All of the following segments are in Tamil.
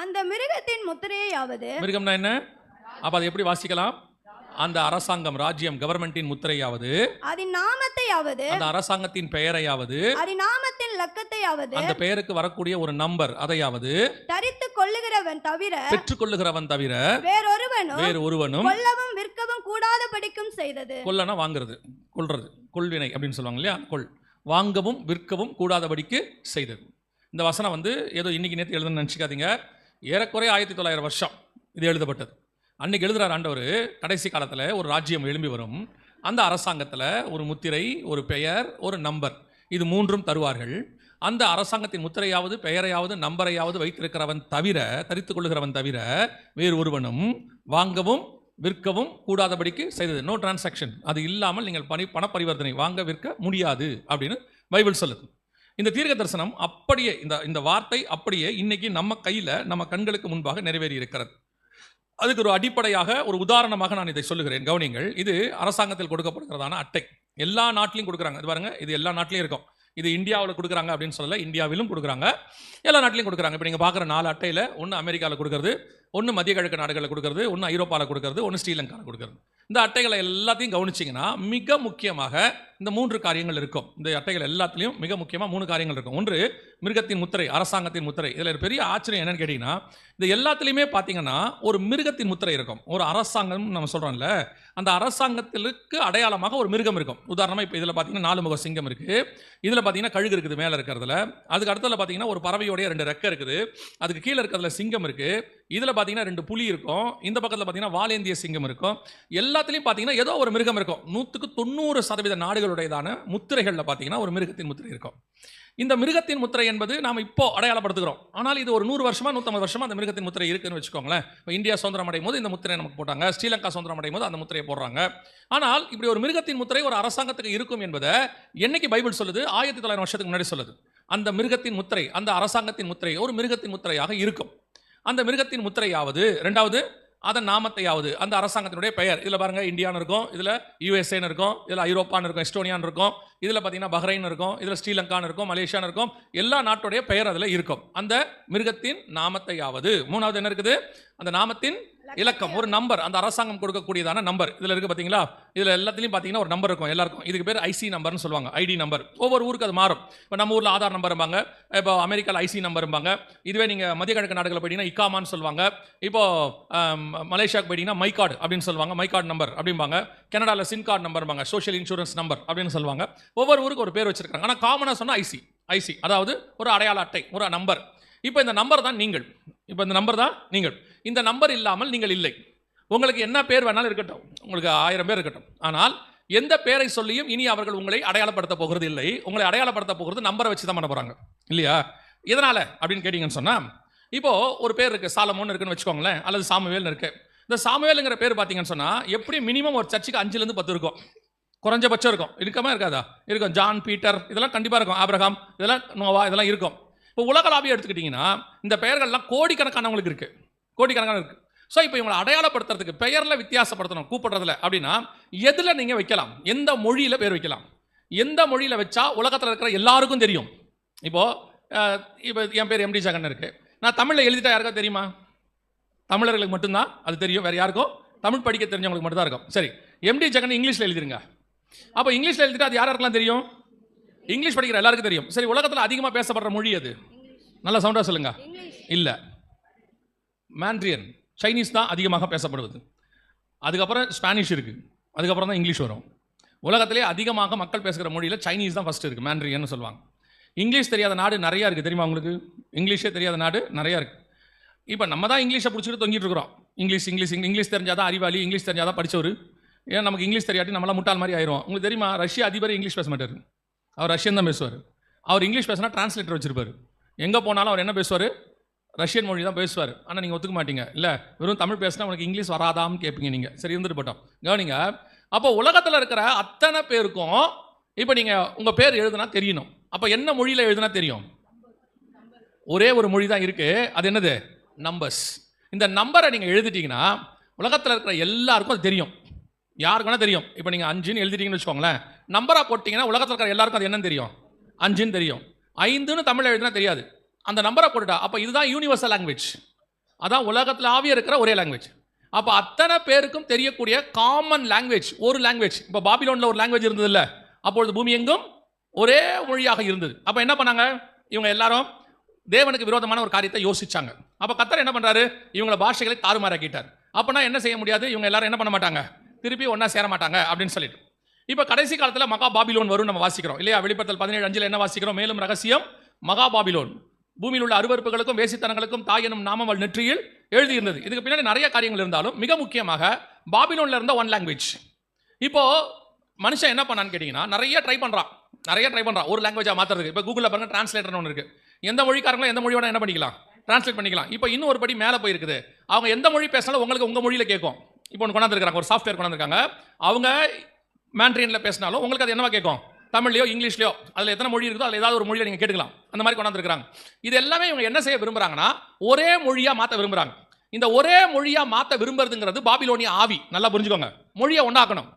அந்த மிருகத்தின் முத்திரையாவது. மிருகம்னா என்ன? அப்ப அதை எப்படி வாசிக்கலாம்? அந்த அரசாங்கம், ராஜ்யம், கவர்மெண்டின் முத்திரையாவது, அதன் நாமத்தையாவது, அந்த அரசாங்கத்தின் பெயரையாவது, அதன் நாமத்தின் லக்கத்தையாவது, அந்த பெயருக்கு வரக்கூடிய ஒரு நம்பர் அதையாவது தரித்து கொள்ளுகிறவன் தவிர, பெற்றுக்கொள்ளுகிறவன் தவிர வேறு ஒருவனும் கொல்லவும் விற்கவும் கூடாதபடிக்கும் செய்தது. கொல்லனா வாங்குறது, கொல்றது, கொள்வினை அப்படின்னு சொல்லுவாங்க இல்லையா? வாங்கவும் விற்கவும் கூடாதபடிக்கு செய்தது. இந்த வசனம் ஏதோ இன்னைக்கு நேற்று எழுதுன்னு நினச்சிக்காதீங்க. ஏறக்குறைய 1900 வருஷம் இது எழுதப்பட்டது. அன்னைக்கு எழுதுறார் ஆண்டவர், கடைசி காலத்தில் ஒரு ராஜ்யம் எழும்பி வரும், அந்த அரசாங்கத்தில் ஒரு முத்திரை, ஒரு பெயர், ஒரு நம்பர், இது மூன்றும் தருவார்கள். அந்த அரசாங்கத்தின் முத்திரையாவது, பெயரையாவது, நம்பரையாவது வைத்திருக்கிறவன் தவிர, தரித்துக் கொள்ளுகிறவன் தவிர வேறு ஒருவனும் வாங்கவும் விற்கவும் கூடாதபடிக்கு செய்தது. No transaction. அது இல்லாமல் நீங்கள் பண பரிவர்த்தனை வாங்க விற்க முடியாது அப்படின்னு பைபிள் சொல்லுது. இந்த தீர்க்க தரிசனம் அப்படியே, இந்த வார்த்தை அப்படியே இன்னைக்கு நம்ம கையில், நம்ம கண்களுக்கு முன்பாக நிறைவேறி இருக்கிறது. அதுக்கு ஒரு அடிப்படையாக, ஒரு உதாரணமாக நான் இதை சொல்லுகிறேன், கவனிங்கள். இது அரசாங்கத்தில் கொடுக்கப்படுகிறதான அட்டை. எல்லா நாட்டிலையும் கொடுக்குறாங்க. இது பாருங்க, இது எல்லா நாட்டிலையும் இருக்கும். இது இந்தியாவில் கொடுக்குறாங்க அப்படின்னு சொல்லல, இந்தியாவிலும் கொடுக்குறாங்க, எல்லா நாட்டிலையும் கொடுக்குறாங்க. இப்போ நீங்கள் பார்க்குற 4 அட்டையில் ஒன்று அமெரிக்காவில் கொடுக்குறது, ஒன்று மத்திய கிழக்கு நாடுகளில் கொடுக்குறது, ஒன்று ஐரோப்பாவில் கொடுக்குறது, ஒன்று ஸ்ரீலங்காவில் கொடுக்குறது. இந்த அட்டைகளை எல்லாத்தையும் கவனிச்சிங்கன்னா மிக முக்கியமாக இந்த 3 காரியங்கள் இருக்கும். இந்த அட்டைகள் எல்லாத்துலேயும் மிக முக்கியமாக 3 காரியங்கள் இருக்கும். ஒன்று மிருகத்தின் முத்திரை, அரசாங்கத்தின் முத்திரை. இதில் பெரிய ஆச்சரியம் என்னன்னு கேட்டிங்கன்னா, இந்த எல்லாத்துலேயுமே பார்த்தீங்கன்னா ஒரு மிருகத்தின் முத்திரை இருக்கும். ஒரு அரசாங்கம் நம்ம சொல்கிறோம்ல, அந்த அரசாங்கத்திற்கு அடையாளமாக ஒரு மிருகம் இருக்கும். உதாரணமாக இப்போ இதில் பார்த்தீங்கன்னா 4 முக சிங்கம் இருக்குது, இதில் பார்த்தீங்கன்னா கழுகு இருக்குது மேலே இருக்கிறதுல, அதுக்கு அடுத்ததில் பார்த்தீங்கன்னா ஒரு பறவையோடைய 2 ரெக்கை இருக்குது, அதுக்கு கீழே இருக்கிறதுல சிங்கம் இருக்குது, இதில் பார்த்தீங்கன்னா 2 புலி இருக்கும், இந்த பக்கத்தில் பார்த்தீங்கன்னா வாலேந்திய சிங்கம் இருக்கும். எல்லாத்துலேயும் பார்த்தீங்கன்னா ஏதோ ஒரு மிருகம் இருக்கும். 100% நாடுகளுடையதான முத்திரைகளில் பார்த்தீங்கன்னா ஒரு மிருகத்தின் முத்திரை இருக்கும். இந்த மிருகத்தின் முத்திரை என்பது நாம் இப்போ அடையாளப்படுத்துகிறோம். ஆனால் இது ஒரு 100 வருஷமா 150 வருஷமா அந்த மிருகத்தின் முத்திரை இருக்குன்னு வச்சுக்கோங்களேன். இப்போ இந்தியா சுதந்திரம் அடையும் போது இந்த முத்திரை நமக்கு போட்டாங்க, ஸ்ரீலங்கா சுதந்திரம் அடையும் போது அந்த முத்திரையை போடுறாங்க. ஆனால் இப்படி ஒரு மிருகத்தின் முத்திரை ஒரு அரசாங்கத்துக்கு இருக்கும் என்பதை என்னைக்கு பைபிள் சொல்லுது? 1900 வருஷத்துக்கு முன்னாடி சொல்லுது. அந்த மிருகத்தின் முத்திரை, அந்த அரசாங்கத்தின் முத்திரை ஒரு மிருகத்தின் முத்திரையாக இருக்கும். அந்த மிருகத்தின் முத்திரையாவது, ரெண்டாவது அதன் நாமத்தையாவது, அந்த அரசாங்கத்தினுடைய பெயர். இதில் பாருங்க, இந்தியான்னு இருக்கும், இதில் யூஎஸ்ஏன்னு இருக்கும், இதில் ஐரோப்பான்னு இருக்கும், எஸ்டோனியான்னு இருக்கும், இதில் பார்த்தீங்கன்னா பஹ்ரைன் இருக்கும், இதில் ஸ்ரீலங்கான்னு இருக்கும், மலேசியான்னு இருக்கும், எல்லா நாட்டுடைய பெயர் அதில் இருக்கும். அந்த மிருகத்தின் நாமத்தையாவது. மூணாவது என்ன இருக்குது? அந்த நாமத்தின் இலக்கம், ஒரு நம்பர், அந்த அரசாங்கம் கொடுக்கக்கூடியதான நம்பர் இதில் இருக்குது. பார்த்தீங்களா? இதில் எல்லாத்துலையும் பார்த்தீங்கன்னா ஒரு நம்பர் இருக்கும் எல்லாருக்கும். இதுக்கு பேர் ஐசி நம்பர்னு சொல்லுவாங்க, ஐடி நம்பர். ஒவ்வொரு ஊருக்கு அது மாறும். இப்போ நம்ம ஊரில் ஆதார் நம்பர் இருப்பாங்க, இப்போ அமெரிக்காவில் ஐசி நம்பர் இருப்பாங்க. இதுவே நீங்கள் மத்திய கிழக்கு நாடுகளில் போயிட்டீங்கன்னா இக்காமான்னு சொல்லுவாங்க. இப்போ மலேசியாவுக்கு போயிட்டீங்கன்னா மை கார்டு அப்படின்னு சொல்லுவாங்க, மை கார்டு நம்பர் அப்படிம்பாங்க. கனடாவில் சின் கார்டு நம்பர் இருப்பாங்க, சோஷியல் இன்சூரன்ஸ் நம்பர் அப்படின்னு சொல்லுவாங்க. ஒவ்வொரு ஊருக்கு ஒரு பேர் வச்சிருக்காங்க. ஆனால் காமனாக சொன்னால் ஐசி, அதாவது ஒரு அடையாள அட்டை, ஒரு நம்பர். இப்போ இந்த நம்பர் தான் நீங்கள். இப்போ இந்த நம்பர் தான் நீங்கள். இந்த நம்பர் இல்லாமல் நீங்கள் இல்லை. உங்களுக்கு என்ன பேர் வேணாலும் இருக்கட்டும், உங்களுக்கு 1000 பேர் இருக்கட்டும், ஆனால் எந்த பேரை சொல்லியும் இனி அவர்கள் உங்களை அடையாளப்படுத்த போகிறது இல்லை. உங்களை அடையாளப்படுத்த போகிறது நம்பரை வச்சு தான் பண்ண போறாங்க, இல்லையா? எதனால அப்படின்னு கேட்டீங்கன்னு சொன்னா, இப்போ ஒரு பேர் இருக்கு, சாலமோன் இருக்குன்னு வச்சுக்கோங்களேன், அல்லது சாமுவேல் இருக்கு. இந்த சாமுவேலுங்கிற பேர் பார்த்தீங்கன்னு சொன்னா எப்படி மினிமம் ஒரு சர்ச்சுக்கு 5லேருந்து 10 இருக்கும், குறைஞ்சபட்சம் இருக்கும். இருக்கமா இருக்காதா? இருக்கும். ஜான், பீட்டர் இதெல்லாம் கண்டிப்பாக இருக்கும், ஆபிரகாம் இதெல்லாம், நோவா இதெல்லாம் இருக்கும். இப்போ உலகளாவிய எடுத்துக்கிட்டிங்கன்னா இந்த பெயர்கள்லாம் கோடிக்கணக்கானவங்களுக்கு இருக்குது, கோடிக்கணக்கான இருக்குது. ஸோ இப்போ இவங்களை அடையாளப்படுத்துறதுக்கு பெயரில் வித்தியாசப்படுத்தணும் கூப்பிடுறதுல அப்படின்னா எதில் நீங்கள் வைக்கலாம், எந்த மொழியில் பேர் வைக்கலாம், எந்த மொழியில் வச்சா உலகத்தில் இருக்கிற எல்லாருக்கும் தெரியும். இப்போ என் பேர் எம்டி ஜெகன் இருக்குது, நான் தமிழில் எழுதிட்டா யாருக்கும் தெரியுமா? தமிழர்களுக்கு மட்டும்தான் அது தெரியும், வேறு யாருக்கும்? தமிழ் படிக்க தெரிஞ்சவங்களுக்கு மட்டும் தான் இருக்கும். சரி, எம்டி ஜெகன் இங்கிலீஷில் எழுதிருங்க. அப்போ இங்கிலீஷில் எழுதிட்டு அது யாருக்கெல்லாம் தெரியும்? இங்கிலீஷ் படிக்கிற எல்லாருக்கும் தெரியும். சரி, உலகத்தில் அதிகமாக பேசப்படுற மொழி அது? நல்லா சவுண்டாக சொல்லுங்க. இல்லை, மாண்ட்ரியன், சைனீஸ் தான் அதிகமாக பேசப்படுவது. அதுக்கப்புறம் ஸ்பானிஷ் இருக்குது, அதுக்கப்புறம் தான் இங்கிலீஷ் வரும். உலகத்திலே அதிகமாக மக்கள் பேசுகிற மொழியில் சைனீஸ் தான் ஃபஸ்ட்டு இருக்குது, மாண்ட்ரியன் சொல்லுவாங்க. இங்கிலீஷ் தெரியாத நாடு நிறையா இருக்குது, தெரியுமா உங்களுக்கு? இங்கிலீஷே தெரியாத நாடு நிறையா இருக்குது. இப்போ நம்ம தான் இங்கிலீஷை பிடிச்சிட்டு தொங்கிட்டு இருக்கிறோம். இங்கிலீஷ் தெரிஞ்சாதான் அறிவாளி, இங்கிலீஷ் தெரிஞ்சாதான் படித்தவர். ஏன்னா நமக்கு இங்கிலீஷ் தெரியாட்டி நம்மளாம் முட்டாள் மாதிரி ஆயிரும். உங்களுக்கு தெரியுமா, ரஷ்ய அதிபர் இங்கிலீஷ் பேச மாட்டார், அவர் ரஷ்யன் தான் பேசுவார். அவர் இங்கிலீஷ் பேசினா டிரான்ஸ்லேட்டர் வச்சிருப்பார். எங்கே போனாலும் அவர் என்ன பேசுவார்? ரஷ்யன் மொழி தான் பேசுவார். ஆனால் நீங்கள் ஒத்துக்க மாட்டீங்க, இல்லை வெறும் தமிழ் பேசினா உனக்கு இங்கிலீஷ் வராதான்னு கேட்பீங்க நீங்கள். சரி, இருந்துட்டு போட்டோம், கவனிங்க. அப்போ உலகத்தில் இருக்கிற அத்தனை பேருக்கும் இப்போ நீங்கள் உங்கள் பேர் எழுதுனா தெரியணும். அப்போ என்ன மொழியில் எழுதுனா தெரியும்? ஒரே ஒரு மொழி தான் இருக்குது, அது என்னது? நம்பர்ஸ். இந்த நம்பரை நீங்கள் எழுதிட்டீங்கன்னா உலகத்தில் இருக்கிற எல்லாருக்கும் அது தெரியும், யாருக்கு வேணால் தெரியும். இப்போ நீங்கள் 5ன்னு எழுதிட்டீங்கன்னு வச்சுக்கோங்களேன், நம்பராக போட்டிங்கன்னா உலகத்தில் இருக்கிற எல்லாருக்கும் அது என்னன்னு தெரியும்? 5ன்னு தெரியும். 5ன்னு தமிழ் எழுதினா தெரியாது, அந்த நம்பரை போட்டுட்டா அப்போ இதுதான் யூனிவர்சல் லாங்குவேஜ். அதான் உலகத்தில் ஆவிய இருக்கிற ஒரே லாங்குவேஜ். அப்போ அத்தனை பேருக்கும் தெரியக்கூடிய காமன் லாங்குவேஜ் ஒரு லாங்குவேஜ். இப்போ பாபிலோனில் ஒரு லாங்குவேஜ் இருந்தது இல்லை, அப்பொழுது பூமி எங்கும் ஒரே மொழியாக இருந்தது. அப்போ என்ன பண்ணாங்க, இவங்க எல்லாரும் தேவனுக்கு விரோதமான ஒரு காரியத்தை யோசிச்சாங்க. அப்போ கர்த்தர் என்ன பண்ணுறாரு, இவங்கள பாஷைகளை தாறுமாறாக்கிட்டார். அப்போனா என்ன செய்ய முடியாது, இவங்க எல்லாரும் என்ன பண்ண மாட்டாங்க, திருப்பி ஒன்றா சேர மாட்டாங்க அப்படின்னு சொல்லிட்டு. இப்போ கடைசி காலத்தில் மகா பாபிலோன் வரும் நம்ம வாசிக்கிறோம் இல்லையா? வெளிப்படுத்தல் 17:5 என்ன வாசிக்கிறோம், மேலும் ரகசியம் மகா பாபிலோன் பூமியில் உள்ள அருவருப்புகளுக்கும் வேசித்தனங்களுக்கும் தாய் எனும் நாமம் அவள் நெற்றியில் எழுதியிருந்தது. இதுக்கு பின்னாடி நிறைய காரியங்கள் இருந்தாலும் மிக முக்கியமாக பாபிலோன்ல இருந்த ஒன் லாங்குவேஜ். இப்போ மனுஷன் என்ன பண்ணான்னு கேட்டிங்கன்னா நிறைய ட்ரை பண்ணுறான் ஒரு லாங்குவேஜாக மாற்றுறதுக்கு. இப்போ கூகுளில் பாருங்க டிரான்ஸ்லேட்டர்னு ஒன்று இருக்குது. எந்த மொழிக்காரங்களும் எந்த மொழியோட என்ன பண்ணிக்கலாம், டிரான்ஸ்லேட் பண்ணிக்கலாம். இப்போ இன்னும் ஒரு படி மேலே போயிருக்குது, அவங்க எந்த மொழி பேசினாலும் உங்களுக்கு உங்கள் மொழியில் கேட்கும். இப்போ ஒன்று கொண்டாந்துருக்காங்க, ஒரு சாஃப்ட்வேர் கொண்டாந்துருக்காங்க, அவங்க மேண்ட்ரியனில் பேசினாலும் உங்களுக்கு அது என்னவா கேட்கும், தமிழ்லையோ இங்கிலீஷ்லையோ, அதில் எத்தனை மொழி இருக்குதோ அதில் ஏதாவது ஒரு மொழியில் நீங்கள் கேட்டுக்கலாம். அந்த மாதிரி கொண்டாந்துருக்காங்க. இது எல்லாமே இவங்க என்ன செய்ய விரும்புகிறாங்கன்னா ஒரே மொழியாக மாற்ற விரும்புகிறாங்க. இந்த ஒரே மொழியாக மாற்ற விரும்புறதுங்கிறது பாபிலோனிய ஆவி. நல்லா புரிஞ்சுக்கோங்க, மொழியை ஒன்றாக்கணும்.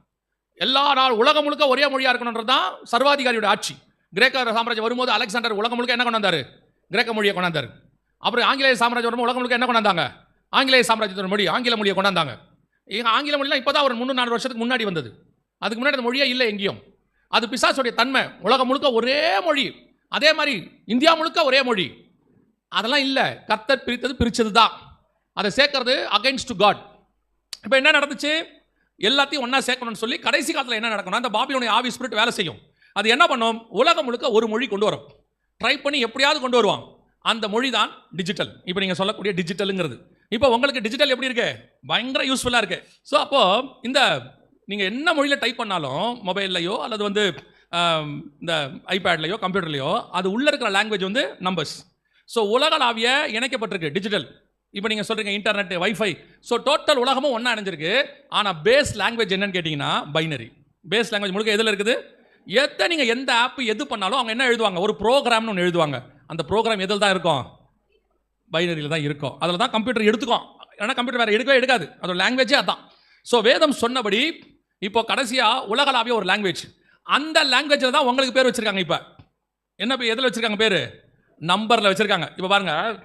எல்லா நாள் உலகம் முழுக்க ஒரே மொழியாக இருக்கணுன்றது தான் சர்வாதிகாரியோட ஆட்சி. கிரேக்க சாம்ராஜ்யம் வரும்போது அலெக்சாண்டர் உலகம் முழுக்க என்ன கொண்டாந்தாரு, கிரேக்க மொழியை கொண்டாந்தாரு. அப்புறம் ஆங்கிலேய சாம்ராஜ்யம் வரும்போது உலகம் முழுக்க என்ன கொண்டாந்தாங்க, ஆங்கிலேய சாம்ராஜ்யத்தோட மொழி ஆங்கில மொழியை கொண்டாந்தாங்க. ஆங்கில மொழிலாம் இப்போ தான் ஒரு 300-400 வருஷத்துக்கு முன்னாடி வந்தது. அதுக்கு முன்னாடி அந்த மொழியே இல்லை எங்கேயும். அது பிசாசுடைய தன்மை. உலகம் முழுக்க ஒரே மொழி, அதே மாதிரி இந்தியா முழுக்க ஒரே மொழி, அதெல்லாம் இல்லை. கர்த்தர் பிரித்தது தான். அதை சேர்க்கறது அகைன்ஸ்ட் காட். இப்போ என்ன நடந்துச்சு, எல்லாத்தையும் ஒன்றா சேர்க்கணும்னு சொல்லி கடைசி காலத்தில் என்ன நடக்கணும், அந்த பாபிலோனிய ஆவி ஸ்பிரிட் வேலை செய்யும். அது என்ன பண்ணும், உலகம் முழுக்க ஒரு மொழி கொண்டு வரும். ட்ரை பண்ணி எப்படியாவது கொண்டு வருவாங்க. அந்த மொழி தான் டிஜிட்டல். இப்போ நீங்கள் சொல்லக்கூடிய டிஜிட்டலுங்கிறது. இப்போ உங்களுக்கு டிஜிட்டல் எப்படி இருக்கு, பயங்கர யூஸ்ஃபுல்லாக இருக்கு. ஸோ அப்போது இந்த நீங்கள் என்ன மொழியில் டைப் பண்ணாலும் மொபைல்லையோ அல்லது வந்து இந்த ஐபேட்லையோ கம்ப்யூட்டர்லையோ அது உள்ளே இருக்கிற லாங்குவேஜ் வந்து நம்பர்ஸ். ஸோ உலகளாவிய இணைக்கப்பட்டிருக்கு டிஜிட்டல். இப்போ நீங்கள் சொல்கிறீங்க இன்டர்நெட், வைஃபை. ஸோ டோட்டல் உலகமும் ஒன்றா இணைஞ்சிருக்கு. ஆனால் பேஸ் லாங்குவேஜ் என்னன்னு கேட்டிங்கன்னா பைனரி. பேஸ் லாங்குவேஜ் முழுக்க எதில் இருக்குது, நீங்கள் எந்த ஆப் எது பண்ணாலும் அவங்க என்ன எழுதுவாங்க, ஒரு ப்ரோக்ராம்னு ஒன்று எழுதுவாங்க. அந்த ப்ரோக்ராம் எதில் தான் இருக்கும், பைனரியில் தான் இருக்கும். அதில் தான் கம்ப்யூட்டர் எடுத்துக்கும். ஏன்னா கம்ப்யூட்டர் வேறு எடுக்கவே எடுக்காது, அதோட லாங்குவேஜே அதான். ஸோ வேதம் சொன்னபடி இப்போ கடைசியாக உலகளாவிய ஒரு லாங்குவேஜ், அந்த லாங்குவேஜில் தான் உங்களுக்கு பேர் வச்சுருக்காங்க. இப்போ என்ன எதில் வச்சுருக்காங்க, பேர் நம்பரில் வச்சுருக்காங்க. இப்போ பாருங்கள்,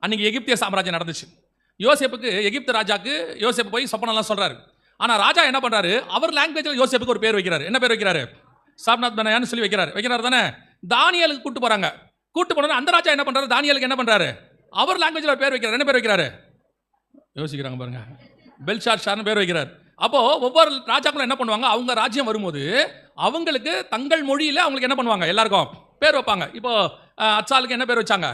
அன்றைக்கி எகிப்திய சாம்ராஜ்யம் நடந்துச்சு. யோசேப்புக்கு, எகிப்து ராஜாக்கு யோசேப்பு போய் சொப்பனம்லாம் சொல்கிறாரு. ஆனால் ராஜா என்ன பண்ணுறாரு, அவர் லாங்குவேஜில் யோசேப்புக்கு ஒரு பேர் வைக்கிறாரு. என்ன பேர் வைக்கிறாரு, சாப்நாத் பனயான்னு சொல்லி வைக்கிறாரு தானே. தானியலுக்கு கூட்டு போகிறாங்க. கூட்டு போனோன்னு அந்த ராஜா என்ன பண்ணுறாரு, தானியலுக்கு என்ன பண்ணுறாரு, அவர் லாங்குவேஜில் பேர் வைக்கிறார். என்ன பேர் வைக்கிறாரு, யோசிக்கிறாங்க பாருங்க, பெல்ஷாத்சார்னு பேர் வைக்கிறார். அப்போது ஒவ்வொரு ராஜாக்களும் என்ன பண்ணுவாங்க, அவங்க ராஜ்யம் வரும்போது அவங்களுக்கு தங்கள் மொழியில் அவங்களுக்கு என்ன பண்ணுவாங்க, எல்லாருக்கும் பேர் வைப்பாங்க. இப்போ அச்சாலுக்கு என்ன பேர் வச்சாங்க,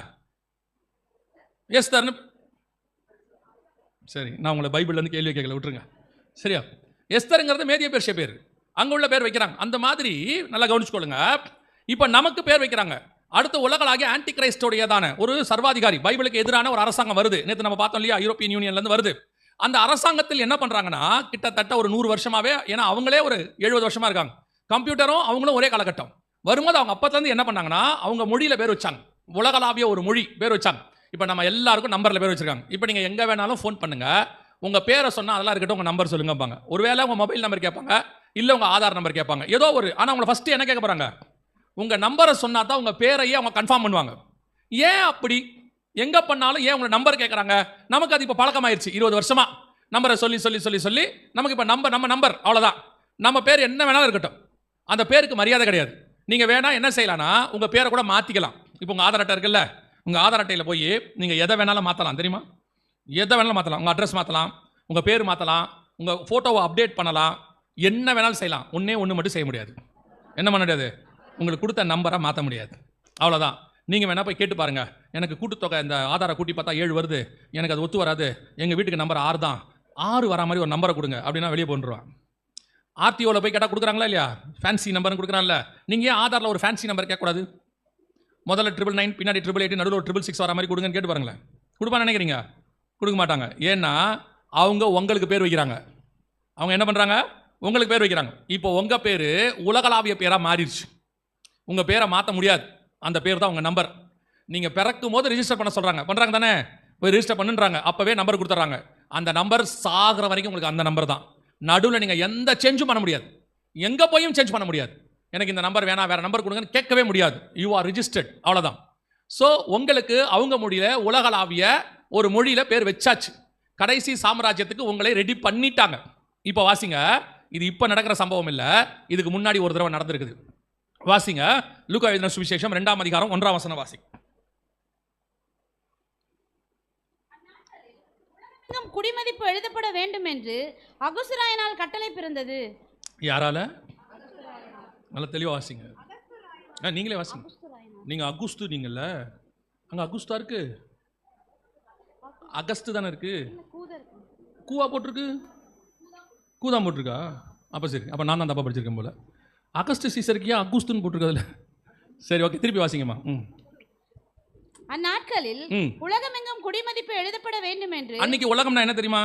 எஸ்தர்னு. சரி, நான் உங்களை பைபிள்லேருந்து கேள்வி கேட்கல, விட்டுருங்க. சரியா, எஸ்தருங்கிறது மேதிய பேர்ஷிய பேர், அங்கே உள்ள பேர் வைக்கிறாங்க. அந்த மாதிரி நல்லா கவனிச்சுக்கொள்ளுங்க. இப்போ நமக்கு பேர் வைக்கிறாங்க. அடுத்த உலகளாகிய ஆன்டி கிரைஸ்டோடையதான ஒரு சர்வாதிகாரி, பைபிளுக்கு எதிரான ஒரு அரசாங்கம் வருது. நேற்று நம்ம பார்த்தோம் இல்லையா, யூரோப்பியன் யூனியன்லேருந்து வருது. அந்த அரசாங்கத்தில் என்ன பண்ணுறாங்கன்னா கிட்டத்தட்ட ஒரு 100 வருஷமாகவே, ஏன்னா அவங்களே ஒரு 70 வருஷமாக இருக்காங்க, கம்ப்யூட்டரும் அவங்களும் ஒரே காலகட்டம் வரும்போது அவங்க அப்பத்துலேருந்து என்ன பண்ணாங்கன்னா அவங்க மொழியில் பேர் வச்சாங்க. உலகளாவிய ஒரு மொழி பேர் வச்சாங்க. இப்போ நம்ம எல்லாருக்கும் நம்பரில் பேர் வச்சிருக்காங்க. இப்போ நீங்கள் எங்கே வேணாலும் ஃபோன் பண்ணுங்கள், உங்கள் பேரை சொன்னால் அதெல்லாம் இருக்கட்டும், உங்கள் நம்பர் சொல்லுங்கப்பாங்க. ஒருவேளை உங்கள் மொபைல் நம்பர் கேட்பாங்க, இல்லை உங்கள் ஆதார் நம்பர் கேட்பாங்க, ஏதோ ஒரு. ஆனால் உங்களை ஃபஸ்ட்டு என்ன கேட்க போகிறாங்க, உங்கள் நம்பரை சொன்னால் தான் உங்கள் பேரையே அவங்க கன்ஃபார்ம் பண்ணுவாங்க. ஏன் அப்படி, எங்கே பண்ணாலும் ஏன் உங்களை நம்பர் கேட்குறாங்க? நமக்கு அது இப்போ பழக்கமாயிருச்சு. 20 வருஷமாக நம்பரை சொல்லி சொல்லி சொல்லி சொல்லி நமக்கு இப்போ நம்ம நம்பர் அவ்வளோதான். நம்ம பேர் என்ன வேணாலும் இருக்கட்டும், அந்த பேருக்கு மரியாதை கிடையாது. நீங்கள் வேணால் என்ன செய்யலாம்னா உங்கள் பேரை கூட மாற்றிக்கலாம். இப்போ உங்கள் ஆதார் அட்டை இருக்குல்ல, உங்கள் ஆதார் அட்டையில் போய் நீங்கள் எதை வேணாலும் மாற்றலாம், தெரியுமா? எதை வேணாலும் மாற்றலாம். உங்கள் அட்ரஸ் மாற்றலாம், உங்கள் பேர் மாற்றலாம், உங்கள் ஃபோட்டோவை அப்டேட் பண்ணலாம், என்ன வேணாலும் செய்யலாம். ஒன்று மட்டும் செய்ய முடியாது. என்ன பண்ண முடியாது, உங்களுக்கு கொடுத்த நம்பரை மாற்ற முடியாது. அவ்வளோதான். நீங்கள் வேணால் போய் கேட்டு பாருங்கள், எனக்கு கூட்டுத்தொகை இந்த ஆதாரை கூட்டி பார்த்தா 7 வருது, எனக்கு அது ஒத்து வராது, எங்கள் வீட்டுக்கு நம்பர் 6 தான், 6 வரா மாதிரி ஒரு நம்பரை கொடுங்க அப்படின்னா வெளியே போட்டுருவான். ஆர்டிஓவில் போய் கேட்டால் கொடுக்குறாங்களா இல்லையா, ஃபேன்சி நம்பர்னு கொடுக்குறாங்கல்ல. நீங்கள் ஏன் ஆதாரில் ஒரு ஃபேன்சி நம்பர் கேட்கக்கூடாது? முதல்ல 999, பின்னாடி 888, நடுவில் ஒரு 666 வர மாதிரி கொடுங்கன்னு கேட்டு பாருங்களேன். கொடுப்பான்னு நினைக்கிறீங்க? கொடுக்க மாட்டாங்க. ஏன்னா அவங்க உங்களுக்கு பேர் வைக்கிறாங்க. அவங்க என்ன பண்ணுறாங்க, உங்களுக்கு பேர் வைக்கிறாங்க. இப்போ உங்கள் பேர் உலகளாவிய பேராக மாறிடுச்சு. உங்கள் பேரை மாற்ற முடியாது. அந்த பேர் தான் உங்கள் நம்பர். நீங்கள் பிறக்கும் போது ரிஜிஸ்டர் பண்ண சொல்கிறாங்க, பண்ணுறாங்க தானே, போய் ரிஜிஸ்டர் பண்ணுன்றாங்க, அப்போவே நம்பர் கொடுத்துட்றாங்க. அந்த நம்பர் சாகிற வரைக்கும் உங்களுக்கு அந்த நம்பர் தான். நடுவில் நீங்கள் எந்த சேஞ்சும் பண்ண முடியாது, எங்கே போயும் சேஞ்ச் பண்ண முடியாது. எனக்கு இந்த நம்பர் வேணாம், வேறு நம்பர் கொடுங்கன்னு கேட்கவே முடியாது. யூ ஆர் ரிஜிஸ்டர்ட், அவ்வளோதான். ஸோ உங்களுக்கு அவங்க மொழியில் உலகளாவிய ஒரு மொழியில பேர் வச்சாச்சு. கடைசி சாம்ராஜ்யத்துக்கு உங்களை ரெடி பண்ணிட்டாங்க. இப்போ வாசிங்க, இது இப்போ நடக்கிற சம்பவம் இல்லை, இதுக்கு முன்னாடி ஒரு தடவை நடந்திருக்குது. வாசிங்க, லூக்கா எழுதின சுவிசேஷம் 2ஆம் அதிகாரம் 1ஆம் வசனம் வாசிங்க. குடிமதிப்பு எழுதப்பட வேண்டும் என்று அகுஸ்துராயனால் கட்டளை பிறந்தது. யாரால? நல்ல தெளிவா வாசிங்க. நீங்களே வாசிங்க. நீங்க அகுஸ்து நீங்கல்ல, அங்க அகுஸ்தா இருக்கு, அகஸ்து தானே இருக்கு. கூவா போட்டிருக்கு, கூதான் போட்டிருக்கா? அப்போ சரி, அப்போ நான் தான் தப்பா படிச்சிருக்கேன் போல. அகஸ்து சீசருக்கு ஏன் அகுஸ்துன்னு போட்டிருக்கதில்ல? சரி, ஓகே, திருப்பி வாசிங்கம்மா. அந்நாட்களில் உலகமெங்கும் குடிமதிப்பு எழுதப்பட வேண்டும் என்று. அன்னைக்கு உலகம்னா என்ன தெரியுமா?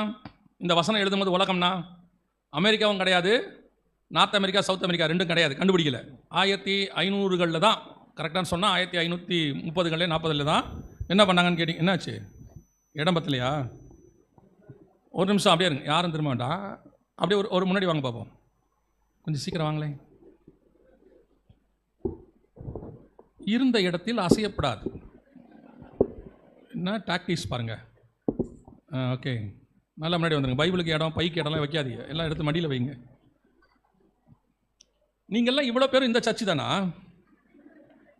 இந்த வசனம் எழுதும்போது உலகம்னா அமெரிக்காவும் கிடையாது, நார்த் அமெரிக்கா, சவுத் அமெரிக்கா ரெண்டும் கிடையாது, கண்டுபிடிக்கல. 1500களில் தான், கரெக்டாக சொன்னால் 1530களில் 40களில் தான் என்ன பண்ணாங்கன்னு கேட்டிங்க. என்னாச்சு? இடம் பத்தலையா? ஒரு நிமிஷம் அப்படியே இருங்க, யாரும் திரும்ப வேண்டாம். அப்படியே ஒரு முன்னாடி வாங்க பார்ப்போம், கொஞ்சம் சீக்கிரம் வாங்களேன். இருந்த இடத்தில் அசையப்படாது. என்ன டாக்டிக்ஸ் பாருங்கள். ஓகே, நல்லா முன்னாடி வந்துருங்க. பைபிளுக்கு இடம், பைக்கு இடம்லாம் வைக்காதீங்க, எல்லாம் எடுத்து மடியில் வைங்க. நீங்கள்லாம் இவ்வளோ பேரும் இந்த சர்ச்சு தானா?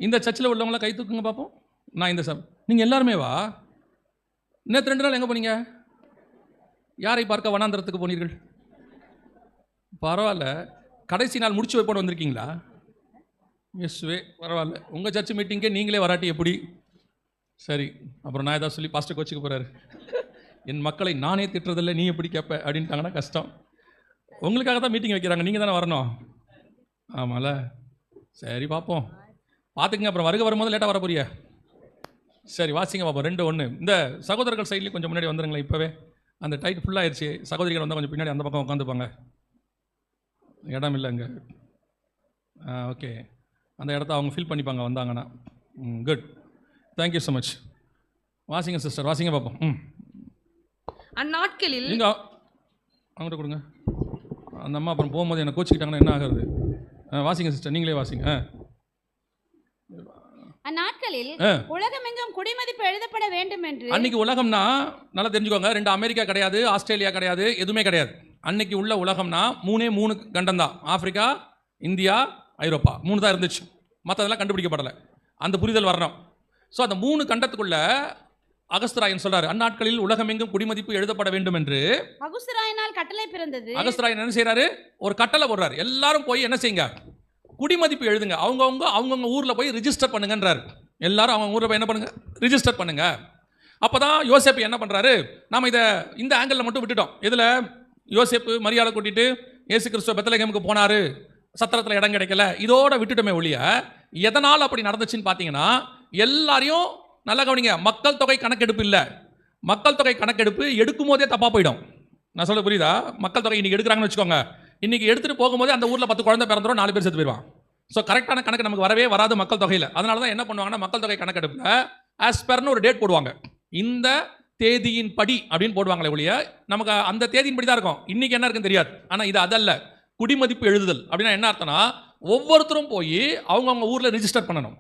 இந்த சர்ச்சில் உள்ளவங்களாம் கை தூக்குங்க பார்ப்போம். நான் இந்த நீங்கள் எல்லாருமே வா. நேற்று 2 நாள் எங்கே போனீங்க? யாரை பார்க்க வனாந்திரத்துக்கு போனீர்கள்? பரவாயில்ல, கடைசி நாள் முடிச்சு வைப்போன்னு வந்திருக்கீங்களா? எஸ்வே, பரவாயில்ல. உங்கள் சர்ச் மீட்டிங்கே நீங்களே வராட்டி எப்படி? சரி, அப்புறம் நான் ஏதாவது சொல்லி பாஸ்டர் கோச்சுக்க போகிறாரு. என் மக்களை நானே திட்டுறதில்லை, நீ எப்படி கேட்ப அப்படின்ட்டாங்கன்னா கஷ்டம். உங்களுக்காக தான் மீட்டிங் வைக்கிறாங்க, நீங்கள் தானே வரணும். ஆமாம்ல, சரி பார்ப்போம், பார்த்துக்குங்க. அப்புறம் வருகை வரும்போது லேட்டாக வர போறிய. சரி வாசிங்க பார்ப்போம். 2:1. இந்த சகோதரர்கள் சைட்லேயும் கொஞ்சம் முன்னாடி வந்துருங்களேன். இப்போவே அந்த டைட் ஃபுல்லாகிடுச்சு. சகோதரிகள் வந்தால் கொஞ்சம் பின்னாடி அந்த பக்கம் உட்காந்துப்பாங்க, இடம் இல்லை அங்கே. ஓகே, அந்த இடத்த அவங்க ஃபில் பண்ணிப்பாங்க வந்தாங்கன்னா. Good, thank you so much. வாசிங்க சிஸ்டர், வாசிங்க பார்ப்போம். அந்நாட்களில் நீங்கள் அவங்கள்ட்ட கொடுங்க. அந்த அம்மா அப்புறம் போகும்போது என்னை கோச்சிக்கிட்டாங்கன்னா என்ன ஆகிறது? வாசிங்க சிஸ்டர், நீங்களே வாசிங்க. அந்நாட்களில் உலகமெங்கும் குடிமதிப்பு எழுதப்பட வேண்டும் என்று. அன்னைக்கு உலகம்னா நல்லா தெரிஞ்சுக்கோங்க, 2 அமெரிக்கா கிடையாது, ஆஸ்திரேலியா கிடையாது, எதுவுமே கிடையாது. அன்னைக்கு உள்ள உலகம்னா 3 கண்டம் தான். ஆப்பிரிக்கா, இந்தியா, ஐரோப்பா, 3 தான் இருந்துச்சு. மற்றதெல்லாம் கண்டுபிடிக்கப்படலை. அந்த புரிதல் வரணும். ஸோ அந்த 3 கண்டத்துக்குள்ள அகஸ்துராயன் சொல்றாரு, அந்நாட்களில் உலகமெங்கும் குடிமதிப்பு எழுதப்பட வேண்டும் என்று அகுஸ்துராயனால் கட்டளை பிறந்தது. அகஸ்துராயன் என்ன செய்யறாரு? ஒரு கட்டளை போடுறாரு, எல்லாரும் போய் என்ன செய்யுங்க, குடிமதிப்பு எழுதுங்க, அவங்கவுங்க ஊரில் போய் ரிஜிஸ்டர் பண்ணுங்கன்றார். எல்லாரும் அவங்க ஊரில் போய் என்ன பண்ணுங்க, ரிஜிஸ்டர் பண்ணுங்க. அப்போதான் யோசேப்பு என்ன பண்ணுறாரு, நாம் இதை இந்த ஆங்கிளில் மட்டும் விட்டுட்டோம். இதில் யோசேப்பு மரியாதை கூட்டிட்டு இயேசு கிறிஸ்துவ பெத்லகேமுக்கு போனார், சத்திரத்தில் இடம் கிடைக்கல, இதோட விட்டுட்டோமே ஒழிய எதனால் அப்படி நடந்துச்சுன்னு பார்த்தீங்கன்னா, எல்லாரையும் நல்லா கவனிங்க, மக்கள் தொகை கணக்கெடுப்பு இல்லை. மக்கள் தொகை கணக்கெடுப்பு எடுக்கும் போதே தப்பாக போயிடும். நான் சொல்ல புரியுதா? மக்கள் தொகை இன்றைக்கி எடுக்கிறாங்கன்னு வச்சுக்கோங்க, இன்றைக்கி எடுத்துகிட்டு போகும்போது அந்த ஊரில் 10 குழந்தை பிறந்துடும், 4 பேர் செத்து போயிடுவான். ஸோ கரெக்டான கணக்கு நமக்கு வரவே வராது மக்கள் தொகையில். அதனால தான் என்ன பண்ணுவாங்கன்னா, மக்கள் தொகை கணக்கெடுப்பில் ஆஸ்பர்னு ஒரு டேட் போடுவாங்க, இந்த தேதியின் படி அப்படின்னு போடுவாங்களே ஒழிய நமக்கு அந்த தேதியின் படி தான் இருக்கும். இன்றைக்கி என்ன இருக்குன்னு தெரியாது. ஆனால் இது அதல்ல. குடிமதிப்பு எழுதுதல் அப்படின்னா என்ன அர்த்தம்னா, ஒவ்வொருத்தரும் போய் அவங்கவுங்க ஊரில் ரிஜிஸ்டர் பண்ணணும்,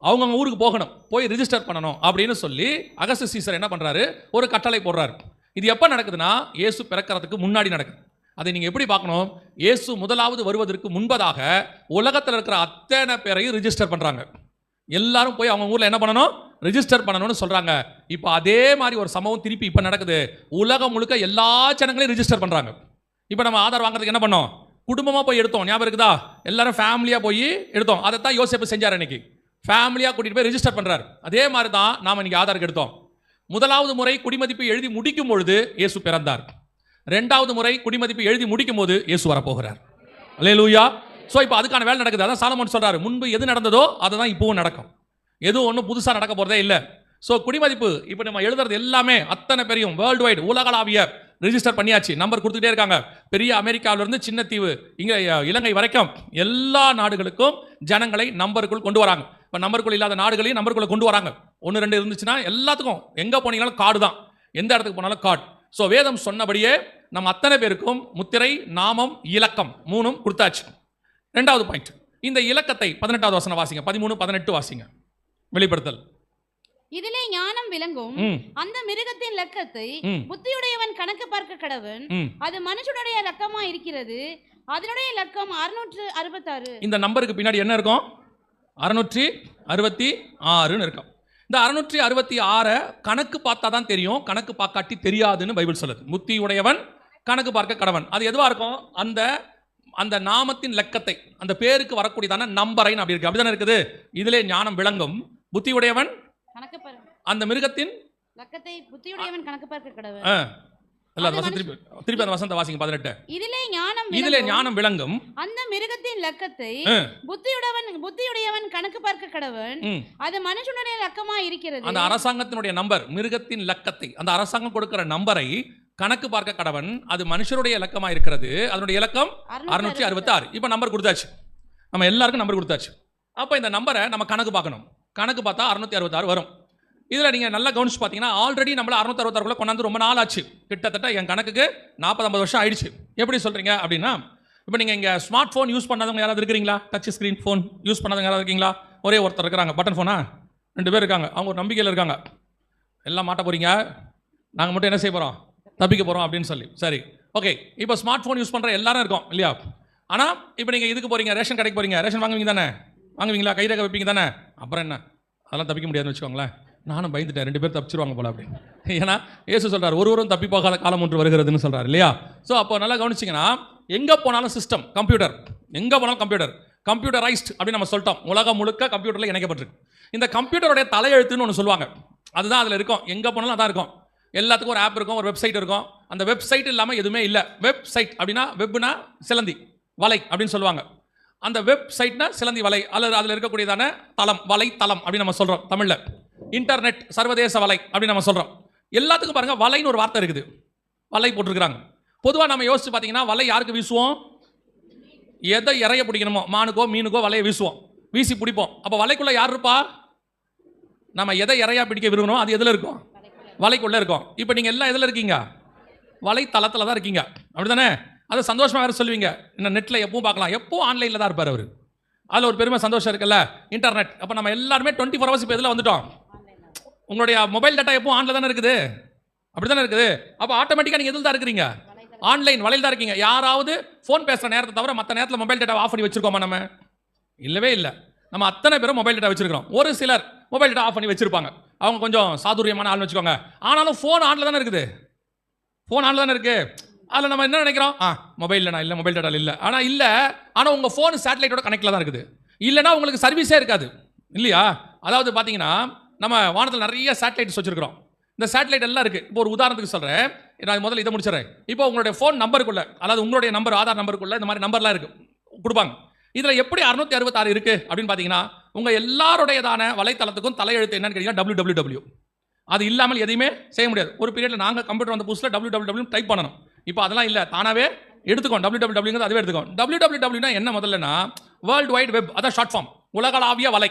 அவங்கவுங்க ஊருக்கு போகணும், போய் ரிஜிஸ்டர் பண்ணணும் அப்படின்னு சொல்லி அகஸ்டஸ் சீசர் என்ன பண்ணுறாரு, ஒரு கட்டளை போடுறாரு. இது எப்போ நடக்குதுன்னா, இயேசு பிறக்கிறதுக்கு முன்னாடி நடக்குது. அதை நீங்கள் எப்படி பார்க்கணும், இயேசு முதலாவது வருவதற்கு முன்பதாக உலகத்தில் இருக்கிற அத்தனை பேரையும் ரிஜிஸ்டர் பண்ணுறாங்க. எல்லாரும் போய் அவங்க ஊரில் என்ன பண்ணணும், ரிஜிஸ்டர் பண்ணணும்னு சொல்கிறாங்க. இப்போ அதே மாதிரி ஒரு சம்பவம் திருப்பி இப்போ நடக்குது. உலகம் முழுக்க எல்லா ஜனங்களையும் ரிஜிஸ்டர் பண்ணுறாங்க. இப்போ நம்ம ஆதார் வாங்குறதுக்கு என்ன பண்ணோம், குடும்பமாக போய் எடுத்தோம், ஞாபகம் இருக்குதா? எல்லாரும் ஃபேமிலியாக போய் எடுத்தோம். அதை தான் யோசேப்பு செஞ்சார். இன்னைக்கு ஃபேமிலியாக கூட்டிகிட்டு போய் ரிஜிஸ்டர் பண்ணுறாரு. அதே மாதிரி தான் நாம் இன்னைக்கு ஆதாருக்கு எடுத்தோம். முதலாவது முறை குடிமதிப்பு எழுதி முடிக்கும் பொழுது இயேசு பிறந்தார். 2வது முறை குடிமதிப்பு எழுதி முடிக்கும் போது இயேசு வரப்போகிறார். அல்லேலூயா. ஸோ இப்போ அதுக்கான வேலை நடக்குது. அதான் சாலமோன் சொல்றாரு, முன்பு எது நடந்ததோ அதுதான் இப்போவும் நடக்கும், எதுவும் ஒன்றும் புதுசாக நடக்க போகிறதே இல்லை. ஸோ குடிமதிப்பு இப்போ நம்ம எழுதுறது எல்லாமே அத்தனை பெரியும் வேர்ல்டு வைடு உலகளாவிய ரிஜிஸ்டர் பண்ணியாச்சு. நம்பர் கொடுத்துட்டே இருக்காங்க. பெரிய அமெரிக்காவிலிருந்து சின்ன தீவு இங்கே இலங்கை வரைக்கும் எல்லா நாடுகளுக்கும் ஜனங்களை நம்பருக்குள் கொண்டு வராங்க. இப்போ நம்பருக்குள் இல்லாத நாடுகளையும் நம்பருக்குள்ள கொண்டு வராங்க. 1 2 இருந்துச்சுன்னா எல்லாத்துக்கும் எங்கே போனீங்களும் கார்டு தான், எந்த இடத்துக்கு போனாலும் கார்டு. ஸோ வேதம் சொன்னபடியே நம்ம அத்தனை பேருக்கும் முத்திரை, நாமம், இலக்கம் 3ம் கொடுத்தாச்சு. 2வது பாயிண்ட், இந்த இலக்கத்தை 18வது வசனம் வாசிங்க, 13 18 வாசிங்க. வெளிப்படுத்தல் இதிலே ஞானம் விளங்கும். ம், அந்த மிருகத்தின் லக்கத்தை ம், புத்தியுடையவன் கணக்கு பார்க்க கடவன். ம். அது மனுஷனுடைய லக்கமா இருக்கிறது. அதனுடைய லக்கம் 666. இந்த நம்பருக்கு பின்னாடி என்ன இருக்கும்? 666 இருக்கும். இந்த 666 கணக்கு பார்த்தா தான் தெரியும், கணக்கு பார்க்காட்டி தெரியாதுன்னு பைபிள் சொல்லுது. புத்தி உடையவன் கணக்கு பார்க்க கடவன். அது எதுவா இருக்கும்? அந்த அந்த நாமத்தின் லக்கத்தை, அந்த பேருக்கு வரக்கூடியதான நம்பரைன்னு அப்படி இருக்கு. அப்படிதானே இருக்குது. இதிலே ஞானம் விளங்கும். புத்தி உடையவன் கணக்கு பாரு அந்த மிருகத்தின் லக்கத்தை புத்தியுடையவன் கணக்கு பார்க்க கடவன். இல்ல அது வசனம் திருப்பி அந்த வசனத்தை வாசிங்க 18. இதிலே ஞானம் இதிலே ஞானம் விளங்கும். அந்த மிருகத்தின் லக்கத்தை ஆ, புத்தியுடையவன் கணக்கு பார்க்க கடவன். ம். அது மனுஷனுடைய லக்கமா இருக்கிறது. அந்த அரசாங்கத்தினுடைய நம்பர், மிருகத்தின் லக்கத்தை, அந்த அரசாங்கம் கொடுக்கிற நம்பரை கணக்கு பார்க்க கடவன். அது மனுஷருடைய இலக்கமா இருக்கிறது. அதனுடைய இலக்கம் 666. இப்போ நம்பர் கொடுத்தாச்சு, நம்ம எல்லாருக்கும் நம்பர் கொடுத்தாச்சு. அப்போ இந்த நம்பரை நம்ம கணக்கு பார்க்கணும். கணக்கு பார்த்தா 666 வரும். இதில் நீங்கள் நல்லா கவனிச்சு பார்த்தீங்கன்னா ஆல்ரெடி நம்மள 666 கொண்டாந்து ரொம்ப நாள் ஆச்சு. கிட்டத்தட்ட என் கணக்குக்கு 40-50 வருஷம் ஆயிடுச்சு. எப்படி சொல்கிறீங்க அப்படின்னா, இப்போ நீங்கள் இங்கே ஸ்மார்ட் ஃபோன் யூஸ் பண்ணாதவங்க யாராவது இருக்கிறீங்களா? டச் ஸ்க்ரீன் ஃபோன் யூஸ் பண்ணாதவங்க யாராவது இருக்கீங்களா? ஒரே ஒருத்தர் இருக்கிறாங்க. பட்டன் ஃபோனா 2 பேர் இருக்காங்க. அவங்க ஒரு நம்பிக்கையில் இருக்காங்க. எல்லாம் மாட்ட போகிறீங்க, நாங்கள் மட்டும் என்ன செய்ய போகிறோம்? தப்பிக்க போகிறோம் அப்படின்னு சொல்லி. சரி, ஓகே. இப்போ ஸ்மார்ட் ஃபோன் யூஸ் பண்ணுற எல்லாரும் இருக்கோம் இல்லையா? ஆனால் இப்போ நீங்கள் இதுக்கு போகிறீங்க, ரேஷன் கடைக்கு போகிறீங்க, ரேஷன் வாங்குவீங்க தானே? வாங்குவீங்களா? கைரேகை வைப்பீங்க தானே? அப்புறம் என்ன, அதெல்லாம் தப்பிக்க முடியாதுன்னு வச்சுக்கோங்களேன். நானும் பயந்துட்டேன், 2 பேர் தப்பிச்சிருவாங்க போல அப்படின்னு. ஏன்னா இயேசு சொல்கிறார், ஒருவரும் தப்பி போகாத காலம் ஒன்று வருகிறதுன்னு சொல்கிறார் இல்லையா? ஸோ அப்போ நல்லா கவனிச்சிங்கன்னா, எங்கே போனாலும் சிஸ்டம், கம்ப்யூட்டர், எங்கே போனாலும் கம்ப்யூட்டர், கம்ப்யூட்டரைஸ்ட் அப்படின்னு நம்ம சொல்லிட்டோம். உலகம் முழுக்க கம்ப்யூட்டரில் இணைக்கப்பட்டிருக்கு. இந்த கம்ப்யூட்டருடைய தலையெழுத்துன்னு ஒன்று சொல்லுவாங்க. அதுதான் அதில் இருக்கும். எங்கே போனாலும் அதான் இருக்கும். எல்லாத்துக்கும் ஒரு ஆப் இருக்கும், ஒரு வெப்சைட் இருக்கும். அந்த வெப்சைட் இல்லாமல் எதுவுமே இல்லை. வெப்சைட் அப்படின்னா, வெப்னா சிலந்தி வலை அப்படின்னு சொல்லுவாங்க. அந்த வெப்சைட்னா சிலந்தி வலை, அல்லது அதில் இருக்கக்கூடியதான தளம், வலைத்தளம் அப்படின்னு நம்ம சொல்கிறோம் தமிழில். இன்டர்நெட், சர்வதேச வலை அப்படின்னு நம்ம சொல்கிறோம். எல்லாத்துக்கும் பாருங்கள், வலைன்னு ஒரு வார்த்தை இருக்குது. வலை போட்டிருக்கிறாங்க. பொதுவாக நம்ம யோசிச்சு பார்த்தீங்கன்னா, வலை யாருக்கு வீசுவோம்? எதை இறைய பிடிக்கணுமோ, மானுக்கோ மீனுக்கோ வலையை வீசுவோம், வீசி பிடிப்போம். அப்போ வலைக்குள்ளே யார் இருப்பா? நம்ம எதை இறையா பிடிக்க விரும்பணும், அது எதில் இருக்கும்? வலைக்குள்ளே இருக்கும். இப்போ நீங்கள் எல்லாம் எதில் இருக்கீங்க? வலைத்தளத்தில் தான் இருக்கீங்க. அப்படி தானே? அதை சந்தோஷமாக வேறு சொல்லுவீங்க. இன்னும் நெட்டில் எப்பவும் பார்க்கலாம், எப்பவும் ஆன்லைனில் தான் இருப்பார் அவர். அதில் ஒரு பெருமை சந்தோஷம் இருக்குல்ல, இன்டர்நெட். அப்போ நம்ம எல்லாருமே 24 ஹவர்ஸ் இப்போ எதில் வந்துட்டோம்? உங்களுடைய மொபைல் டேட்டா எப்பவும் ஆன்லைன் தானே இருக்குது. அப்படி தானே இருக்குது. அப்போ ஆட்டோமேட்டிக்காக நீங்கள் எதில் தான் இருக்கிறீங்க? ஆன்லைன் வலையில் தான் இருக்கீங்க. யாராவது ஃபோன் பேசுகிற நேரத்தை தவிர மற்ற நேரத்தில் மொபைல் டேட்டா ஆஃப் பண்ணி வச்சிருக்கோமா? நம்ம இல்லவே இல்லை. நம்ம அத்தனை பேரும் மொபைல் டேட்டா வச்சிருக்கிறோம். ஒரு சிலர் மொபைல் டேட்டா ஆஃப் பண்ணி வச்சிருப்பாங்க, அவங்க கொஞ்சம் சாதுரியமான ஆள்னு வச்சுக்கோங்க. ஆனாலும் ஃபோன் ஆனில் தானே இருக்குது. ஃபோன் ஆனில் தானே இருக்குது. அதில் நம்ம என்ன நினைக்கிறோம்? மொபைலில் நான் இல்லை, மொபைல் டேட்டா இல்லை. ஆனால் உங்கள் ஃபோன் சேட்டலைட்டோட கனெக்டில் தான் இருக்குது. இல்லைனா உங்களுக்கு சர்வீஸே இருக்காது இல்லையா? அதாவது பார்த்தீங்கன்னா, நம்ம வானத்தில் நிறைய சேட்டலைட்ஸ் வச்சுருக்கிறோம். இந்த சேட்டலைட் எல்லாம் இருக்குது. இப்போ ஒரு உதாரணத்துக்கு சொல்கிறேன், நான் முதல்ல இதை முடிச்சிடறேன். இப்போ உங்களுடைய ஃபோன் நம்பருக்குள்ளே, அதாவது உங்களுடைய நம்பர், ஆதார் நம்பருக்குள்ளே இந்த மாதிரி நம்பர்லாம் இருக்குது, கொடுப்பாங்க. இதில் எப்படி 666 இருக்குது அப்படின்னு பார்த்தீங்கன்னா, உங்கள் எல்லாருடையதான வலைத்தளத்துக்கும் தலையெழுத்து என்னன்னு கேட்டீங்கன்னா www. அது இல்லாமல் எதையுமே செய்ய முடியாது. ஒரு பீரியடில் நாங்கள் கம்ப்யூட்டர் வந்த புதுசில் www டைப் பண்ணணும். இப்போ அதெல்லாம் இல்லை, தானாகவே எடுத்துக்கோம். www அதுவே எடுத்துக்கோம். www என்ன முதல்லனா வேர்ல்டு வைட் வெப், அதான் ஷார்ட் ஃபார்ம். உலகளாவிய வலை.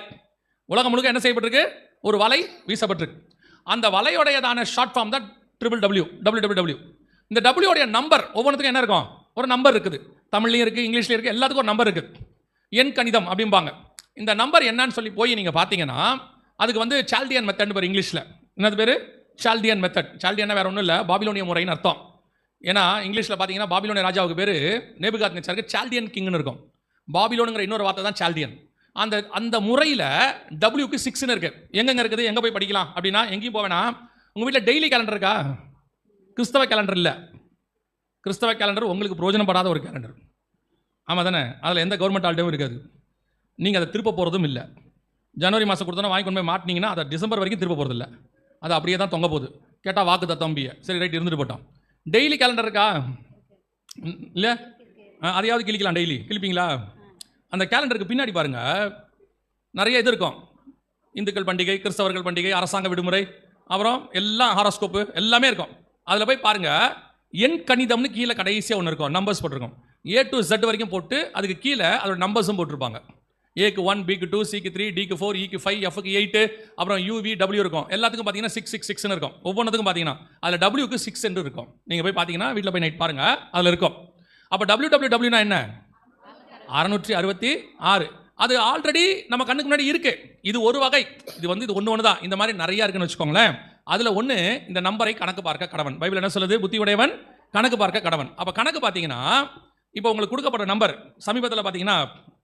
உலகம் முழுக்க என்ன செய்யப்பட்டிருக்கு? ஒரு வலை வீசப்பட்டிருக்கு. அந்த வலையுடையதான ஷார்ட் ஃபார்ம் தான் www. இந்த W உடைய நம்பர் ஒவ்வொன்றுத்துக்கும் என்ன இருக்கும்? ஒரு நம்பர் இருக்குது. தமிழ்லையும் இருக்குது, இங்கிலீஷ்லையும் இருக்குது, எல்லாத்துக்கும் ஒரு நம்பர் இருக்குது. எண் கணிதம் அப்படிம்பாங்க. இந்த நம்பர் என்னன்னு சொல்லி போய் நீங்கள் பார்த்தீங்கன்னா, அதுக்கு வந்து சால்டியன் மெத்தட் பேர் இங்கிலீஷில். என்னது பேர்? Chaldean method. சால்டியன்னா வேறு ஒன்றும் இல்லை, பாபிலோனிய முறைன்னு அர்த்தம். ஏன்னா இங்கிலீஷில் பார்த்தீங்கன்னா பாபிலோனிய ராஜாவுக்கு பேர் நேபுகாத்நேச்சருக்கு சால்டியன் கிங்னு இருக்கும். பாபிலோனுங்கிற இன்னொரு வார்த்தை தான் சால்டியன். அந்த முறையில் டபிள்யூக்கு 6ன்னு இருக்குது. எங்கெங்கே இருக்குது, எங்கே போய் படிக்கலாம் அப்படின்னா, எங்கேயும் போவேனா, உங்கள் வீட்டில் டெய்லி கேலண்டர் இருக்கா? கிறிஸ்தவ கேலண்டர் இல்லை. கிறிஸ்தவ கேலண்டர் உங்களுக்கு பிரயோஜனப்படாத ஒரு கேலண்டர். ஆமாம் தானே? அதில் எந்த கவர்மெண்ட் ஹாலிடேவும் இருக்காது. நீங்கள் அதை திருப்ப போகிறதும் இல்லை. ஜனவரி மாதம் கொடுத்தோன்னா வாங்கி கொண்டு போய் மாட்டினீங்கன்னா அதை டிசம்பர் வரைக்கும் திருப்ப போகிறது இல்லை. அது அப்படியே தான் தொங்க போகுது. கேட்டால் வாக்கு தம்பியை சரி ரைட் இருந்துட்டு போட்டோம். டெய்லி கேலண்டர் இருக்கா? இல்லை, அதையாவது கிழிக்கலாம். டெய்லி கிழிப்பீங்களா? அந்த கேலண்டருக்கு பின்னாடி பாருங்கள், நிறைய இது இருக்கும். இந்துக்கள் பண்டிகை, கிறிஸ்தவர்கள் பண்டிகை, அரசாங்க விடுமுறை, அப்புறம் எல்லாம் ஹாரோஸ்கோப்பு எல்லாமே இருக்கும். அதில் போய் பாருங்கள், எண் கணிதம்னு கீழே கடைசியாக ஒன்று இருக்கும், நம்பர்ஸ் போட்டிருக்கோம். A to Z வரைக்கும் போட்டு அதுக்கு கீழே அதோட நம்பர்ஸும் போட்டிருப்பாங்க. ஏக்கு 1, பிக்கு 2, சிக்கு 3, டிக்கு 4, ஈக்கு 5, எஃப்க்கு 8, அப்புறம் UV, W இருக்கும். எல்லாத்துக்கும் பார்த்தீங்கன்னா 666ன்னு இருக்கும். ஒவ்வொன்றுத்துக்கும் பார்த்தீங்கன்னா அதில் Wக்கு 6 என்று இருக்கும். நீங்கள் போய் பார்த்தீங்கன்னா வீட்டில் போய் நைட் பாருங்கள், அதில் இருக்கும். அப்போ www என்ன? 666. அது ஆல்ரெடி நம்ம கண்ணுக்கு முன்னாடி இருக்கு. இது ஒரு வகை, இது ஒன்று தான். இந்த மாதிரி நிறைய இருக்குன்னு வச்சுக்கோங்களேன். அதில் ஒன்று இந்த நம்பரை கணக்கு பார்க்க கடவன். பைபிள் என்ன சொல்லுது? புத்தி உடையவன் கணக்கு பார்க்க கடவன். அப்போ கணக்கு பார்த்தீங்கன்னா இப்போ உங்களுக்கு கொடுக்கப்படுற நம்பர் சமீபத்தில் பார்த்தீங்கன்னா,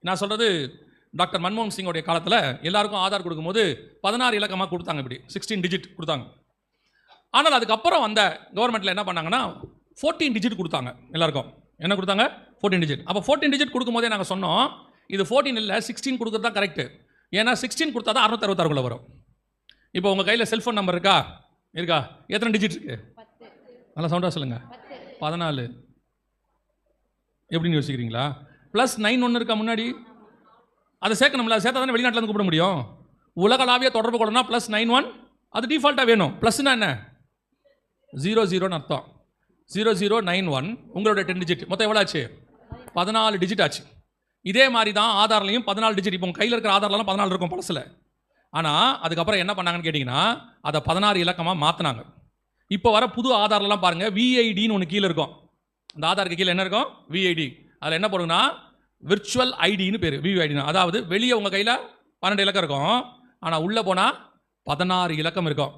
நான் சொல்கிறது டாக்டர் மன்மோகன் சிங்கோடைய காலத்தில் எல்லாருக்கும் ஆதார் கொடுக்கும்போது 16 இலக்கமாக கொடுத்தாங்க, இப்படி 16 டிஜிட் கொடுத்தாங்க. ஆனால் அதுக்கப்புறம் அந்த கவர்மெண்ட்டில் என்ன பண்ணாங்கன்னா 14 டிஜிட் கொடுத்தாங்க எல்லாருக்கும். என்ன கொடுத்தாங்க? 14 டிஜிட். அப்போ 14 டிஜிட் கொடுக்கும்போதே நாங்கள் சொன்னோம் இது 14 இல்லை 16 கொடுக்குறது தான் கரெக்டு. ஏன்னா 16 கொடுத்தா தான் 666 வரும். இப்போ உங்கள் கையில் செல்ஃபோன் நம்பர் இருக்கா? எத்தனை டிஜிட் இருக்கு? நல்லா சவுண்டாக சொல்லுங்கள். 14. எப்படின்னு யோசிக்கிறீங்களா? ப்ளஸ் 9 ஒன்று இருக்கா முன்னாடி? அதை சேர்க்கணும்ல, அதை சேர்த்தா தானே வெளிநாட்டில் கூப்பிட முடியும். உலகளாவிய தொடர்பு கொள்ளணும்னா +91 அது டிஃபால்ட்டாக வேணும். ப்ளஸ்னா என்ன? 00ன்னு அர்த்தம். 0091 உங்களுடைய 10 டிஜிட். மொத்தம் எவ்வளோ ஆச்சு? 14 டிஜிட் ஆச்சு. இதே மாதிரி தான் ஆதார்லையும் 14 டிஜிட். இப்போ உங்கள் கையில் இருக்கிற ஆதார்லாம் 14 இருக்கும் பழசில். ஆனால் அதுக்கப்புறம் என்ன பண்ணாங்கன்னு கேட்டிங்கன்னா அதை 16 இலக்கமாக மாற்றினாங்க. இப்போ வர புது ஆதார்லாம் பாருங்கள் VIDன்னு ஒன்று கீழே இருக்கும். அந்த ஆதாருக்கு கீழே என்ன இருக்கும்? VID. அதில் என்ன போடுங்கன்னா விர்ச்சுவல் ஐடின்னு பேர். VIDனா அதாவது வெளியே உங்கள் கையில் 12 இலக்கம் இருக்கும், ஆனால் உள்ளே போனால் 16 இலக்கம் இருக்கும்.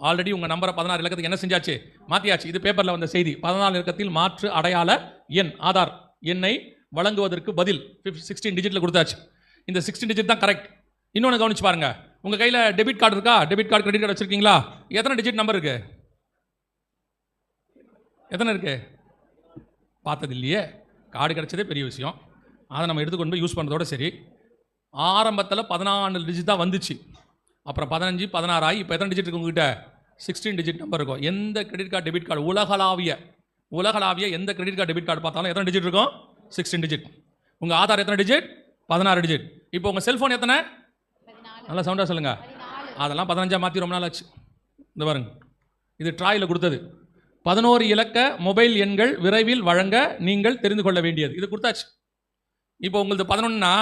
ஆல்ரெடி உங்கள் நம்பரை 16 இலக்கத்துக்கு என்ன செஞ்சாச்சு? மாற்றியாச்சு. இது பேப்பரில் வந்த செய்தி. 14 இலக்கத்தில் மாற்று அடையாள எண் ஆதார் எண்ணை வழங்குவதற்கு பதில் 16 டிஜிட்டில் கொடுத்தாச்சு. இந்த 16 டிஜிட் தான் கரெக்ட். இன்னொன்று கவனிச்சு பாருங்க, உங்கள் கையில் டெபிட் கார்டு இருக்கா? டெபிட் கார்டு கிரெடிட் கார்டு வச்சுருக்கீங்களா? எத்தனை டிஜிட் நம்பர் இருக்கு? எத்தனை இருக்கு? பார்த்தது இல்லையே. கார்டு கிடைச்சதே பெரிய விஷயம். அதை நம்ம எடுத்துக்கொண்டு போய் யூஸ் பண்ணுறதோட சரி. ஆரம்பத்தில் 14 டிஜிட் தான் வந்துச்சு. அப்புறம் 15 16 ஆகி இப்போ எத்தனை டிஜிட் இருக்கு உங்ககிட்ட? 16 டிஜிட் நம்பர் இருக்கும். எந்த கிரெடிட் கார்டு டெபிட் கார்டு உலகளாவிய எந்த கிரெடிட் கார்டு டெபிட் கார்டு பார்த்தாலும் எத்தனை டிஜிட் இருக்கும்? 16 டிஜிட். உங்கள் ஆதார் எத்தனை டிஜிட்? 16 டிஜிட். இப்போ உங்கள் செல்ஃபோன் எத்தனை? நல்லா சவுண்டாக சொல்லுங்கள். அதெல்லாம் 15 மாற்றி ரொம்ப நாள் ஆச்சு. இந்த பாருங்க, இது ட்ராயில் கொடுத்தது. 11 இலக்க மொபைல் எண்கள் விரைவில் வழங்க நீங்கள் தெரிந்து கொள்ள வேண்டியது. இது கொடுத்தாச்சு. இப்போ உங்களுக்கு 11னா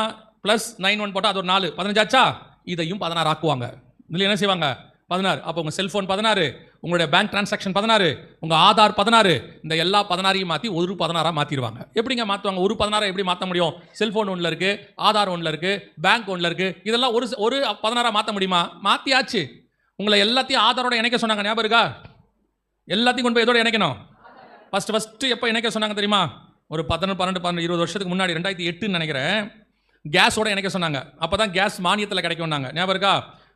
+91 போட்டால் அது ஒரு 4 15 ஆச்சா? இதையும் 16 ஆக்குவாங்க. இதில் என்ன செய்வாங்க? 16. அப்போ உங்கள் செல்ஃபோன் 16, உங்களுடைய பேங்க் டிரான்சாக்ஷன் 16, உங்கள் ஆதார் 16, இந்த எல்லா 16ஐயும் மாற்றி ஒரு 16ஆக மாற்றிடுவாங்க. எப்படிங்க மாற்றுவாங்க? ஒரு 16 எப்படி மாற்ற முடியும்? செல்ஃபோன் ஒன்றில் இருக்குது, ஆதார் ஒன்றில் இருக்குது, பேங்க் ஒன்றில் இருக்குது. இதெல்லாம் ஒரு 16ஆக மாற்ற முடியுமா? மாற்றியாச்சு. உங்களை எல்லாத்தையும் ஆதாரோட இணைக்க சொன்னாங்க, ஞாபகம் இருக்கா? எல்லாத்தையும் கொண்டு போய் எதோட இணைக்கணும்? ஃபஸ்ட்டு எப்போ இணைக்க சொன்னாங்க தெரியுமா? ஒரு 11 12 12 20 வருஷத்துக்கு முன்னாடி 2008ன்னு நினைக்கிறேன். கேஸோட இணைக்க சொன்னாங்க. அப்போ தான் கேஸ் மானியத்தில் கிடைக்கும்னாங்க, ஞாபகம் இருக்கா?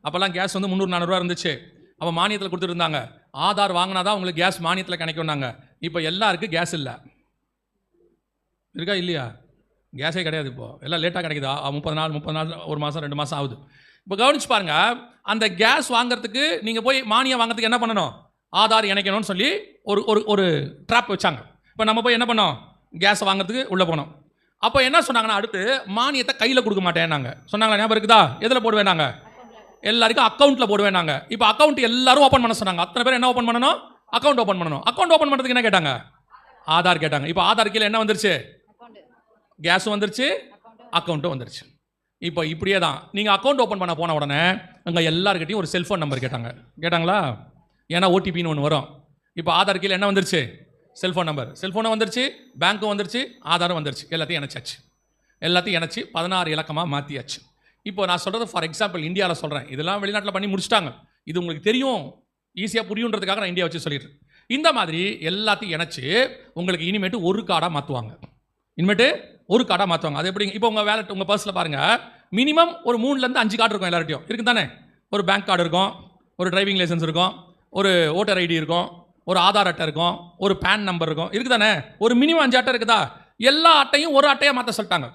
அப்போல்லாம் கேஸ் வந்து 300 400 ரூபா இருந்துச்சு. அப்போ மானியத்தில் கொடுத்துட்டு இருந்தாங்க. ஆதார் வாங்கினா தான் உங்களுக்கு கேஸ் மானியத்தில் கிடைக்கும்னாங்க. இப்போ எல்லாருக்கும் கேஸ் இல்லை. இருக்கா இல்லையா? கேஸே கிடையாது. இப்போ எல்லாம் லேட்டாக கிடைக்குதா? 30 நாள் 1 மாதம் 2 மாதம் ஆகுது. இப்போ கவனிச்சு பாருங்க, அந்த கேஸ் வாங்குறதுக்கு நீங்கள் போய் மானியம் வாங்குறதுக்கு என்ன பண்ணணும்? ஆதார் இணைக்கணும்னு சொல்லி ஒரு ட்ராப் வச்சாங்க. இப்போ நம்ம போய் என்ன பண்ணோம்? கேஸ் வாங்குறதுக்கு உள்ளே போனோம். அப்போ என்ன சொன்னாங்கன்னா, அடுத்து மானியத்தை கையில் கொடுக்க மாட்டேன் நாங்கள் சொன்னாங்களா? ஞாபகம் இருக்குதா? எதில் போடுவேன்? நாங்கள் எல்லாருக்கும் அக்கௌண்ட்டில் போடுவேன். நாங்கள் இப்போ அக்கௌண்ட் எல்லாரும் ஓப்பன் பண்ண சொன்னாங்க. அத்தனை பேர் என்ன ஓப்பன் பண்ணணும்? அக்கௌண்ட் ஓப்பன் பண்ணணும். அக்கௌண்ட் ஓப்பன் பண்ணுறதுக்கு என்ன கேட்டாங்க? ஆதார் கேட்டாங்க. இப்போ ஆதார் கீழே என்ன வந்துருச்சு? கேஸும் வந்துருச்சு, அக்கௌண்ட்டும் வந்துருச்சு. இப்போ இப்படியே தான் நீங்கள் அக்கௌண்ட் ஓப்பன் பண்ண போன உடனே அங்கே எல்லாருக்கிட்டையும் ஒரு செல்ஃபோன் நம்பர் கேட்டாங்களா? ஏன்னா ஓடிபின்னு ஒன்று வரும். இப்போ ஆதார் கீழே என்ன வந்துருச்சு? Cellphone number. செல்ஃபோனும் வந்துருச்சு, பேங்க்கும் வந்துருச்சு, ஆதாரம் வந்துருச்சு. எல்லாத்தையும் இணைச்சாச்சு. எல்லாத்தையும் இணைச்சி 16 இலக்கமாக மாற்றியாச்சு. இப்போ நான் சொல்கிறது ஃபார் எக்ஸாம்பிள் இந்தியாவில் சொல்கிறேன். இதெல்லாம் வெளிநாட்டில் பண்ணி முடிச்சிட்டாங்க. இது உங்களுக்கு தெரியும், ஈஸியாக புரியுன்றதுக்காக நான் இந்தியா வச்சு சொல்லிடுறேன். இந்த மாதிரி எல்லாத்தையும் இணைச்சி உங்களுக்கு இனிமேட்டு ஒரு கார்டாக மாற்றுவாங்க. அது எப்படி? இப்போ உங்கள் வேலட் உங்கள் பர்ஸில் பாருங்கள், மினிமம் ஒரு 3லேருந்து 5 கார்டு இருக்கும். எல்லார்ட்டையும் இருக்கு தானே? ஒரு பேங்க் கார்டு இருக்கும், ஒரு டிரைவிங் லைசன்ஸ் இருக்கும், ஒரு ஓட்டர் ஐடி இருக்கும், ஒரு ஆதார் அட்டை இருக்கும், ஒரு பேன் நம்பர் இருக்கும். இருக்கு தானே? ஒரு மினிமம் 5 அட்டை இருக்குதா? எல்லா அட்டையும் ஒரு அட்டையாக மாற்ற சொல்லிட்டாங்க.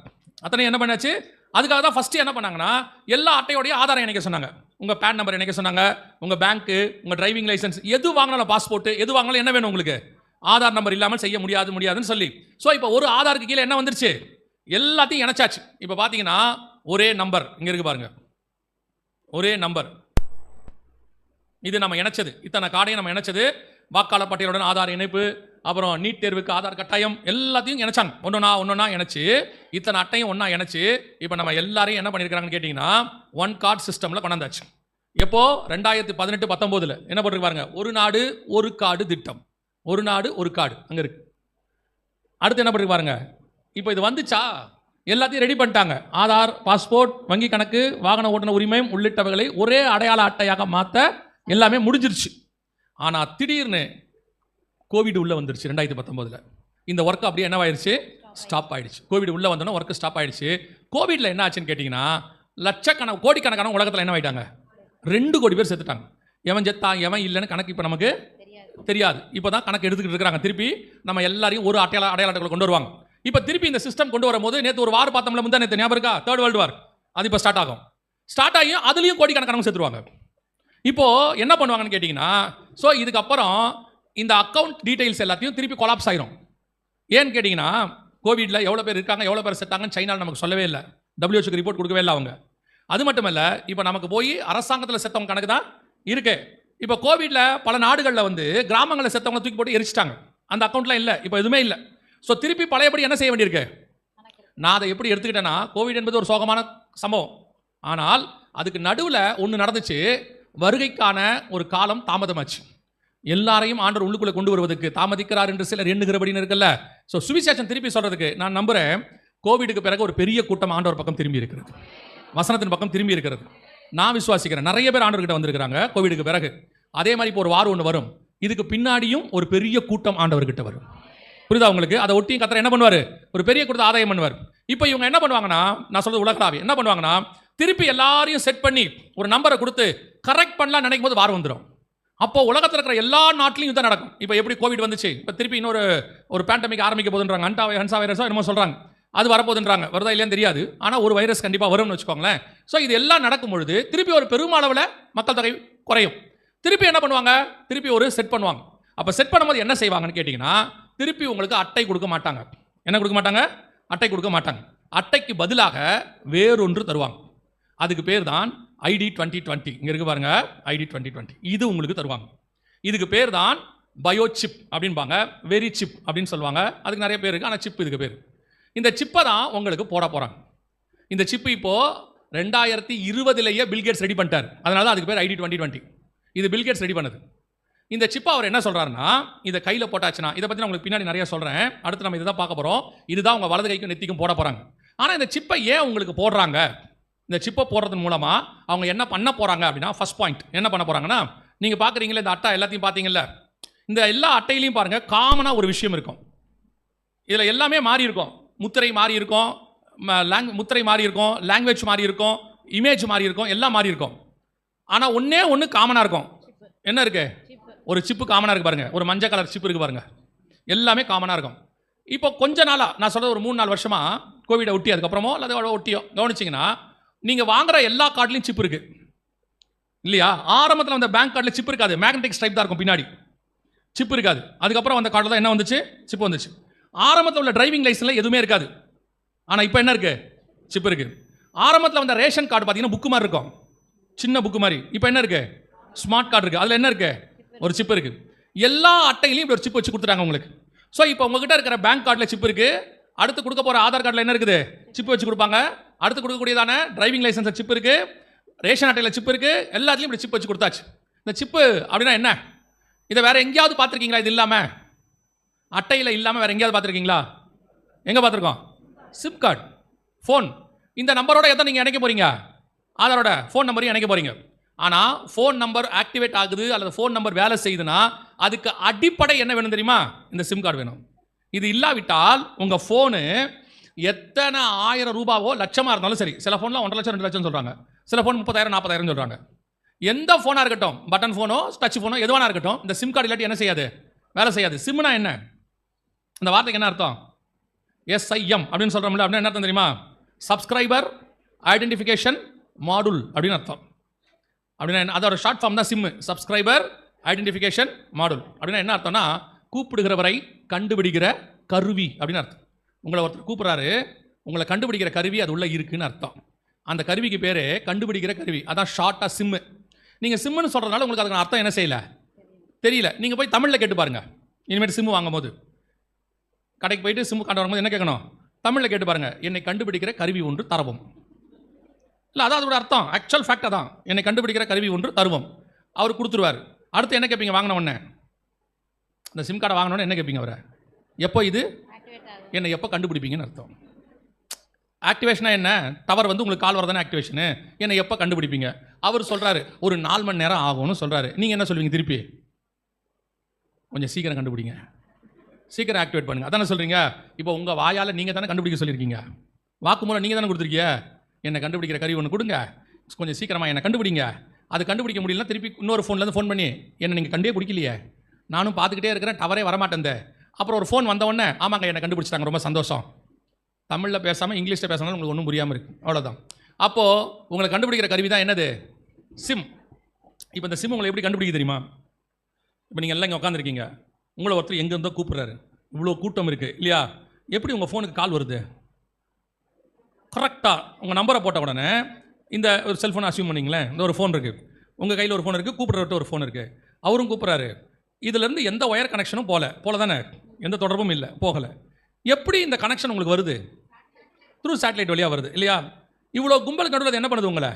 அத்தனை என்ன பண்ணாச்சு? அதுக்காக தான் ஃபஸ்ட்டு என்ன பண்ணாங்கன்னா, எல்லா அட்டையோடைய ஆதாரம் இணைக்க சொன்னாங்க. உங்கள் பேன் நம்பர் இணைக்க சொன்னாங்க, உங்கள் பேங்க்கு, உங்கள் டிரைவிங் லைசன்ஸ், எது வாங்கினாலும் பாஸ்போர்ட் எது வாங்கினாலும் என்ன வேணும் உங்களுக்கு? ஆதார் நம்பர் இல்லாமல் செய்ய முடியாதுன்னு சொல்லி. ஸோ இப்போ ஒரு ஆதாருக்கு கீழே என்ன வந்துருச்சு? எல்லாத்தையும் இணைச்சாச்சு. இப்போ பார்த்தீங்கன்னா ஒரே நம்பர் இங்கே இருக்கு பாருங்க, ஒரே நம்பர். இது நம்ம இணைச்சது, இத்தனை கார்டையும் நம்ம இணைச்சது. வாக்காளர் பட்டியலுடன் ஆதார் இணைப்பு, அப்புறம் நீட் தேர்வுக்கு ஆதார் கட்டாயம், எல்லாத்தையும் இணைச்சாங்க. ஒன்றா இணைச்சு இத்தனை அட்டையும் ஒன்றா இணைச்சு இப்போ நம்ம எல்லாரையும் என்ன பண்ணியிருக்காங்கன்னு கேட்டிங்கன்னா, ஒன் கார்டு சிஸ்டமில் கொண்டாந்தாச்சு. எப்போ? 2018 19 என்ன போட்டிருக்கு பாருங்க, ஒரு நாடு ஒரு கார்டு திட்டம். ஒரு நாடு ஒரு கார்டு அங்கே இருக்கு. அடுத்து என்ன பண்ணிருக்கு பாருங்க, இப்போ இது வந்துச்சா? எல்லாத்தையும் ரெடி பண்ணிட்டாங்க. ஆதார், பாஸ்போர்ட், வங்கி கணக்கு, வாகன ஓட்டுநர் உரிமம் உள்ளிட்டவைகளை ஒரே அடையாள அட்டையாக மாற்ற எல்லாமே முடிஞ்சிருச்சு. ஆனால் திடீர்னு கோவிட் உள்ளே வந்துருச்சு 2019. இந்த ஒர்க் அப்படியே என்னவாயிருச்சு, ஸ்டாப் ஆயிடுச்சு. கோவிட் உள்ளே வந்தோன்னா ஒர்க்கு ஸ்டாப் ஆயிடுச்சு. கோவிட்ல என்ன ஆச்சுன்னு கேட்டிங்கன்னா, கோடிக்கணக்கான உலகத்தில் என்ன ஆயிட்டாங்க, 2 கோடி பேர் செத்துட்டாங்க. எவன் செத்தான் எவன் இல்லைன்னு கணக்கு இப்போ நமக்கு தெரியாது. இப்போ தான் கணக்கு எடுத்துக்கிட்டு இருக்கிறாங்க. திருப்பி நம்ம எல்லாரையும் ஒரு அடையாள அட்டைகளை கொண்டு வருவாங்க. இப்போ திருப்பி இந்த சிஸ்டம் கொண்டு வரும்போது நேற்று ஒரு வார் பார்த்தோம்ல, முந்தா நேற்று ஞாபகம் இருக்கா, 3rd வேர்ல்டு வார், அது இப்போ ஸ்டார்ட் ஆகும். ஸ்டார்ட் ஆகி அதுலேயும் கோடிக்கணக்கானவங்க செத்துருவாங்க. இப்போ என்ன பண்ணுவாங்கன்னு கேட்டிங்கன்னா, ஸோ இதுக்கப்புறம் இந்த அக்கௌண்ட் டீடைல்ஸ் எல்லாத்தையும் திருப்பி கொலாப்ஸ் ஆயிரும். ஏன்னு கேட்டிங்கன்னா, கோவிட்ல எவ்வளோ பேர் இருக்காங்க, எவ்வளோ பேர் செத்தாங்கன்னு சைனாவில் நமக்கு சொல்லவே இல்லை, WHO ரிப்போர்ட் கொடுக்கவே இல்லை அவங்க. அது மட்டும் இல்லை, இப்போ நமக்கு போய் அரசாங்கத்தில் செத்தவங்க கணக்கு தான் இருக்கு. இப்போ கோவிட்ல பல நாடுகளில் வந்து கிராமங்களில் செத்தவங்களை தூக்கி போட்டு எரிச்சிட்டாங்க. அந்த அக்கௌண்ட்லாம் இல்லை, இப்போ எதுவுமே இல்லை. ஸோ திருப்பி பழையபடி என்ன செய்ய வேண்டியிருக்கு. நான் அதை எப்படி எடுத்துக்கிட்டேன்னா, கோவிட் என்பது ஒரு சோகமான சம்பவம். ஆனால் அதுக்கு நடுவில் ஒன்று நடந்துச்சு. வருகைக்கான ஒரு காலம் தாமதமாச்சு. எல்லாரையும் ஆண்டவர் உள்ளுக்குள்ளே கொண்டு வருவதற்கு தாமதிக்கிறார் என்று சிலர் எண்ணுகிறபடின்னு இருக்குல்ல. ஸோ சுவிசேஷம் திருப்பி சொல்றதுக்கு நான் நம்புறேன், கோவிடுக்கு பிறகு ஒரு பெரிய கூட்டம் ஆண்டவர் பக்கம் திரும்பி இருக்கிறது, வசனத்தின் பக்கம் திரும்பி இருக்கிறது. நான் விசுவாசிக்கிறேன். நிறைய பேர் ஆண்டவர்கிட்ட வந்திருக்கிறாங்க கோவிடுக்கு பிறகு. அதே மாதிரி இப்போ ஒரு வாரம் ஒன்று வரும். இதுக்கு பின்னாடியும் ஒரு பெரிய கூட்டம் ஆண்டவர்கிட்ட வரும். புரியுதா உங்களுக்கு? அதை ஒட்டியும் கர்த்தர் என்ன பண்ணுவார், ஒரு பெரிய கூட்டத்தை ஆதாயம் பண்ணுவார். இப்போ இவங்க என்ன பண்ணுவாங்கன்னா, நான் சொல்றது உலகளாவே என்ன பண்ணுவாங்கன்னா, திருப்பி எல்லாரையும் செட் பண்ணி ஒரு நம்பரை கொடுத்து கரெக்ட் பண்ணலாம் நினைக்கும் போது வாரம் வந்துடும். அப்போ உலகத்தில் இருக்கிற எல்லா நாட்டிலையும் இதுதான் நடக்கும். இப்போ எப்படி கோவிட் வந்துச்சு, இப்போ திருப்பி இன்னொரு பேண்டமிக் ஆரம்பிக்க போதுன்றாங்க. ஹன்சா வைரஸோ என்னமோ சொல்றாங்க, அது வரப்போதுன்றாங்க. வருதா இல்லையான்னு தெரியாது, ஆனால் ஒரு வைரஸ் கண்டிப்பாக வரும்னு வச்சுக்கோங்களேன். ஸோ இது எல்லாம் நடக்கும் பொழுது திருப்பி ஒரு பெருமளவில் மக்கள் தொகை குறையும். திருப்பி என்ன பண்ணுவாங்க, திருப்பி ஒரு செட் பண்ணுவாங்க. அப்போ செட் பண்ணும்போது என்ன செய்வாங்கன்னு கேட்டிங்கன்னா, திருப்பி உங்களுக்கு அட்டை கொடுக்க மாட்டாங்க. என்ன கொடுக்க மாட்டாங்க, அட்டை கொடுக்க மாட்டாங்க. அட்டைக்கு பதிலாக வேறொன்று தருவாங்க. அதுக்கு பேர் தான் ID 2020. இங்கே இருக்கு பாருங்க, ID 2020. இது உங்களுக்கு தருவாங்க. இதுக்கு பேர் தான் பயோ சிப் அப்படின்பாங்க, வெரி சிப் அப்படின்னு சொல்லுவாங்க. அதுக்கு நிறைய பேர் இருக்குது, ஆனால் சிப் இதுக்கு பேர். இந்த சிப்பை தான் உங்களுக்கு போட போகிறாங்க. இந்த சிப்பு இப்போது 2020 பில்கேட்ஸ் ரெடி பண்ணிட்டார். அதனால தான் அதுக்கு பேர் ID 2020. இது பில்கேட்ஸ் ரெடி பண்ணது. இந்த சிப்பை அவர் என்ன சொல்கிறாருன்னா, இதை கையில் போட்டாச்சுன்னா, இதை பற்றி நான் உங்களுக்கு பின்னாடி நிறைய சொல்கிறேன். அடுத்து நம்ம இதை தான் பார்க்க போகிறோம். இதுதான் உங்கள் வலது கைக்கும் நெத்திக்கும் போட போகிறாங்க. ஆனால் இந்த சிப்பை ஏன் உங்களுக்கு போடுறாங்க, இந்த சிப்பை போடுறதன் மூலமாக அவங்க என்ன பண்ண போகிறாங்க அப்படின்னா, ஃபர்ஸ்ட் பாயிண்ட் என்ன பண்ண போகிறாங்கன்னா, நீங்கள் பார்க்குறீங்களே இந்த அட்டை எல்லாத்தையும் பார்த்தீங்கல்ல, இந்த எல்லா அட்டையிலையும் பாருங்கள் காமனாக ஒரு விஷயம் இருக்கும். இதில் எல்லாமே மாறி இருக்கும். முத்திரை மாறி இருக்கும், முத்திரை மாறி இருக்கும், லாங்குவேஜ் மாறி இருக்கும், இமேஜ் மாறி இருக்கும், எல்லாம் மாறி இருக்கும். ஆனால் ஒன்று காமனாக இருக்கும். என்ன இருக்கு, ஒரு சிப்பு காமனாக இருக்கு பாருங்க, ஒரு மஞ்சள் கலர் சிப்பு இருக்கு பாருங்க, எல்லாமே காமனாக இருக்கும். இப்போ கொஞ்ச நாளாக நான் சொல்கிறது ஒரு 3-4 வருஷமாக கோவிடை ஒட்டி அதுக்கப்புறமோ அல்லது ஒட்டியோ கவனிச்சிங்கன்னா, நீங்கள் வாங்குற எல்லா கார்ட்லையும் சிப் இருக்குது இல்லையா? ஆரம்பத்தில் வந்த பேங்க் கார்டில் சிப் இருக்காது, மேக்னெட்டிக் ஸ்ட்ரைப் தான் இருக்கும், பின்னாடி சிப் இருக்காது. அதுக்கப்புறம் அந்த கார்டில் தான் என்ன வந்துச்சு, சிப் வந்துச்சு. ஆரம்பத்தில் உள்ள டிரைவிங் லைசன்ஸில் எதுவுமே இருக்காது, ஆனால் இப்போ என்ன இருக்குது, சிப் இருக்குது. ஆரம்பத்தில் வந்த ரேஷன் கார்டு பார்த்தீங்கன்னா புக்கு மாதிரி இருக்கும், சின்ன புக்கு மாதிரி. இப்போ என்ன இருக்குது, ஸ்மார்ட் கார்டு இருக்குது, அதில் என்ன இருக்குது, ஒரு சிப் இருக்குது. எல்லா அட்டையிலையும் இப்படி ஒரு சிப் வச்சு கொடுத்துட்டாங்க உங்களுக்கு. ஸோ இப்போ உங்ககிட்ட இருக்கிற பேங்க் கார்டில் சிப் இருக்குது, அடுத்து கொடுக்க போகிற ஆதார் கார்டில் என்ன இருக்குது, சிப் வச்சு கொடுப்பாங்க. அடுத்து கொடுக்கக்கூடியதான டிரைவிங் லைசன்ஸில் சிப் இருக்குது, ரேஷன் அட்டையில் சிப் இருக்குது, எல்லாத்துலேயும் இப்படி சிப் வச்சு கொடுத்தாச்சு. இந்த சிப்பு அப்படின்னா என்ன, இதை வேறு எங்கேயாவது பார்த்துருக்கீங்களா? இது இல்லாமல், அட்டையில் இல்லாமல் வேறு எங்கேயாவது பார்த்துருக்கீங்களா? எங்கே பார்த்துருக்கோம், சிம் கார்டு, ஃபோன். இந்த நம்பரோட எதை நீங்கள் இணைக்க போகிறீங்க, ஆதாரோட ஃபோன் நம்பரையும் இணைக்க போகிறீங்க. ஆனால் ஃபோன் நம்பர் ஆக்டிவேட் ஆகுது அல்லது ஃபோன் நம்பர் வேலை செய்யுதுன்னா அதுக்கு அடிப்படை என்ன வேணும் தெரியுமா, இந்த சிம் கார்டு வேணும். இது இல்லாவிட்டால் உங்கள் ஃபோனு எத்தனை 1000 ரூபாவோ லட்சமாக இருந்தாலும் சரி, சில ஃபோன்லாம் 1.5 லட்சம் 2 லட்சம் சொல்கிறாங்க, சில ஃபோன் 30,000 40,000 சொல்கிறாங்க. எந்த ஃபோனாக இருக்கட்டும், பட்டன் ஃபோனோ டச் ஃபோனோ எதுவானா இருக்கட்டும், இந்த சிம் கார்டு இல்லாட்டி என்ன செய்யாது, வேலை செய்யாது. சிம்னா என்ன, இந்த வார்த்தைக்கு என்ன அர்த்தம், SIM அப்படின்னு சொல்கிறோம்ல, அப்படின்னா என்ன அர்த்தம் தெரியுமா, சப்ஸ்கிரைபர் ஐடென்டிஃபிகேஷன் மாடுல் அப்படின்னு அர்த்தம். அப்படின்னா அதோட ஷார்ட் ஃபார்ம் தான் சிம்மு, சப்ஸ்கிரைபர் ஐடென்டிஃபிகேஷன் மாடுல். அப்படின்னா என்ன அர்த்தம்னா, கூப்பிடுகிறவரை கண்டுபிடிக்கிற கருவி அப்படின்னு அர்த்தம். உங்களை ஒருத்தர் கூப்பிட்றாரு, உங்களை கண்டுபிடிக்கிற கருவி அது உள்ள இருக்குன்னு அர்த்தம். அந்த கருவிக்கு பேர் கண்டுபிடிக்கிற கருவி, அதான் ஷார்ட்டாக சிம்மு. நீங்கள் சிம்முன்னு சொல்கிறதுனால உங்களுக்கு அதுக்கு அர்த்தம் என்ன செய்யலை தெரியல. நீங்கள் போய் தமிழில் கேட்டு பாருங்கள், இனிமேல் சிம்மு வாங்கும் போது கடைக்கு போயிட்டு சிம்மு காட்ட வரும்போது என்ன கேட்கணும், தமிழில் கேட்டு பாருங்கள், என்னை கண்டுபிடிக்கிற கருவி ஒன்று தருவோம். இல்லை அதான் அதோட அர்த்தம், ஆக்சுவல் ஃபேக்ட் அதான், என்னை கண்டுபிடிக்கிற கருவி ஒன்று தருவோம். அவர் கொடுத்துருவார். அடுத்து என்ன கேட்பீங்க, வாங்கின உடனே இந்த சிம் கார்டை வாங்கினோடனே என்ன கேட்பீங்க அவரை, எப்போ இது என்னை எப்போ கண்டுபிடிப்பீங்கன்னு அர்த்தம். ஆக்டிவேஷனா என்ன? டவர் வந்து உங்களுக்கு கால் வரதானே ஆக்டிவேஷனு. என்ன எப்போ கண்டுபிடிப்பீங்க? அவர் சொல்கிறாரு ஒரு 4 மணி நேரம் ஆகும்னு சொல்கிறாரு. நீங்கள் என்ன சொல்வீங்க திருப்பி? கொஞ்சம் சீக்கிரம் கண்டுபிடிங்க, சீக்கிரம் ஆக்டிவேட் பண்ணுங்க, அதானே சொல்கிறீங்க. இப்போ உங்கள் வாயால் நீங்கள் தானே கண்டுபிடிக்க சொல்லியிருக்கீங்க, வாக்குமூலம் நீங்கள் தானே கொடுத்துருக்கீங்க. என்னை கண்டுபிடிக்கிற கருவி ஒன்று கொடுங்க, கொஞ்சம் சீக்கிரமாக என்னை கண்டுபிடிங்க. அது கண்டுபிடிக்க முடியலன்னா திருப்பி இன்னொரு ஃபோன்லேருந்து ஃபோன் பண்ணி என்னை நீங்கள் கண்டே பிடிக்கலையே, நானும் பார்த்துக்கிட்டே இருக்கிறேன், டவரே வரமாட்டேன். அப்புறம் ஒரு ஃபோன் வந்தவொடனே ஆமாங்க என்னை கண்டுபிடிச்சிட்டாங்க, ரொம்ப சந்தோஷம். தமிழில் பேசாமல் இங்கிலீஷில் பேசாமல் உங்களுக்கு ஒன்றும் புரியாமல் இருக்குது, அவ்வளோதான். அப்போது உங்களை கண்டுபிடிக்கிற கருவி தான் என்னது? சிம். இப்போ இந்த சிம் உங்களை எப்படி கண்டுபிடிக்க தெரியுமா? இப்போ நீங்கள் எல்லாம் இங்கே உட்காந்துருக்கீங்க, உங்களை ஒருத்தர் எங்கேருந்தோ கூப்பிட்றாரு, இவ்வளோ கூட்டம் இருக்குது இல்லையா, எப்படி உங்கள் ஃபோனுக்கு கால் வருது? கரெக்டாக உங்கள் நம்பரை போட்ட உடனே இந்த ஒரு செல்ஃபோனை அசியூம் பண்ணிங்களேன், இந்த ஒரு ஃபோன் இருக்குது, உங்கள் கையில் ஒரு ஃபோன் இருக்குது, கூப்பிட்றவர்கிட்ட ஒரு ஃபோன் இருக்குது, அவரும் கூப்பிட்றாரு, இதுலேருந்து எந்த ஒயர் கனெக்ஷனும் போல தானே, எந்த தொடர்பும் இல்லை, போகலை. எப்படி இந்த கனெக்ஷன் உங்களுக்கு வருது? த்ரூ சேட்டலைட் வழியாக வருது இல்லையா? இவ்வளோ கும்பல் நடுவில் என்ன பண்ணுது? உங்களை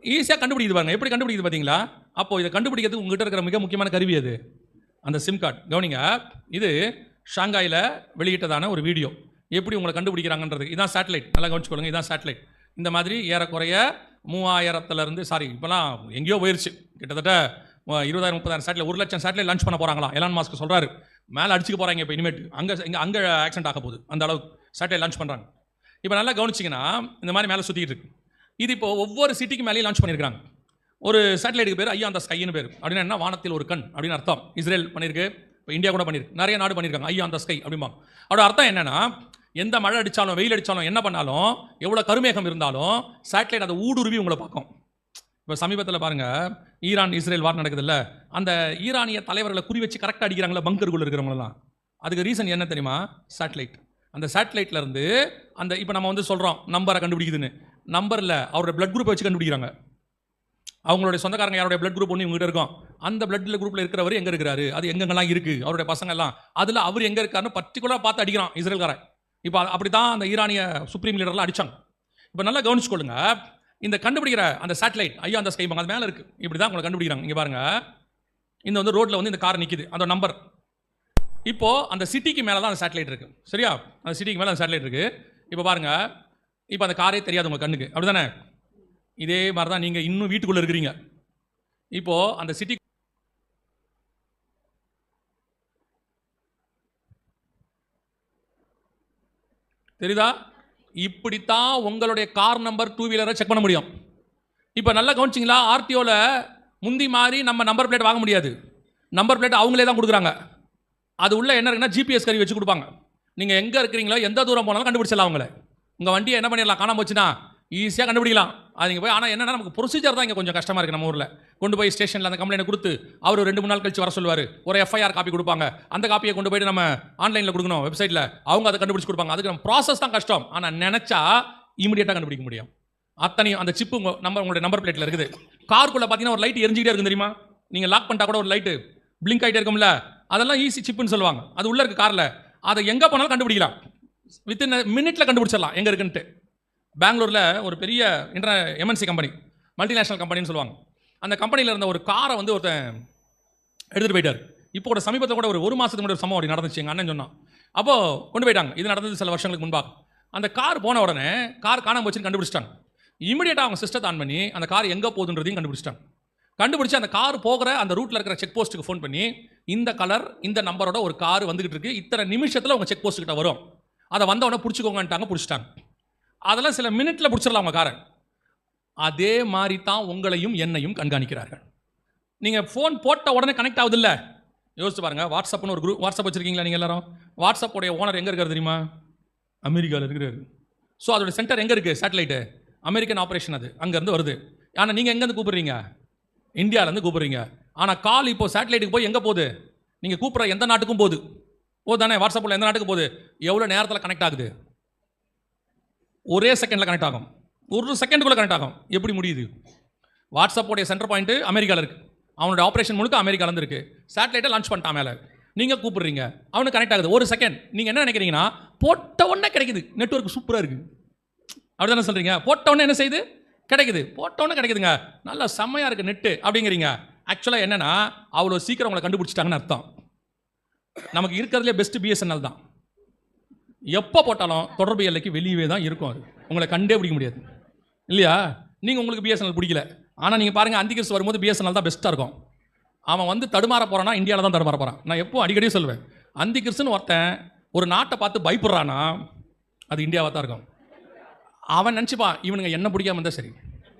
ஈஸியாக கண்டுபிடிக்குது பாருங்க. எப்படி கண்டுபிடிக்குது பார்த்தீங்களா? அப்போது இதை கண்டுபிடிக்கிறதுக்கு உங்கள்கிட்ட இருக்கிற மிக முக்கியமான கருவி அது அந்த சிம் கார்டு. கவனிங்க, இது ஷாங்காயில் வெளியிட்டதான ஒரு வீடியோ, எப்படி உங்களை கண்டுபிடிக்கிறாங்கன்றது. இதான் சேட்டலைட், நல்லா கவனிச்சுக்கொள்ளுங்க, இதான் சேட்டலைட். இந்த மாதிரி ஏறக்குறைய 3000 சாரி இப்போலாம் எங்கேயோ போயிடுச்சு, கிட்டத்தட்ட 20,000-30,000 சேட்டலைட், 1,00,000 சேட்டலைட் லான்ச் பண்ண போகிறாங்களாம். எலான் மாஸ்க் சொல்கிறாரு, மேலே அடிச்சுக்க போகிறாங்க இப்போ இனிமேட்டு, அங்கே ஆக்சிடென்ட் ஆக போகுது, அந்த அளவுக்கு சேட்டலைட் லான்ச் பண்ணுறாங்க. இப்போ நல்லா கவனிச்சிங்கன்னா இந்த மாதிரி மேலே சுற்றிட்டு இருக்கு. இது இப்போ ஒவ்வொரு சிட்டிக்கு மேலேயும் லான்ச் பண்ணியிருக்காங்க. ஒரு சேட்டலைட்டுக்கு பேர் ஐயா அந்த ஸ்கைன்னு பேர். அப்படின்னா என்ன? வானத்தில் ஒரு கண் அப்படின்னு அர்த்தம். இஸ்ரேல் பண்ணியிருக்கு, இப்போ இந்தியா கூட பண்ணியிருக்கு, நிறைய நாடு பண்ணியிருக்காங்க ஐயா அந்த ஸ்கை அப்படிமா. அதோட அர்த்தம் என்னன்னா, எந்த மழை அடித்தாலும் வெயில் அடித்தாலும் என்ன பண்ணாலும் எவ்வளோ கருமேகம் இருந்தாலும் சேட்டலைட் அதை ஊடுருவி உங்களை பார்க்கும். இப்போ சமீபத்தில் பாருங்கள், ஈரான் இஸ்ரேல் வார் நடக்குதுல்ல, அந்த ஈரானிய தலைவர்களை குறி வச்சு கரெக்டாக அடிக்கிறாங்களா பங்கருக்குள்ளே இருக்கிறவங்களாம். அதுக்கு ரீசன் என்ன தெரியுமா? சேட்டலைட். அந்த சேட்டலைட்லேருந்து அந்த இப்போ நம்ம வந்து சொல்கிறோம் நம்பரை கண்டுபிடிக்குதுன்னு, நம்பரில் அவரோட பிளட் குரூப்பை வச்சு கண்டுபிடிக்கிறாங்க. அவங்களுடைய சொந்தக்காரங்க யாருடைய பிளட் குரூப் ஒன்று இவங்ககிட்ட இருக்கும், அந்த பிளட் குரூப்பில் இருக்கிறவர் எங்கே இருக்கிறாரு, அது எங்கெங்கெல்லாம் இருக்குது, அவருடைய பசங்க எல்லாம் அதில் அவர் எங்கே இருக்காருன்னு பர்டிகுலராக பார்த்து அடிக்கிறான் இஸ்ரேல்காரன். இப்போ அப்படி தான் அந்த ஈரானிய சுப்ரீம் லீடர்லாம் அடித்தாங்க. இப்போ நல்லா கவனிச்சுக்கொள்ளுங்க, இந்த கண்டுபிடிக்கிற அந்த சேட்டலைட் ஐயா அந்த ஸ்கை அது மேலே இருக்குது, இப்படி தான் உங்களை கண்டுபிடிக்கிறாங்க. இங்கே பாருங்கள், இந்த வந்து ரோட்டில் வந்து இந்த கார் நிற்கிது, அதோட நம்பர். இப்போது அந்த சிட்டிக்கு மேலே தான் அந்த சேட்டலைட் இருக்குது, சரியா? அந்த சிட்டிக்கு மேலே அந்த சேட்டலைட் இருக்குது. இப்போ பாருங்கள், இப்போ அந்த காரே தெரியாது உங்கள் கண்ணுக்கு, அப்படி தானே? இதே மாதிரி தான் நீங்கள் இன்னும் வீட்டுக்குள்ளே இருக்கிறீங்க. இப்போது அந்த சிட்டி தெரியுதா? இப்படித்தான் உங்களுடைய கார் நம்பர் 2 வீலரை செக் பண்ண முடியும். இப்போ நல்லா கவனிச்சிங்களா? ஆர்டிஓவில் முந்தி மாதிரி நம்ம நம்பர் பிளேட் வாங்க முடியாது, நம்பர் பிளேட் அவங்களே தான் கொடுக்குறாங்க. அது உள்ள என்ன இருக்குன்னா ஜிபிஎஸ் கருவி வச்சு கொடுப்பாங்க. நீங்கள் எங்கே இருக்கிறீங்களோ எந்த தூரம் போனாலும் கண்டுபிடிச்சிடலாம். அவங்கள உங்கள் வண்டியை என்ன பண்ணிடலாம், காணாம போச்சுன்னா ஈஸியாக கண்டுபிடிக்கலாம். அது இங்கே போய், ஆனால் என்னென்னா நமக்கு ப்ரொசீஜர் தான் இங்கே கொஞ்சம் கஷ்டமாக இருக்குது. நம்ம ஊரில் கொண்டு போய் ஸ்டேஷனில் அந்த கம்ப்ளைண்ட் கொடுத்து அவர் 2-3 நாள் கழிச்சு வர சொல்லுவார், ஒரு எஃப்ஐஆர் காப்பி கொடுப்பாங்க, அந்த காப்பியை கொண்டு போய்ட்டு நம்ம ஆன்லைனில் கொடுக்கணும், வெப்சைட்டில் அவங்க அதை கண்டுபிடிச்சி கொடுப்பாங்க. அதுக்கு நம்ம ப்ராசஸ் தான் கஷ்டம், ஆனால் நினச்சா இமீடியட்டாக கண்டுபிடிக்க முடியும். அத்தனையும் அந்த சிப்பு உங்களுடைய நம்பர் பிளேட்டில் இருக்குது. காருக்குள்ளே பார்த்தீங்கன்னா ஒரு லைட் எரிஞ்சிக்கிட்டே இருக்கும் தெரியுமா? நீங்கள் லாக் பண்ணிட்டா கூட ஒரு லைட்டு பிளிங்க் ஆகிட்டே இருக்கும்ல, அதெல்லாம் ஈஸி சிப்புன்னு சொல்லுவாங்க. அது உள்ளே இருக்குது காரில், அதை எங்கே போனாலும் கண்டுபிடிக்கலாம், வித்தின் மினிட்ல கண்டுபிடிச்சிடலாம் எங்கே இருக்குன்ட்டு. பெங்களூரில் ஒரு பெரிய எம்என்சி கம்பெனி, மல்டிநேஷனல் கம்பெனின்னு சொல்லுவாங்க, அந்த கம்பெனியில் இருந்த ஒரு காரை வந்து ஒருத்தன் எடுத்துகிட்டு போயிட்டார். இப்போ கூட சமீபத்தில் கூட ஒரு மாதத்துக்கு முன்னாடி ஒரு சம்பவம் அப்படி நடந்துச்சு, எங்கள் அண்ணன் சொன்னான். அப்போது கொண்டு போயிட்டாங்க, இது நடந்தது சில வருஷங்களுக்கு முன்பாக. அந்த கார் போன உடனே கார் காணாமல் போச்சுன்னு கண்டுபிடிச்சிட்டாங்க. இமீடியட்டாக அவங்க சிஸ்டத்தை ஆன் பண்ணி அந்த கார் எங்கே போகுதுன்றதையும் கண்டுபிடிச்சிட்டாங்க. கண்டுபிடிச்சி அந்த கார் போகிற அந்த ரூட்டில் இருக்கிற செக் போஸ்ட்டுக்கு ஃபோன் பண்ணி, இந்த கலர் இந்த நம்பரோட ஒரு கார் வந்துகிட்டு இருக்கு, இத்தனை நிமிஷத்தில் உங்கள் செக் போஸ்ட்டுக்கிட்ட வரும், அதை வந்தவொடனே பிடிச்சிக்கோங்கன்ட்டாங்க. பிடிச்சிட்டாங்க. அதெல்லாம் சில மினிட்ல பிடிச்சிடலாம் உங்கள் காரை. அதே மாதிரி தான் உங்களையும் என்னையும் கண்காணிக்கிறார்கள். நீங்கள் ஃபோன் போட்ட உடனே கனெக்ட் ஆகுது இல்லை? யோசிச்சு பாருங்கள். வாட்ஸ்அப்னு ஒரு குரூப், வாட்ஸ்அப் வச்சுருக்கீங்களா நீங்கள் எல்லாரும்? வாட்ஸ்அப்போடைய ஓனர் எங்கே இருக்காரு தெரியுமா? அமெரிக்காவில் இருக்கிறாரு. ஸோ அதோட சென்டர் எங்கே இருக்குது? சேட்டலைட்டு அமெரிக்கன் ஆப்ரேஷன், அது அங்கேருந்து வருது. ஆனால் நீங்கள் எங்கேருந்து கூப்பிட்றீங்க? இந்தியாவிலேருந்து கூப்பிட்றீங்க. ஆனால் கால் இப்போ சேட்டலைட்டுக்கு போய் எங்கே போகுது? நீங்கள் கூப்பிட்ற எந்த நாட்டுக்கும் போகுது. தானே? வாட்ஸ்அப்பில் எந்த நாட்டுக்கு போகுது? எவ்வளோ நேரத்தில் கனெக்ட் ஆகுது? ஒரே செகண்டில் கனெக்ட் ஆகும், ஒரு செகண்டுக்குள்ளே கனெக்ட் ஆகும். எப்படி முடியுது? வாட்ஸ்அப்போடைய சென்டர் பாயிண்ட்டு அமெரிக்காவில் இருக்குது, அவனோட ஆப்ரேஷன் முழுக்க அமெரிக்காவிலேருந்து இருக்குது. சேட்டலைட்டை லான்ச் பண்ணிட்டான் மேலே, நீங்கள் கூப்பிட்றீங்க, அவனுக்கு கனெக்ட் ஆகுது ஒரு செகண்ட். நீங்கள் என்ன நினைக்கிறீங்கன்னா, போட்ட உடனே கிடைக்குது, நெட்வொர்க் சூப்பராக இருக்குது, அப்படி தானே சொல்கிறீங்க? போட்ட உடனே என்ன செய்யுது? கிடைக்குது. போட்டோன்னு கிடைக்குதுங்க, நல்லா செம்மையாக இருக்குது நெட்டு அப்படிங்கிறீங்க. ஆக்சுவலாக என்னென்னா, அவ்வளோ சீக்கிரம் உங்களை கண்டுபிடிச்சிட்டாங்கன்னு அர்த்தம். நமக்கு இருக்கிறதுலே பெஸ்ட்டு பிஎஸ்என்எல் தான். எப்போ போட்டாலும் தொடர்பு எல்லைக்கு வெளியே தான் இருக்கும். அது உங்களை கண்டே பிடிக்க முடியாது இல்லையா? நீங்கள் உங்களுக்கு பிஎஸ்என்எல் பிடிக்கல, ஆனால் நீங்கள் பாருங்கள் அந்திகிறிஸ்து வரும்போது பிஎஸ்என்எல் தான் பெஸ்ட்டாக இருக்கும். அவன் வந்து தடுமாற போகிறான்னா இந்தியாவில் தான் தடுமாற போகிறான். நான் எப்போ அடிக்கடி சொல்வேன், அந்திகிறிஸ்துன்னு ஒருத்தன் ஒரு நாட்டை பார்த்து பயப்படுறான்னா அது இந்தியாவாக தான் இருக்கும். அவன் நினச்சிப்பான் இவனுங்க என்ன பிடிக்காம இருந்தால் சரி.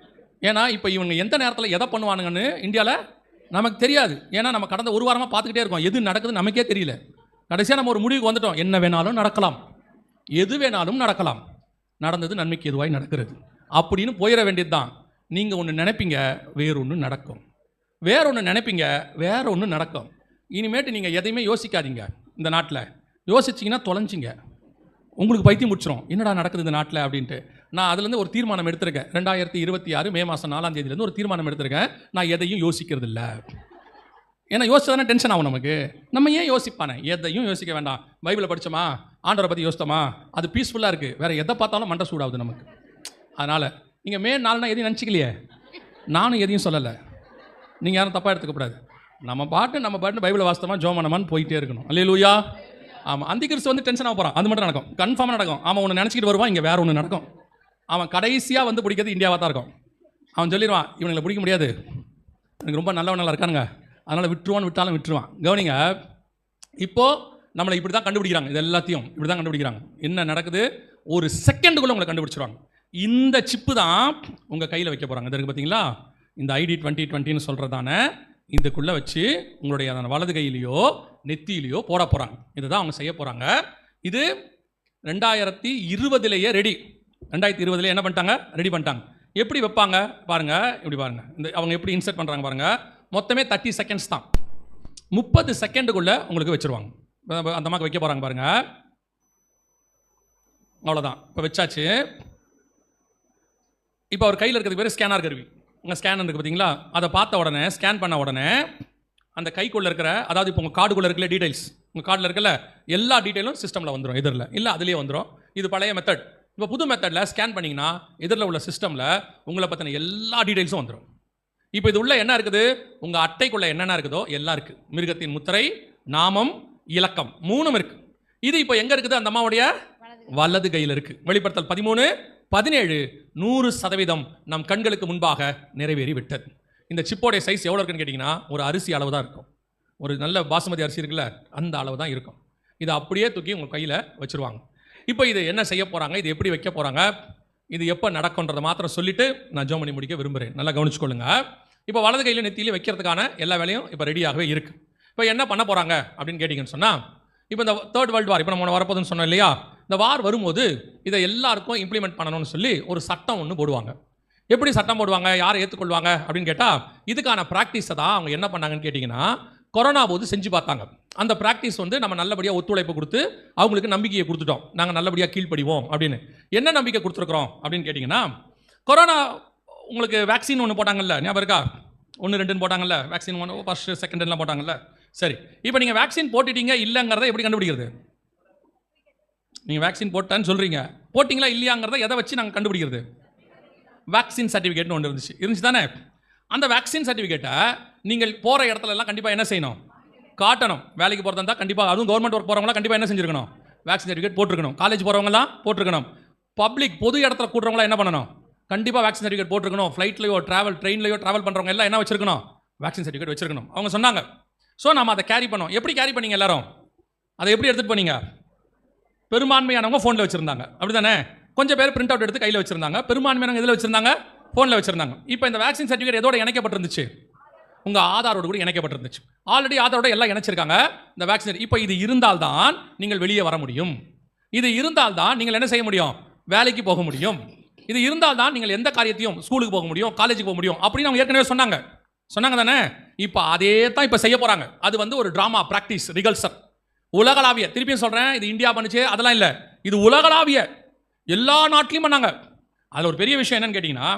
ஏன்னா இப்போ இவங்க எந்த நேரத்தில் எதை பண்ணுவானுங்கன்னு இந்தியாவில் நமக்கு தெரியாது. ஏன்னா நம்ம கடந்த ஒரு வாரமாக பார்த்துக்கிட்டே இருக்கோம், எது நடக்குது நமக்கே தெரியல. கடைசியாக நம்ம ஒரு முடிவுக்கு வந்துட்டோம், என்ன வேணாலும் நடக்கலாம், எது வேணாலும் நடக்கலாம், நடந்தது நன்மைக்கு எதுவாய் நடக்கிறது அப்படின்னு போயிட வேண்டியது தான். நீங்கள் ஒன்று நினைப்பீங்க, வேறொன்று நடக்கும், வேறொன்று நினைப்பீங்க, வேற ஒன்று நடக்கும். இனிமேட்டு நீங்கள் எதையுமே யோசிக்காதீங்க. இந்த நாட்டில் யோசிச்சிங்கன்னா தொலைஞ்சிங்க, உங்களுக்கு பைத்தியம் முடிச்சிடும், என்னடா நடக்குது இந்த நாட்டில் அப்படின்ட்டு. நான் அதுலேருந்து ஒரு தீர்மானம் எடுத்திருக்கேன். 2026 மே மாதம் 4ஆம் தேதியிலேருந்து ஒரு தீர்மானம் எடுத்திருக்கேன். நான் எதையும் யோசிக்கிறது இல்லை. ஏன்னா யோசிச்சதானே டென்ஷன் ஆகும் நமக்கு. நம்ம ஏன் யோசிப்பானே? எதையும் யோசிக்க வேண்டாம். பைபிளை படித்தோமா, ஆண்டவரை பற்றி யோசித்தோமா, அது பீஸ்ஃபுல்லாக இருக்குது. வேறு எதை பார்த்தாலும் மண்டை சூடாகுது நமக்கு. அதனால் நீங்கள் மே 4 எதையும் நினச்சிக்கலையே, நானும் எதையும் சொல்லலை, நீங்கள் யாரும் தப்பாக எடுத்துக்கப்படாது. நம்ம பாட்டு பைபிளை வாசித்தோமா ஜோம் பண்ணமான்னு போயிட்டே இருக்கணும். அல்லேலூயா. ஆமாம், அந்திகிறிஸ்து வந்து டென்ஷன் ஆக போகிறான், அது மட்டும் நடக்கும், கன்ஃபார்மாக நடக்கும். அவன் ஒன்று நினச்சிக்கிட்டு வருவான், இங்கே வேறு ஒன்று நடக்கும். அவன் கடைசியாக வந்து பிடிக்கிறது இந்தியாவாக தான் இருக்கும். அவன் சொல்லிடுவான், இவங்களை பிடிக்க முடியாது, எனக்கு ரொம்ப நல்லவனாக இருக்கானுங்க, அதனால் விட்டாலும் விட்டுருவான். கவனிங்க, இப்போது நம்மளை இப்படி தான் கண்டுபிடிக்கிறாங்க, இது எல்லாத்தையும் இப்படி தான் கண்டுபிடிக்கிறாங்க. என்ன நடக்குது, ஒரு செகண்டுக்குள்ளே உங்களை கண்டுபிடிச்சிருவாங்க. இந்த சிப்பு தான் உங்கள் கையில் வைக்க போகிறாங்க. இது இருக்குது பார்த்தீங்களா, இந்த ID 2020ன்னு சொல்கிறதான இதுக்குள்ளே வச்சு உங்களுடைய வலது கையிலையோ நெத்தியிலையோ போட போகிறாங்க. இதுதான் அவங்க செய்ய போகிறாங்க. இது 2020லேயே ரெடி. 2020லேயே என்ன பண்ணிட்டாங்க, ரெடி பண்ணிட்டாங்க. எப்படி வைப்பாங்க பாருங்கள், இப்படி பாருங்கள், இந்த அவங்க எப்படி இன்சர்ட் பண்ணுறாங்க பாருங்கள். மொத்தமே 30 செகண்ட்ஸ் தான், 30 செகண்டுக்குள்ளே உங்களுக்கு வச்சுருவாங்க. அந்த மாதிரி வைக்க போகிறாங்க பாருங்கள், அவ்வளோதான். இப்போ வச்சாச்சு. இப்போ அவர் கையில் இருக்கிறது பேர் ஸ்கேனர் கருவி. உங்கள் ஸ்கேனர் இருக்குது பார்த்தீங்களா, அதை பார்த்த உடனே, ஸ்கேன் பண்ண உடனே அந்த கைக்குள்ளே இருக்கிற, அதாவது இப்போ உங்கள் கார்டுக்குள்ளே இருக்கல டீடைல்ஸ், உங்கள் கார்டில் இருக்கல எல்லா டீட்டெயிலும் சிஸ்டமில் வந்துடும், எதிரில் இல்லை அதுலேயே வந்துடும். இது பழைய மெத்தட். இப்போ புது மெத்தடில் ஸ்கேன் பண்ணிங்கன்னா எதிரில் உள்ள சிஸ்டமில் உங்களை பற்றின எல்லா டீடைல்ஸும் வந்துடும். இப்போ இது உள்ள என்ன இருக்குது, உங்கள் அட்டைக்குள்ளே என்னென்ன இருக்குதோ எல்லாம் இருக்குது. மிருகத்தின் முத்திரை, நாமம், இலக்கம் 3 இருக்குது. இது இப்போ எங்கே இருக்குது, அந்த அம்மாவுடைய வலது கையில் இருக்குது. வெளிப்படுத்தல் 13:17 100% நம் கண்களுக்கு முன்பாக நிறைவேறி விட்டது. இந்த சிப்போடைய சைஸ் எவ்வளோ இருக்குன்னு கேட்டிங்கன்னா, ஒரு அரிசி அளவு தான் இருக்கும். ஒரு நல்ல பாசுமதி அரிசி இருக்குல்ல, அந்த அளவு தான் இருக்கும். இதை அப்படியே தூக்கி உங்கள் கையில் வச்சுருவாங்க. இப்போ இது என்ன செய்ய போகிறாங்க, இது எப்படி வைக்க போகிறாங்க, இது எப்போ நடக்கும்ன்றதை மாத்திரம் சொல்லிவிட்டு நான் ஜெபம் பண்ணி முடிக்க விரும்புகிறேன். நல்லா கவனிச்சுக்கொள்ளுங்க. இப்போ வலது கையில் நெத்தியிலே வைக்கிறதுக்கான எல்லா வேலையும் இப்போ ரெடியாகவே இருக்குது. இப்போ என்ன பண்ண போகிறாங்க அப்படின்னு கேட்டிங்கன்னு சொன்னால், இப்போ இந்த 3rd World War இப்போ நம்ம வரப்போதுன்னு சொன்னோம் இல்லையா, இந்த வார் வரும்போது இதை எல்லாருக்கும் இம்ப்ளிமெண்ட் பண்ணணும்னு சொல்லி ஒரு சட்டம் ஒன்று போடுவாங்க. எப்படி சட்டம் போடுவாங்க, யாரை ஏற்றுக்கொள்வாங்க அப்படின்னு கேட்டால், இதுக்கான ப்ராக்டிஸை தான் அவங்க என்ன பண்ணாங்கன்னு கேட்டிங்கன்னா, கொரோனா போது செஞ்சு பார்த்தாங்க. அந்த ப்ராக்டிஸ் வந்து நம்ம நல்லபடியாக ஒத்துழைப்பு கொடுத்து அவங்களுக்கு நம்பிக்கையை கொடுத்துட்டோம், நாங்கள் நல்லபடியாக கீழ்ப்படிவோம் அப்படின்னு. என்ன நம்பிக்கை கொடுத்துருக்குறோம் அப்படின்னு கேட்டிங்கன்னா, கொரோனா உங்களுக்கு வேக்சின் ஒன்று போட்டாங்கல்ல, ஞாபகம் இருக்கா, 1, 2ன்னு போட்டாங்கல்ல, வேக்சின் 1 ஃபர்ஸ்ட் செகண்ட்லாம் போட்டாங்கல்ல. சரி, இப்போ நீங்கள் வேக்சின் போட்டுட்டீங்க இல்லைங்கிறத எப்படி கண்டுபிடிக்கிறது? நீங்கள் வேக்சின் போட்டான்னு சொல்கிறீங்க, போட்டிங்களா இல்லையாங்கிறத எதை வச்சு நாங்கள் கண்டுபிடிக்கிறது? வேக்சின் சர்டிஃபிகேட்னு ஒன்று இருந்துச்சு தானே. அந்த வேக்சின் சர்டிஃபிகேட்டை நீங்கள் போகிற இடத்துலலாம் கண்டிப்பாக என்ன செய்யணும், காட்டணும். வேலைக்கு போகிறதா இருந்தால் கண்டிப்பாக, அதுவும் கவர்மெண்ட் ஒர்க் போகிறவங்களாம் கண்டிப்பாக என்ன செஞ்சுருக்கணும், வேக்சின் சர்டிஃபிகேட் போட்டிருக்கணும். காலேஜ் போகிறவங்களாம் போட்டிருக்கணும். பப்ளிக் பொது இடத்துல கூட்டுறவங்களாம் என்ன பண்ணணும், கண்டிப்பாக வேக்சின் சர்டிஃபிகேட் போட்டிருக்கணும். ஃப்ளைட்லையோ ட்ரெயின்லையோ ட்ராவல் பண்ணுறவங்க எல்லாம் என்ன வச்சிருக்கணும், வேக்சின் சர்டிஃபிகேட் வச்சிருக்கணும். அவங்க சொன்னாங்க. ஸோ நம்ம அதை கேரி பண்ணோம். எப்படி கேரி பண்ணீங்க எல்லாரும், அதை எப்படி எடுத்துகிட்டு போனீங்க? பெரும்பான்மையானவங்க ஃபோனில் வச்சுருந்தாங்க, அப்படி தானே? கொஞ்சம் பேர் பிரிண்ட் அவுட் எடுத்து கையில் வச்சுருந்தாங்க. பெரும்பான்மையானவங்க இதில் வச்சுருந்தாங்க, ஃபோனில் வச்சுருந்தாங்க. இப்போ இந்த வேக்சின் சர்டிஃபிகேட் எதோட இணைக்கப்பட்டிருந்துச்சு, உங்கள் ஆதாரோடு கூட இணைக்கப்பட்டிருந்துச்சு. ஆல்ரெடி ஆதாரோட எல்லாம் இணைச்சிருக்காங்க இந்த வேக்சின். இப்போ இது இருந்தால்தான் நீங்கள் வெளியே வர முடியும், இது இருந்தால்தான் நீங்கள் என்ன செய்ய முடியும், வேலைக்கு போக முடியும், இது இருந்தால்தான் நீங்கள் எந்த காரியத்தையும், ஸ்கூலுக்கு போக முடியும், காலேஜுக்கு போக முடியும் அப்படின்னு அவங்க ஏற்கனவே சொன்னாங்க தானே. இப்போ அதே தான் இப்போ செய்ய போகிறாங்க. அது வந்து ஒரு ட்ராமா, ப்ராக்டிஸ், ரிகல்சர், உலகளாவிய. திருப்பியும் சொல்கிறேன், இது இந்தியா பண்ணுச்சு அதெல்லாம் இல்லை, இது உலகளாவிய, எல்லா நாட்டிலையும் பண்ணாங்க. அதில் ஒரு பெரிய விஷயம் என்னன்னு கேட்டிங்கன்னா,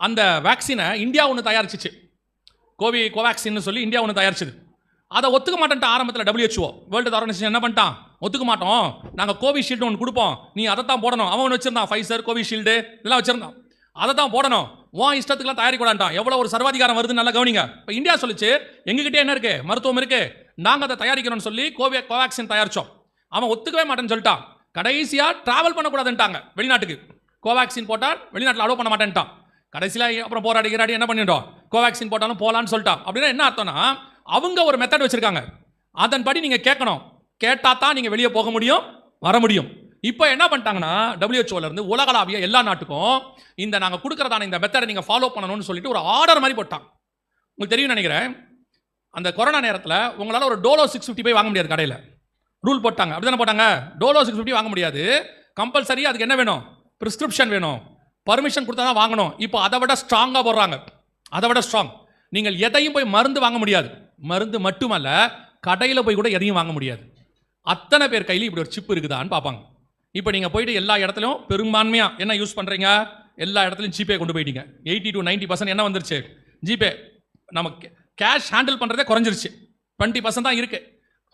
அந்த வேக்சினை இந்தியா ஒன்று தயாரிச்சிச்சு, கோவேக்சின்னு சொல்லி இந்தியா ஒன்று தயாரிச்சுது. அதை ஒத்துக்க மாட்டேன்ட்டு ஆரம்பத்தில் WHO வேர்ல்டு ஆர்கனைசேஷன் என்ன பண்ணிட்டான், ஒத்துக்க மாட்டோம், நாங்கள் கோவிஷீல்டு ஒன்று கொடுப்போம், நீ அதை தான் போடணும். அவன் ஒன்று வச்சிருந்தான், ஃபைசர், கோவிஷீல்டு இதெல்லாம் வச்சிருந்தான், அதை தான் போடணும், உன் இஷ்டத்துக்குலாம் தயாரிக்கூடாண்டான். எவ்வளோ ஒரு சர்வாதிகாரம் வருதுன்னு நல்லா கவனிங்க. இப்போ இந்தியா சொல்லிச்சு, எங்ககிட்ட என்ன இருக்குது, மருத்துவம் இருக்குது, நாங்கள் அதை தயாரிக்கிறோம்னு சொல்லி கோவேக்சின் தயாரித்தோம். அவன் ஒத்துக்கவே மாட்டேன்னு சொல்லிட்டான். கடைசியாக ட்ராவல் பண்ணக்கூடாதுன்ட்டாங்க வெளிநாட்டுக்கு. கோவேக்சின் போட்டால் வெளிநாட்டில் அலோவ் பண்ண மாட்டேன்ட்டான். கடைசியில் அப்புறம் போராடி என்ன பண்ணிட்டோம், கோவேக்சின் போட்டாலும் போகலான்னு சொல்லிட்டான். அப்படின்னா என்ன அர்த்தம்னா, அவங்க ஒரு மெத்தட் வச்சுருக்காங்க, அதன்படி நீங்கள் கேட்கணும். கேட்டால் தான் நீங்கள் வெளியே போக முடியும், வர முடியும். இப்போ என்ன பண்ணிட்டாங்கன்னா, WHO உலகளாவிய எல்லா நாட்டுக்கும் இந்த நாங்கள் கொடுக்குறதான இந்த மெத்தடை நீங்கள் ஃபாலோ பண்ணணும்னு சொல்லிட்டு ஒரு ஆர்டர் மாதிரி போட்டாங்க. உங்களுக்கு தெரியும் நினைக்கிறேன், அந்த கொரோனா நேரத்தில் உங்களால் ஒரு டோலோ 650 போய் வாங்க முடியாது கடையில். ரூல் போட்டாங்க, அப்படி தானே போட்டாங்க. டோலோ 650 வாங்க முடியாது, கம்பல்சரி அதுக்கு என்ன வேணும், ப்ரிஸ்கிரிப்ஷன் வேணும், பர்மிஷன் கொடுத்தா தான் வாங்கணும். இப்போ அதை விட ஸ்ட்ராங்காக போடுறாங்க, அதை விட ஸ்ட்ராங். நீங்கள் எதையும் போய் மருந்து வாங்க முடியாது, மருந்து மட்டுமல்ல கடையில் போய் கூட எதையும் வாங்க முடியாது. அத்தனை பேர் கையில் இப்படி ஒரு சிப் இருக்குதான்னு பார்ப்பாங்க. இப்போ நீங்கள் போயிட்டு எல்லா இடத்துலையும் பெரும்பான்மையாக என்ன யூஸ் பண்ணுறீங்க, எல்லா இடத்துலையும் ஜிபே கொண்டு போயிட்டீங்க. 80 to 90% என்ன வந்துருச்சு, ஜிபே. நமக்கு கேஷ் ஹேண்டில் பண்ணுறதே குறைஞ்சிருச்சு, 20% தான் இருக்குது.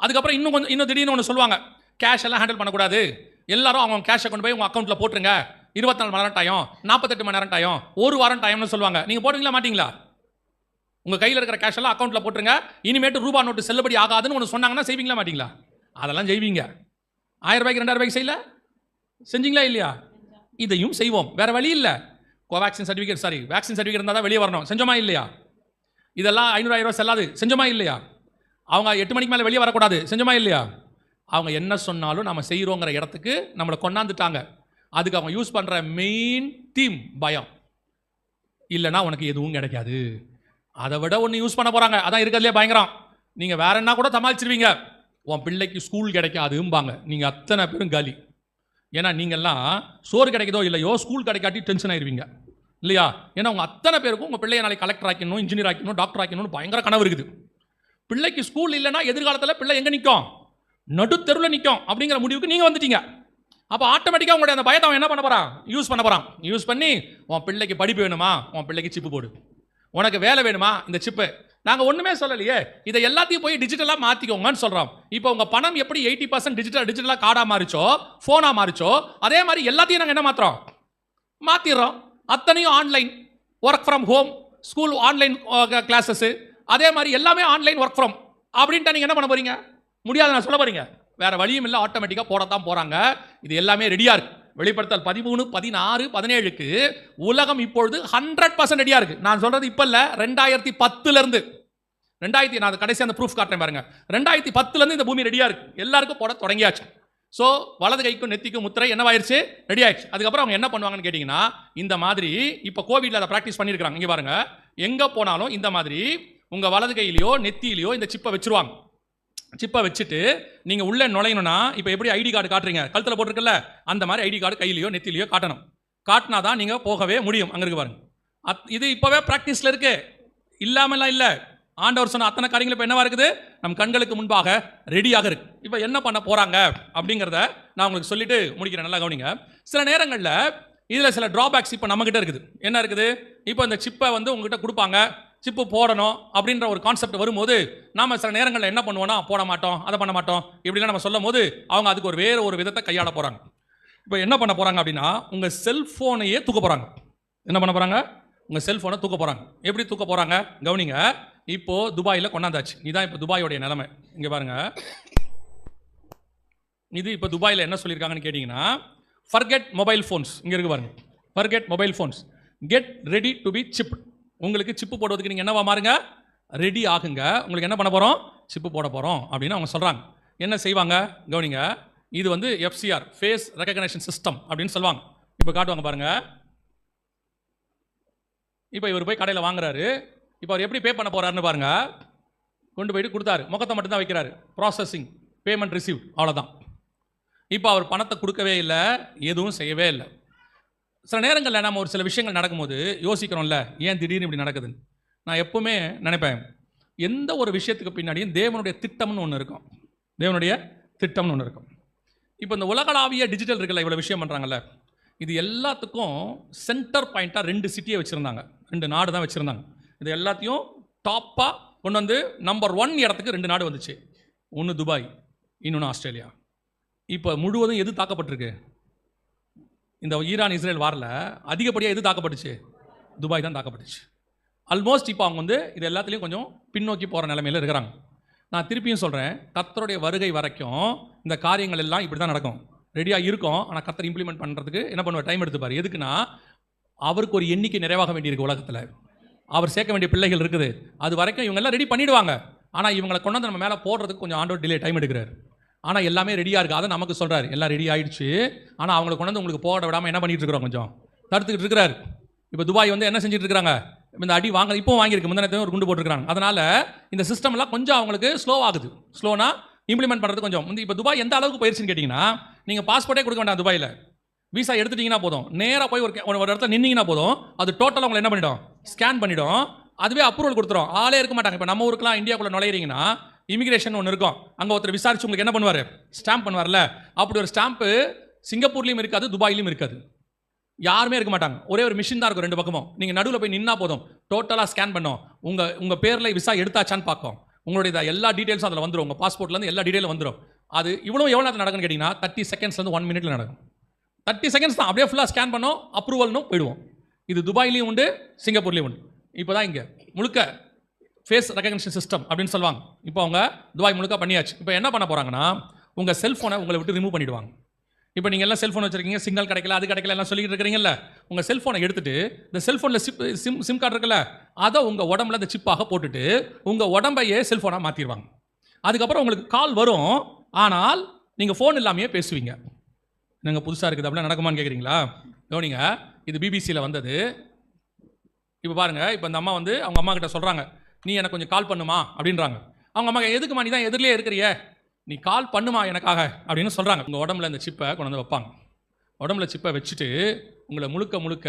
அதுக்கப்புறம் இன்னும் திடீர்னு ஒன்று சொல்லுவாங்க, கேஷ் எல்லாம் ஹேண்டில் பண்ணக்கூடாது, எல்லாரும் அவங்க கேஷை கொண்டு போய் உங்கள் அக்கௌண்ட்டில் போட்டுருங்க, 24 மணி நேரம் டைம், 48 மணி நேரம் டைம், ஒரு வாரம் டைம்னு சொல்லுவாங்க. நீங்கள் போடுவீங்களா மாட்டீங்களா? உங்கள் கையில் இருக்கிற கேஷ் எல்லாம் அக்கௌண்ட்டில் போட்டுருங்க, இனிமேட்டு ரூபா நோட்டு செல்லுபடி ஆகாதுன்னு ஒன்று சொன்னாங்கன்னா செய்வீங்களா மாட்டீங்களா? அதெல்லாம் செய்வீங்க. 1000 ரூபாய்க்கு 2000 ரூபாய்க்கு செய்யல, செஞ்சீங்களா இல்லையா? இதையும் செய்வோம், வேற வழி இல்லை. கோவேக்சின் சர்டிஃபிகேட், வேக்சின் சர்டிஃபிகேட் இருந்தால் தான் வெளியே வரணும், செஞ்சோமா இல்லையா? இதெல்லாம் 500 ரூபா செல்லாது, செஞ்சோமா இல்லையா? அவங்க 8 மணிக்கு மேலே வெளியே வரக்கூடாது, செஞ்சோமா இல்லையா? அவங்க என்ன சொன்னாலும் நம்ம செய்கிறோங்கிற இடத்துக்கு நம்மளை கொண்டாந்துட்டாங்க. அதுக்கு அவங்க யூஸ் பண்ணுற மெயின் தீம் பயம். இல்லைன்னா உனக்கு எதுவும் கிடைக்காது, அதை விட ஒன்று யூஸ் பண்ண போகிறாங்க, அதான் இருக்கிறதுலே பயங்கரம். நீங்கள் வேற என்ன கூட சமாளிச்சிருவீங்க, உன் பிள்ளைக்கு ஸ்கூல் கிடைக்காதும்பாங்க. நீங்கள் அத்தனை பேரும் காலி. ஏன்னா நீங்கள்லாம் சோறு கிடைக்குதோ இல்லையோ ஸ்கூல் கிடைக்காட்டி டென்ஷன் ஆயிடுவீங்க இல்லையா? ஏன்னா உங்கள் அத்தனை பேருக்கும் உங்கள் பிள்ளையை நாளைக்கு கலெக்டர் ஆக்கணும், இன்ஜினியர் ஆக்கணும், டாக்டர் ஆக்கணும்னு பயங்கர கனவு இருக்குது. பிள்ளைக்கு ஸ்கூல் இல்லைன்னா எதிர்காலத்தில் பிள்ளை எங்கே நிற்கும், நடுத்தெருவில் நிற்கும் அப்படிங்கிற முடிவுக்கு நீங்கள் வந்துட்டீங்க. அப்போ ஆட்டோமேட்டிக்காக உங்களுடைய அந்த பயத்தை அவன் என்ன பண்ண போகிறான், யூஸ் பண்ண போகிறான். யூஸ் பண்ணி உன் பிள்ளைக்கு படிப்பு வேணுமா, உன் பிள்ளைக்கு சிப்பு போடு, உனக்கு வேலை வேணுமா, இந்த சிப்பு. நாங்கள் ஒன்றுமே சொல்லலையே, இதை எல்லாத்தையும் போய் டிஜிட்டலாக மாற்றிக்கோங்கன்னு சொல்கிறோம். இப்போ உங்கள் பணம் எப்படி 80% டிஜிட்டலாக கார்டாக மாறிச்சோ, ஃபோனாக மாறிச்சோ, அதே மாதிரி எல்லாத்தையும் நாங்கள் என்ன மாற்றிடுறோம். அத்தனையும் online, work from home, school online classes, அதே மாதிரி எல்லாமே ஆன்லைன் ஒர்க் ஃப்ரம் அப்படின்ட்டு நீங்கள் என்ன பண்ண போகிறீங்க, முடியாது நான் சொல்ல போகிறீங்க. வேறு வழியும் இல்லை, ஆட்டோமேட்டிக்காக போடத்தான் போகிறாங்க. இது எல்லாமே ரெடியாக இருக்குது. வெளிப்படுத்தல் 13, 16, 17க்கு உலகம் இப்பொழுது 100% ரெடியாக இருக்குது. நான் சொல்கிறது இப்போ இல்லை, 2010 நான் கடைசி அந்த ப்ரூஃப் காட்டுறேன் பாருங்க. 2010 இந்த பூமி ரெடியாக இருக்குது, எல்லாருக்கும் போட தொடங்கியாச்சு. ஸோ வலது கைக்கும் நெத்திக்கும் முத்திரை என்னவாயிருச்சு, ரெடி ஆயிடுச்சு. அதுக்கப்புறம் அவங்க என்ன பண்ணுவாங்கன்னு கேட்டிங்கன்னா, இந்த மாதிரி இப்போ கோவிட்ல அதை ப்ராக்டிஸ் பண்ணியிருக்காங்க. இங்கே பாருங்க, எங்கே போனாலும் இந்த மாதிரி உங்கள் வலது கையிலையோ நெத்தியிலையோ இந்த சிப்பை வச்சுருவாங்க. சிப்பை வச்சுட்டு நீங்கள் உள்ளே நுழையணும்னா, இப்போ எப்படி ஐடி கார்டு காட்டுறீங்க, கழுத்தில் போட்டிருக்கல, அந்த மாதிரி ஐடி கார்டு கையிலையோ நெத்திலையோ காட்டணும். காட்டினா தான் நீங்கள் போகவே முடியும். அங்கே இருக்கு பாருங்க, இது இப்போவே ப்ராக்டிஸில் இருக்கு, இல்லாமலாம் இல்லை. ஆண்டவர் சொன்ன அத்தனை காரியங்கள் இப்போ என்னவா இருக்குது, நம் கண்களுக்கு முன்பாக ரெடியாக இருக்கு. இப்போ என்ன பண்ண போகிறாங்க அப்படிங்கிறத நான் உங்களுக்கு சொல்லிட்டு முடிக்கிறேன், நல்லா கவனிங்க. சில நேரங்களில் இதில் சில ட்ராபேக்ஸ் இப்போ நம்மகிட்ட இருக்குது. என்ன இருக்குது, இப்போ இந்த சிப்பை வந்து உங்ககிட்ட கொடுப்பாங்க, சிப்பு போடணும் அப்படின்ற ஒரு கான்செப்ட் வரும்போது நாம் சில நேரங்களில் என்ன பண்ணுவோம்னா, போட மாட்டோம், அதை பண்ண மாட்டோம் இப்படிலாம் நம்ம சொல்லும் போது அவங்க அதுக்கு வேறு ஒரு விதத்தை கையாள போகிறாங்க. இப்போ என்ன பண்ண போகிறாங்க அப்படின்னா, உங்கள் செல்ஃபோனையே தூக்க போகிறாங்க. என்ன பண்ண போகிறாங்க, உங்கள் செல்ஃபோனை தூக்க போகிறாங்க. எப்படி தூக்க போகிறாங்க கவனிங்க. இப்போது துபாயில் கொண்டாந்தாச்சு, இதுதான் இப்போ துபாயோடைய நிலைமை. இங்கே பாருங்கள், இது இப்போ துபாயில் என்ன சொல்லியிருக்காங்கன்னு கேட்டிங்கன்னா, ஃபர்கெட் மொபைல் ஃபோன்ஸ். இங்கே இருக்கு பாருங்க, forget mobile phones, get ready to be chip. உங்களுக்கு சிப்பு போடுவதுக்கு நீங்கள் என்னவா மாறுங்க, ரெடி ஆகுங்க. உங்களுக்கு என்ன பண்ண போகிறோம், சிப்பு போட போகிறோம் அப்படின்னு அவங்க சொல்கிறாங்க. என்ன செய்வாங்க கவனிங்க. இது வந்து FCR, ஃபேஸ் ரெகக்னேஷன் சிஸ்டம் அப்படின்னு சொல்லுவாங்க. இப்போ காட்டுவாங்க பாருங்கள். இப்போ இவர் போய் கடையில் வாங்குறாரு. இப்போ அவர் எப்படி பே பண்ண போகிறாருன்னு பாருங்கள். கொண்டு போயிட்டு கொடுத்தாரு, முகத்தை மட்டும்தான் வைக்கிறாரு, ப்ராசஸிங், பேமெண்ட் ரிசீவ், அவ்வளோதான். இப்போ அவர் பணத்தை கொடுக்கவே இல்லை, எதுவும் செய்யவே இல்லை. சில நேரங்களில் நம்ம ஒரு சில விஷயங்கள் நடக்கும்போது யோசிக்கிறோம்ல, ஏன் திடீர்னு இப்படி நடக்குதுன்னு. நான் எப்போவுமே நினைப்பேன், எந்த ஒரு விஷயத்துக்கு பின்னாடியும் தேவனுடைய திட்டம்னு ஒன்று இருக்கும், தேவனுடைய திட்டம்னு ஒன்று இருக்கும். இப்போ இந்த உலகளாவிய டிஜிட்டல் இருக்குல்ல, இவ்வளோ விஷயம் பண்ணுறாங்கல்ல, இது எல்லாத்துக்கும் சென்டர் பாயிண்ட்டாக 2 சிட்டியை வச்சுருந்தாங்க, 2 நாடு தான் வச்சுருந்தாங்க. இது எல்லாத்தையும் டாப்பாக கொண்டு வந்து நம்பர் 1 இடத்துக்கு 2 நாடு வந்துச்சு. ஒன்று துபாய், இன்னொன்று ஆஸ்திரேலியா. இப்போ முழுவதும் எது தாக்கப்பட்டிருக்கு, இந்த ஈரான் இஸ்ரேல் வாரில் அதிகப்படியாக எது தாக்கப்பட்டுச்சு, துபாய் தான் தாக்கப்பட்டுச்சு. ஆல்மோஸ்ட் இப்போ அவங்க வந்து இது எல்லாத்துலேயும் கொஞ்சம் பின்னோக்கி போகிற நிலைமையில் இருக்கிறாங்க. நான் திருப்பியும் சொல்கிறேன், கர்த்தருடைய வருகை வரைக்கும் இந்த காரியங்கள் எல்லாம் இப்படி தான் நடக்கும். ரெடியாக இருக்கும். ஆனால் கர்த்தர் இம்ப்ளிமெண்ட் பண்ணுறதுக்கு என்ன பண்ணுவார், டைம் எடுத்துப்பார். எதுக்குன்னா அவருக்கு ஒரு எண்ணிக்கை நிறைவாக வேண்டியிருக்கு உலகத்தில். அவர் சேர்க்க வேண்டிய பிள்ளைகள் இருக்குது. அது வரைக்கும் இவங்க எல்லாம் ரெடி பண்ணிவிடுவாங்க. ஆனால் இவங்களை கொண்டாந்து நம்ம மேலே போடுறதுக்கு கொஞ்சம் ஆண்டவர் டிலே டைம் எடுக்கிறார். ஆனால் எல்லாமே ரெடியாக இருக்குது. அதை நமக்கு சொல்கிறார், எல்லாம் ரெடி ஆகிடுச்சு. ஆனால் அவங்களை கொண்டாந்து உங்களுக்கு போட விடாமல் என்ன பண்ணிட்டு இருக்கிறோம், கொஞ்சம் தடுத்துக்கிட்டு இருக்கிறார். இப்போ துபாய் வந்து என்ன செஞ்சுட்டு இருக்காங்க, இந்த அடி வாங்க இப்போ வாங்கியிருக்கு, முந்தினத்தையும் ஒரு குண்டு போட்டுருக்காங்க. அதனால் இந்த சிஸ்டம்லாம் கொஞ்சம் அவங்களுக்கு ஸ்லோ ஆகுது. ஸ்லோனா இம்ப்ளிமெண்ட் பண்ணுறது கொஞ்சம் வந்து. இப்போ துபாய் எந்த அளவுக்கு போயிடுச்சுன்னு கேட்டிங்கன்னா, நீங்கள் பாஸ்போர்ட்டே கொடுக்க வேண்டாம். துபாயில் விசா எடுத்துட்டிங்கன்னா போதும், நேராக போய் ஒரு இடத்துல நின்னீங்கன்னா போதும், அது டோட்டலாக உங்களை என்ன பண்ணிடும், ஸ்கேன் பண்ணிவிடும். அதுவே அப்ரூவல் கொடுத்துரும். ஆளே இருக்க மாட்டாங்க. இப்போ நம்ம ஊருக்குலாம் இந்தியாவுக்குள்ளே நுழையிறீங்கன்னா இமிகிரேஷன் ஒன்று இருக்கும். அங்கே ஒருத்தர் விசாரிச்சு உங்களுக்கு என்ன பண்ணுவார், ஸ்டாம்ப் பண்ணுவார்ல. அப்படி ஒரு ஸ்டாம்ப்பு சிங்கப்பூர்லேயும் இருக்காது, துபாயிலையும் இருக்காது. யாருமே இருக்க மாட்டாங்க. ஒரே ஒரு மிஷின் தான் இருக்கும் ரெண்டு பக்கமும். நீங்கள் நடுவில் போய் நின்னா போதும், டோட்டலாக ஸ்கேன் பண்ணோம். உங்கள் பேரில் விசா எடுத்தாச்சான்னு பார்க்கும். உங்களுடைய எல்லா டீட்டெயில்ஸும் அதில் வந்துடும். உங்கள் பாஸ்போர்ட்லேருந்து எல்லா டீட்டெயிலும் வந்துடும். அது இவ்வளோ எவ்வளோ நேரத்தில் நடக்குன்னு கேட்டிங்கன்னா 30 செகண்ட்ஸ்லேருந்து 1 மினிட்ல நடக்கும். 30 செகண்ட்ஸ் தான். அப்படியே ஃபுல்லாக ஸ்கேன் பண்ணோம், அப்ரூவல்னு போயிடுவோம். இது துபாயிலையும் உண்டு, சிங்கப்பூர்லேயும் உண்டு. இப்போ தான் இங்கே முழுக்க ஃபேஸ் ரெகக்னிஷன் சிஸ்டம் அப்படின்னு சொல்லுவாங்க. இப்போ அவங்க துபாய் முழுக்க பண்ணியாச்சு. இப்போ என்ன பண்ண போகிறாங்கன்னா, உங்கள் செல்ஃபோனை உங்களை விட்டு ரிமூவ் பண்ணிவிடுவாங்க. இப்போ நீங்கள் எல்லாம் செல்ஃபோன் வச்சுருக்கீங்க, சிக்னல் கிடைக்கல, அது கிடைக்கல எல்லாம் சொல்லிட்டு இருக்கிறீங்கல்ல. உங்கள் செல்ஃபோனை எடுத்துகிட்டு இந்த செல்ஃபோனில் சிம் கார்டு இருக்குல்ல, அதை உங்கள் உடம்புல இந்த சிப்பாக போட்டுட்டு உங்கள் உடம்பையே செல்ஃபோனாக மாற்றிடுவாங்க. அதுக்கப்புறம் உங்களுக்கு கால் வரும், ஆனால் நீங்கள் ஃபோன் இல்லாமையே பேசுவீங்க. நாங்கள் புதுசாக இருக்குது, அப்படிலாம் நடக்குமான்னு கேட்குறீங்களா? கவனிங்க, இது பிபிசியில் வந்தது. இப்போ பாருங்கள், இப்போ இந்த அம்மா வந்து அவங்க அம்மா கிட்ட சொல்கிறாங்க, நீ எனக்கு கொஞ்சம் கால் பண்ணுமா அப்படின்றாங்க. அவங்க அம்மா, எதுக்குமா, நீ தான் எதிரிலே இருக்கிறிய, நீ கால் பண்ணுமா எனக்காக அப்படின்னு சொல்கிறாங்க. உங்கள் உடம்புல இந்த சிப்பை கொண்டு வந்து வைப்பாங்க. உடம்புல சிப்பை வச்சுட்டு உங்களை முழுக்க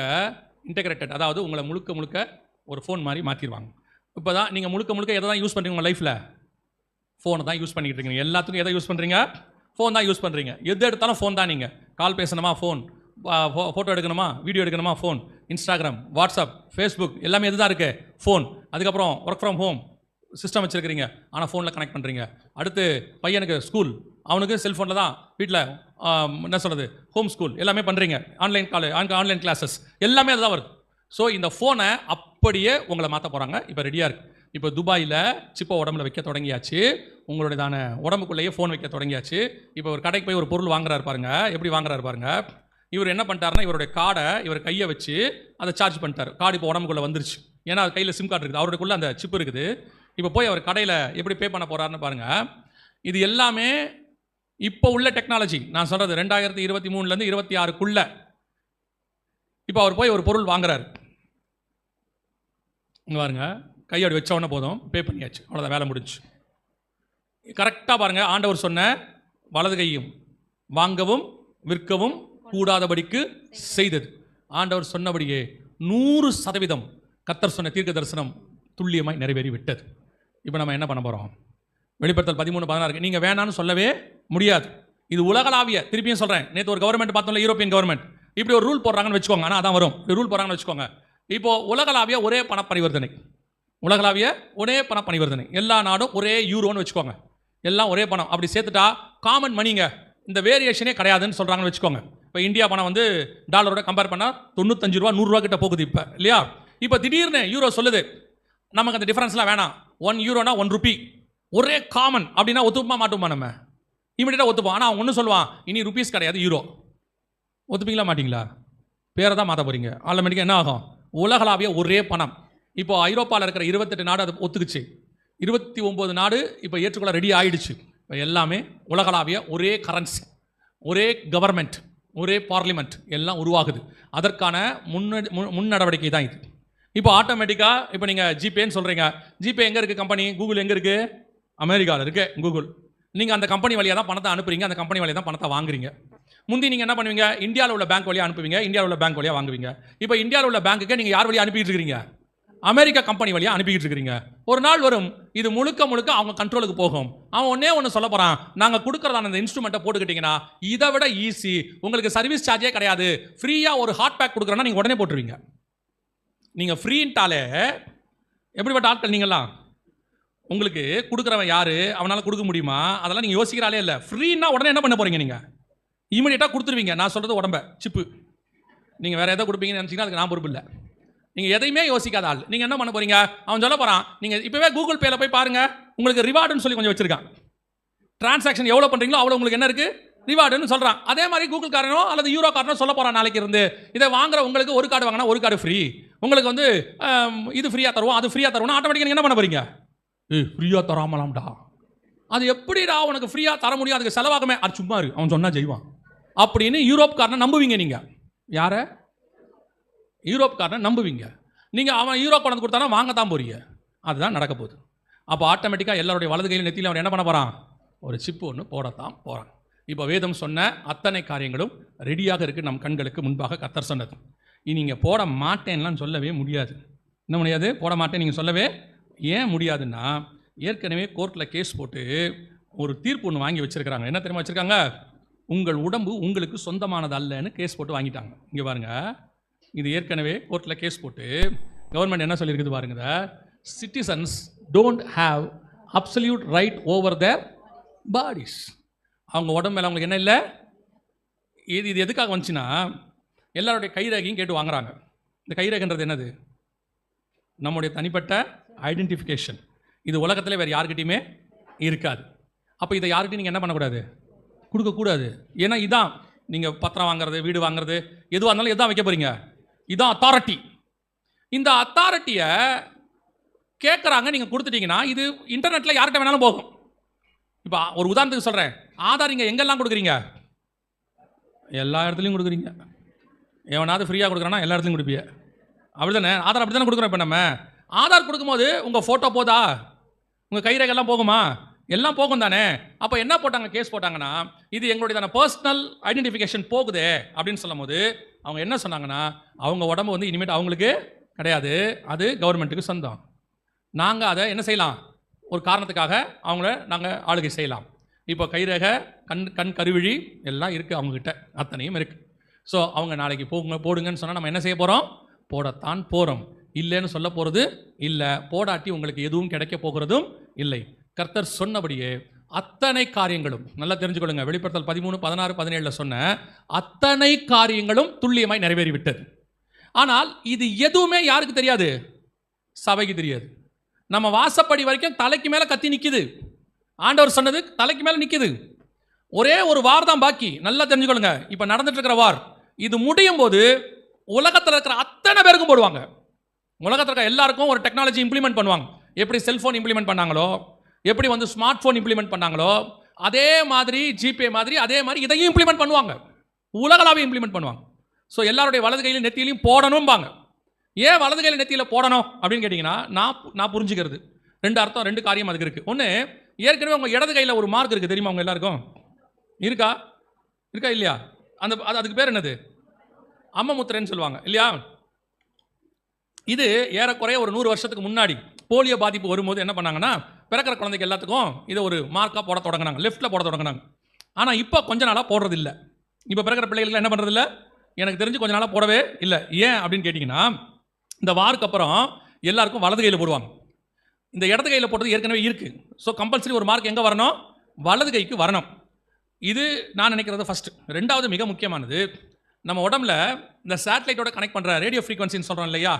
இன்டெகிரேட்டட், அதாவது உங்களை முழுக்க ஒரு ஃபோன் மாதிரி மாற்றிடுவாங்க. இப்போ தான் நீங்கள் முழுக்க எதை தான் யூஸ் பண்ணுறீங்க உங்கள் லைஃப்பில்? ஃபோனை தான் யூஸ் பண்ணிக்கிட்டு இருக்கீங்க. எல்லாத்துக்கும் எதை யூஸ் பண்ணுறீங்க? ஃபோன் தான் யூஸ் பண்ணுறீங்க. எது எடுத்தாலும் ஃபோன் தான். நீங்கள் கால் பேசணுமா ஃபோன், ஃபோட்டோ எடுக்கணுமா, வீடியோ எடுக்கணுமா ஃபோன், இன்ஸ்டாகிராம், வாட்ஸ்அப், ஃபேஸ்புக் எல்லாமே எது தான் இருக்குது? ஃபோன். அதுக்கப்புறம் ஒர்க் ஃப்ரம் ஹோம் சிஸ்டம் வச்சுருக்கிறீங்க, ஆனால் ஃபோனில் கனெக்ட் பண்ணுறீங்க. அடுத்து பையனுக்கு ஸ்கூல், அவனுக்கு செல்ஃபோனில் தான் வீட்டில் என்ன சொல்கிறது, ஹோம் ஸ்கூல் எல்லாமே பண்ணுறீங்க. ஆன்லைன் கிளாஸஸ் எல்லாமே அதுதான் வருது. ஸோ இந்த ஃபோனை அப்படியே உங்களை மாற்ற போகிறாங்க. இப்போ ரெடியாக இருக்குது. இப்போ துபாயில் சிப்பை உடம்புல வைக்க தொடங்கியாச்சு. உங்களுடையதான உடம்புக்குள்ளேயே ஃபோன் வைக்க தொடங்கியாச்சு. இப்போ ஒரு கடைக்கு போய் ஒரு பொருள் வாங்குறாரு பாருங்க, எப்படி வாங்குறாரு பாருங்க. இவர் என்ன பண்ணிட்டாருன்னா, இவருடைய கார்டை இவர் கையை வச்சு அதை சார்ஜ் பண்ணிட்டார். கார்டு இப்போ உடம்புக்குள்ளே வந்துருச்சு. ஏன்னா அது கையில் சிம் கார்டு இருக்குது, அவருக்குள்ளே அந்த சிப் இருக்குது. இப்போ போய் அவர் கடையில் எப்படி பே பண்ண போகிறாருன்னு பாருங்கள். இது எல்லாமே இப்போ உள்ள டெக்னாலஜி. நான் சொல்கிறது 2023லேருந்து 26க்குள்ளே. இப்போ அவர் போய் ஒரு பொருள் வாங்குறாரு. இங்கே பாருங்க, கையோடு வச்ச உடனே போதும், பே பண்ணியாச்சு, அவ்வளோதான், வேலை முடிஞ்சு. கரெக்டாக பாருங்கள், ஆண்டவர் சொன்ன வலது கையும் வாங்கவும் விற்கவும் கூடாதபடிக்கு செய்தது. ஆண்டவர் சொன்னபடியே 100% கர்த்தர் சொன்ன தீர்க்க தரிசனம் துல்லியமாய் நிறைவேறி விட்டது. இப்போ நம்ம என்ன பண்ண போகிறோம்? வெளிப்படுத்தல் 13:16 நீங்கள் வேணான்னு சொல்லவே முடியாது. இது உலகளாவிய, திருப்பியும் சொல்கிறேன், நேற்று ஒரு கவர்மெண்ட் பார்த்தோம்ல, யூரோப்பியன் கவர்மெண்ட் இப்படி ஒரு ரூல் போடுறாங்கன்னு வச்சுக்கோங்க. ஆனால் அதான் வரும், ரூல் போடுறாங்கன்னு வச்சுக்கோங்க. இப்போது உலகளாவிய ஒரே பண பரிவர்த்தனை, உலகளாவிய ஒரே பண பரிவர்த்தனை, எல்லா நாடும் ஒரே யூரோன்னு வச்சுக்கோங்க, எல்லாம் ஒரே பணம். அப்படி சேர்த்துட்டா காமன் மணிங்க, இந்த வேரியேஷனே கிடையாதுன்னு சொல்கிறாங்கன்னு வச்சுக்கோங்க. இப்போ இந்தியா பணம் வந்து டாலரோட கம்பேர் பண்ணால் 95 ரூபா 100 ரூபா கிட்ட போகுது இப்போ, இல்லையா? இப்போ திடீர்னு யூரோ சொல்லுது, நமக்கு அந்த டிஃபரன்ஸ்லாம் வேணாம், 1 யூரோனா 1 ரூபி ஒரே காமன் அப்படின்னா ஒத்துப்பா மாட்டோமா? நம்ம இமீடியட்டாக ஒத்துப்போம். ஆனால் அவன் ஒன்று சொல்லுவான், இனி ருபீஸ் கிடையாது யூரோ. ஒத்துப்பீங்களா மாட்டிங்களா? பேரை தான் மாற்ற போகிறீங்க. ஆட்டோமேட்டிக்காக என்ன ஆகும்? உலகளாவிய ஒரே பணம். இப்போ ஐரோப்பாவில் இருக்கிற 28 நாடு அது ஒத்துக்குச்சு, 29 நாடு இப்போ ஏற்றுக்கொள்ள ரெடி ஆகிடுச்சு. இப்போ எல்லாமே உலகளாவிய ஒரே கரன்சி, ஒரே கவர்மெண்ட், ஒரே பார்லிமெண்ட் எல்லாம் உருவாகுது. அதற்கான முன் நடவடிக்கை தான் இது. இப்போ ஆட்டோமேட்டிக்காக இப்போ நீங்கள் ஜிபேன்னு சொல்கிறீங்க. ஜிபே எங்கே இருக்குது கம்பெனி? கூகுள் எங்கே இருக்குது? அமெரிக்காவில் இருக்குது கூகுள். நீங்கள் அந்த கம்பெனி வழியாக தான் பணத்தை அனுப்புறீங்க, அந்த கம்பெனி வழியாக தான் பணத்தை வாங்குறீங்க. முந்தி நீங்கள் என்ன பண்ணுவீங்க? இந்தியாவில் உள்ள பேங்க் வழியாக அனுப்புவீங்க, இந்தியாவில் உள்ள பேங்க் வழியாக வாங்குவீங்க. இப்போ இந்தியாவில் உள்ள பேங்க்குக்கு நீங்கள் யார் வழியாக அனுப்பிட்டு இருக்கிறீங்க? அமெரிக்கா கம்பெனி வழியாக அனுப்பிக்கிட்டு இருக்கிறீங்க. ஒரு நாள் வரும், இது முழுக்க அவங்க கண்ட்ரோலுக்கு போகும். அவன் ஒன்று சொல்ல போகிறான், நாங்கள் கொடுக்குறதான அந்த இன்ஸ்ட்ருமெண்ட்டை போட்டுக்கிட்டிங்கன்னா இதை விட ஈஸி, உங்களுக்கு சர்வீஸ் சார்ஜே கிடையாது, ஃப்ரீயாக ஒரு ஹாட் பேக் கொடுக்குறோன்னா நீங்கள் உடனே போட்டுருவீங்க. நீங்கள் ஃப்ரீன்ட்டாலே எப்படிப்பட்ட ஆட்கள் நீங்கள்லாம்? உங்களுக்கு கொடுக்குறவன் யார், அவனால் கொடுக்க முடியுமா, அதெல்லாம் நீங்கள் யோசிக்கிறாலே இல்லை. ஃப்ரீன்னா உடனே என்ன பண்ண போகிறீங்க? நீங்கள் இமீடியட்டாக கொடுத்துருவீங்க. நான் சொல்கிறது உடம்ப சிப்பு. நீங்கள் வேறு எதை கொடுப்பீங்கன்னு நினச்சிங்கன்னா அதுக்கு நான் பொறுப்பு இல்லை. நீங்கள் எதையுமே யோசிக்காத ஆள். நீங்கள் என்ன பண்ண போகிறீங்க? அவன் சொல்ல போகிறான், நீங்கள் இப்போவே கூகுள் பேயில் போய் பாருங்கள், உங்களுக்கு ரிவார்டுன்னு சொல்லி கொஞ்சம் வச்சுருக்கான். டிரான்சாக்ஷன் எவ்வளோ பண்ணுறீங்களோ அவ்வளோ உங்களுக்கு என்ன இருக்குது? ரிவார்டுன்னு சொல்கிறான். அதே மாதிரி கூகுள் காரனோ அல்லது யூரோ காரனோ சொல்ல போகிறான் நாளைக்கு இருந்து, இதை வாங்குற உங்களுக்கு ஒரு கார்டு வாங்கினா ஒரு கார்டு ஃப்ரீ, உங்களுக்கு வந்து இது ஃப்ரீயாக தருவோம் அது ஃப்ரீயாக தருவோம். ஆட்டோமேட்டிக்காக நீங்கள் என்ன பண்ண போகிறீங்க? ஃப்ரீயாக தராமலாம்டா, அது எப்படிடா உனக்கு ஃப்ரீயாக தர முடியும், அதுக்கு செலவாகமே, அது சும்மா இருக்கு அவன் சொன்னால் செய்வான் அப்படின்னு யூரோப்காரனை நம்புவீங்க. நீங்கள் யாரை? யூரோப்காரனை நம்புவீங்க. நீங்கள் அவன் யூரோப் கொண்டு கொடுத்தானா வாங்க தான் போறீங்க. அதுதான் நடக்க போகுது. அப்போ ஆட்டோமேட்டிக்காக எல்லாருடைய வலது கையில் நெத்தியில் அவன் என்ன பண்ண போகிறான்? ஒரு சிப்பு ஒன்று போடத்தான் போகிறான். இப்போ வேதம் சொன்ன அத்தனை காரியங்களும் ரெடியாக இருக்குது நம் கண்களுக்கு முன்பாக. கர்த்தர் சொன்னது இனி நீங்கள் போட மாட்டேன்லாம் சொல்லவே முடியாது. என்ன முடியாது? போட மாட்டேன் நீங்கள் சொல்லவே ஏன் முடியாதுன்னா, ஏற்கனவே கோர்ட்டில் கேஸ் போட்டு ஒரு தீர்ப்பு ஒன்று வாங்கி வச்சுருக்கிறாங்க. என்ன தெரியுமா வச்சுருக்காங்க? உங்கள் உடம்பு உங்களுக்கு சொந்தமானது அல்லன்னு கேஸ் போட்டு வாங்கிட்டாங்க. இங்கே பாருங்கள், இது ஏற்கனவே கோர்ட்டில் கேஸ் போட்டு கவர்மெண்ட் என்ன சொல்லியிருக்குது பாருங்க, citizens don't have absolute right over their bodies. அவங்க உடம்பு மேலே அவங்களுக்கு என்ன இல்லை. இது எதுக்காக வந்துச்சுன்னா, எல்லாருடைய கைரேகையும் கேட்டு வாங்குறாங்க. இந்த கைரேகைன்றது என்னது? நம்முடைய தனிப்பட்ட ஐடென்டிஃபிகேஷன். இது உலகத்தில் வேறு யாருக்கிட்டையுமே இருக்காது. அப்போ இதை யாருக்கிட்டையும் நீங்கள் என்ன பண்ணக்கூடாது? கொடுக்கக்கூடாது. ஏன்னா இதான் நீங்கள் பத்திரம் வாங்குறது, வீடு வாங்குறது, எதுவாக இருந்தாலும் எதான் வைக்க போகிறீங்க? இதான் அத்தாரிட்டி. இந்த அத்தாரிட்டியை கேட்குறாங்க, நீங்கள் கொடுத்துட்டீங்கன்னா இது இன்டர்நெட்டில் யார்கிட்ட வேணாலும் போகும். இப்போ ஒரு உதாரணத்துக்கு சொல்கிறேன், ஆதார் இங்கே எங்கெல்லாம் கொடுக்குறீங்க? எல்லா இடத்துலையும் கொடுக்குறீங்க. எவனாவது ஃப்ரீயாக கொடுக்குறான்னா எல்லா இடத்துலையும் கொடுப்பீங்க. அப்படி தானே? ஆதார் அப்படி தானே கொடுக்குறோம். இப்போ நம்ம ஆதார் கொடுக்கும்போது உங்கள் ஃபோட்டோ போதா? உங்கள் கைரேகைலாம் போகுமா? எல்லாம் போகும் தானே. அப்போ என்ன போட்டாங்க? கேஸ் போட்டாங்கன்னா, இது எங்களுடைய தானே பர்சனல் ஐடென்டிஃபிகேஷன் போகுது அப்படின்னு சொல்லும் போது அவங்க என்ன சொன்னாங்கன்னா, அவங்க உடம்பு வந்து இனிமேட்டு அவங்களுக்கு கிடையாது, அது கவர்மெண்ட்டுக்கு சொந்தம். நாங்கள் அதை என்ன செய்யலாம்? ஒரு காரணத்துக்காக அவங்கள நாங்கள் ஆளுகை செய்யலாம். இப்போ கைரேகை, கண் கருவிழி எல்லாம் இருக்குது அவங்கக்கிட்ட, அத்தனையும் இருக்குது. ஸோ அவங்க நாளைக்கு போடுங்கன்னு சொன்னால் நம்ம என்ன செய்ய போகிறோம்? போடத்தான் போகிறோம். இல்லைன்னு சொல்ல போகிறது இல்லை. போடாட்டி உங்களுக்கு எதுவும் கிடைக்க போகிறதும் இல்லை. கர்த்தர் சொன்னபடியே அத்தனை காரியங்களும் நல்லா தெரிஞ்சுக்கொள்ளுங்க. வெளிப்படுத்தல் 13, 16, 17 சொன்ன அத்தனை காரியங்களும் துல்லியமாய் நிறைவேறிவிட்டது. ஆனால் இது எதுவுமே யாருக்கு தெரியாது? சபைக்கு தெரியாது. நம்ம வாசப்படி வரைக்கும் தலைக்கு மேலே கத்தி நிற்கிது. ஆண்டவர் சொன்னது தலைக்கு மேலே நிற்கிது. ஒரே ஒரு வார் தான் பாக்கி. நல்லா தெரிஞ்சுக்கொள்ளுங்க. இப்போ நடந்துட்டு இருக்கிற வார் இது முடியும் போது உலகத்தில் இருக்கிற அத்தனை பேருக்கும் போடுவாங்க. உலகத்தில் இருக்கிற எல்லாருக்கும் ஒரு டெக்னாலஜி இம்ப்ளிமெண்ட் பண்ணுவாங்க. எப்படி செல்ஃபோன் இம்ப்ளிமெண்ட் பண்ணாங்களோ, எப்படி வந்து ஸ்மார்ட் ஃபோன் இம்ப்ளிமெண்ட் பண்ணாங்களோ, அதே மாதிரி ஜிபே மாதிரி அதே மாதிரி இதையும் இம்ப்ளிமெண்ட் பண்ணுவாங்க. உலகளாவே இம்ப்ளிமெண்ட் பண்ணுவாங்க. ஸோ எல்லாருடைய வலது கையிலும் நெத்தியிலையும் போடணும்பாங்க. ஏன் வலது கையில் நெத்தியில் போடணும் அப்படின்னு கேட்டிங்கன்னா, நான் புரிஞ்சுக்கிறது ரெண்டு அர்த்தம், ரெண்டு காரியம் அதுக்கு இருக்குது. ஒன்று, ஏற்கனவே உங்கள் இடது கையில் ஒரு மார்க் இருக்குது தெரியுமா? அவங்க எல்லாருக்கும் இருக்கா இல்லையா? அதுக்கு பேர் என்னது? அம்ம முத்திரைன்னு சொல்லுவாங்க இல்லையா? இது ஏறக்குறைய ஒரு 100 வருஷத்துக்கு முன்னாடி போலியோ பாதிப்பு வரும்போது என்ன பண்ணாங்கன்னா, பிறக்கிற குழந்தைக்கு எல்லாத்துக்கும் இதை ஒரு மார்க்காக போட தொடங்கினாங்க, லெஃப்ட்டில் போட தொடங்கினாங்க. ஆனால் இப்போ கொஞ்ச நாளாக போடுறது இல்லை. இப்போ பிறக்கிற பிள்ளைகளுக்கு என்ன பண்ணுறது இல்லை, எனக்கு தெரிஞ்சு கொஞ்ச நாளாக போடவே இல்லை. ஏன் அப்படின்னு கேட்டிங்கன்னா, இந்த வாருக்கு அப்புறம் எல்லாருக்கும் வலது கையில் போடுவாங்க. இந்த இடது கையில் போட்டது ஏற்கனவே இருக்குது. ஸோ கம்பல்சரி ஒரு மார்க் எங்கே வரணும்? வலது கைக்கு வரணும். இது நான் நினைக்கிறது ஃபஸ்ட்டு. ரெண்டாவது மிக முக்கியமானது, நம்ம உடம்புல இந்த சேட்டலைட்டோட கனெக்ட் பண்ணுற ரேடியோ ஃப்ரீக்வன்சின்னு சொல்கிறோம் இல்லையா?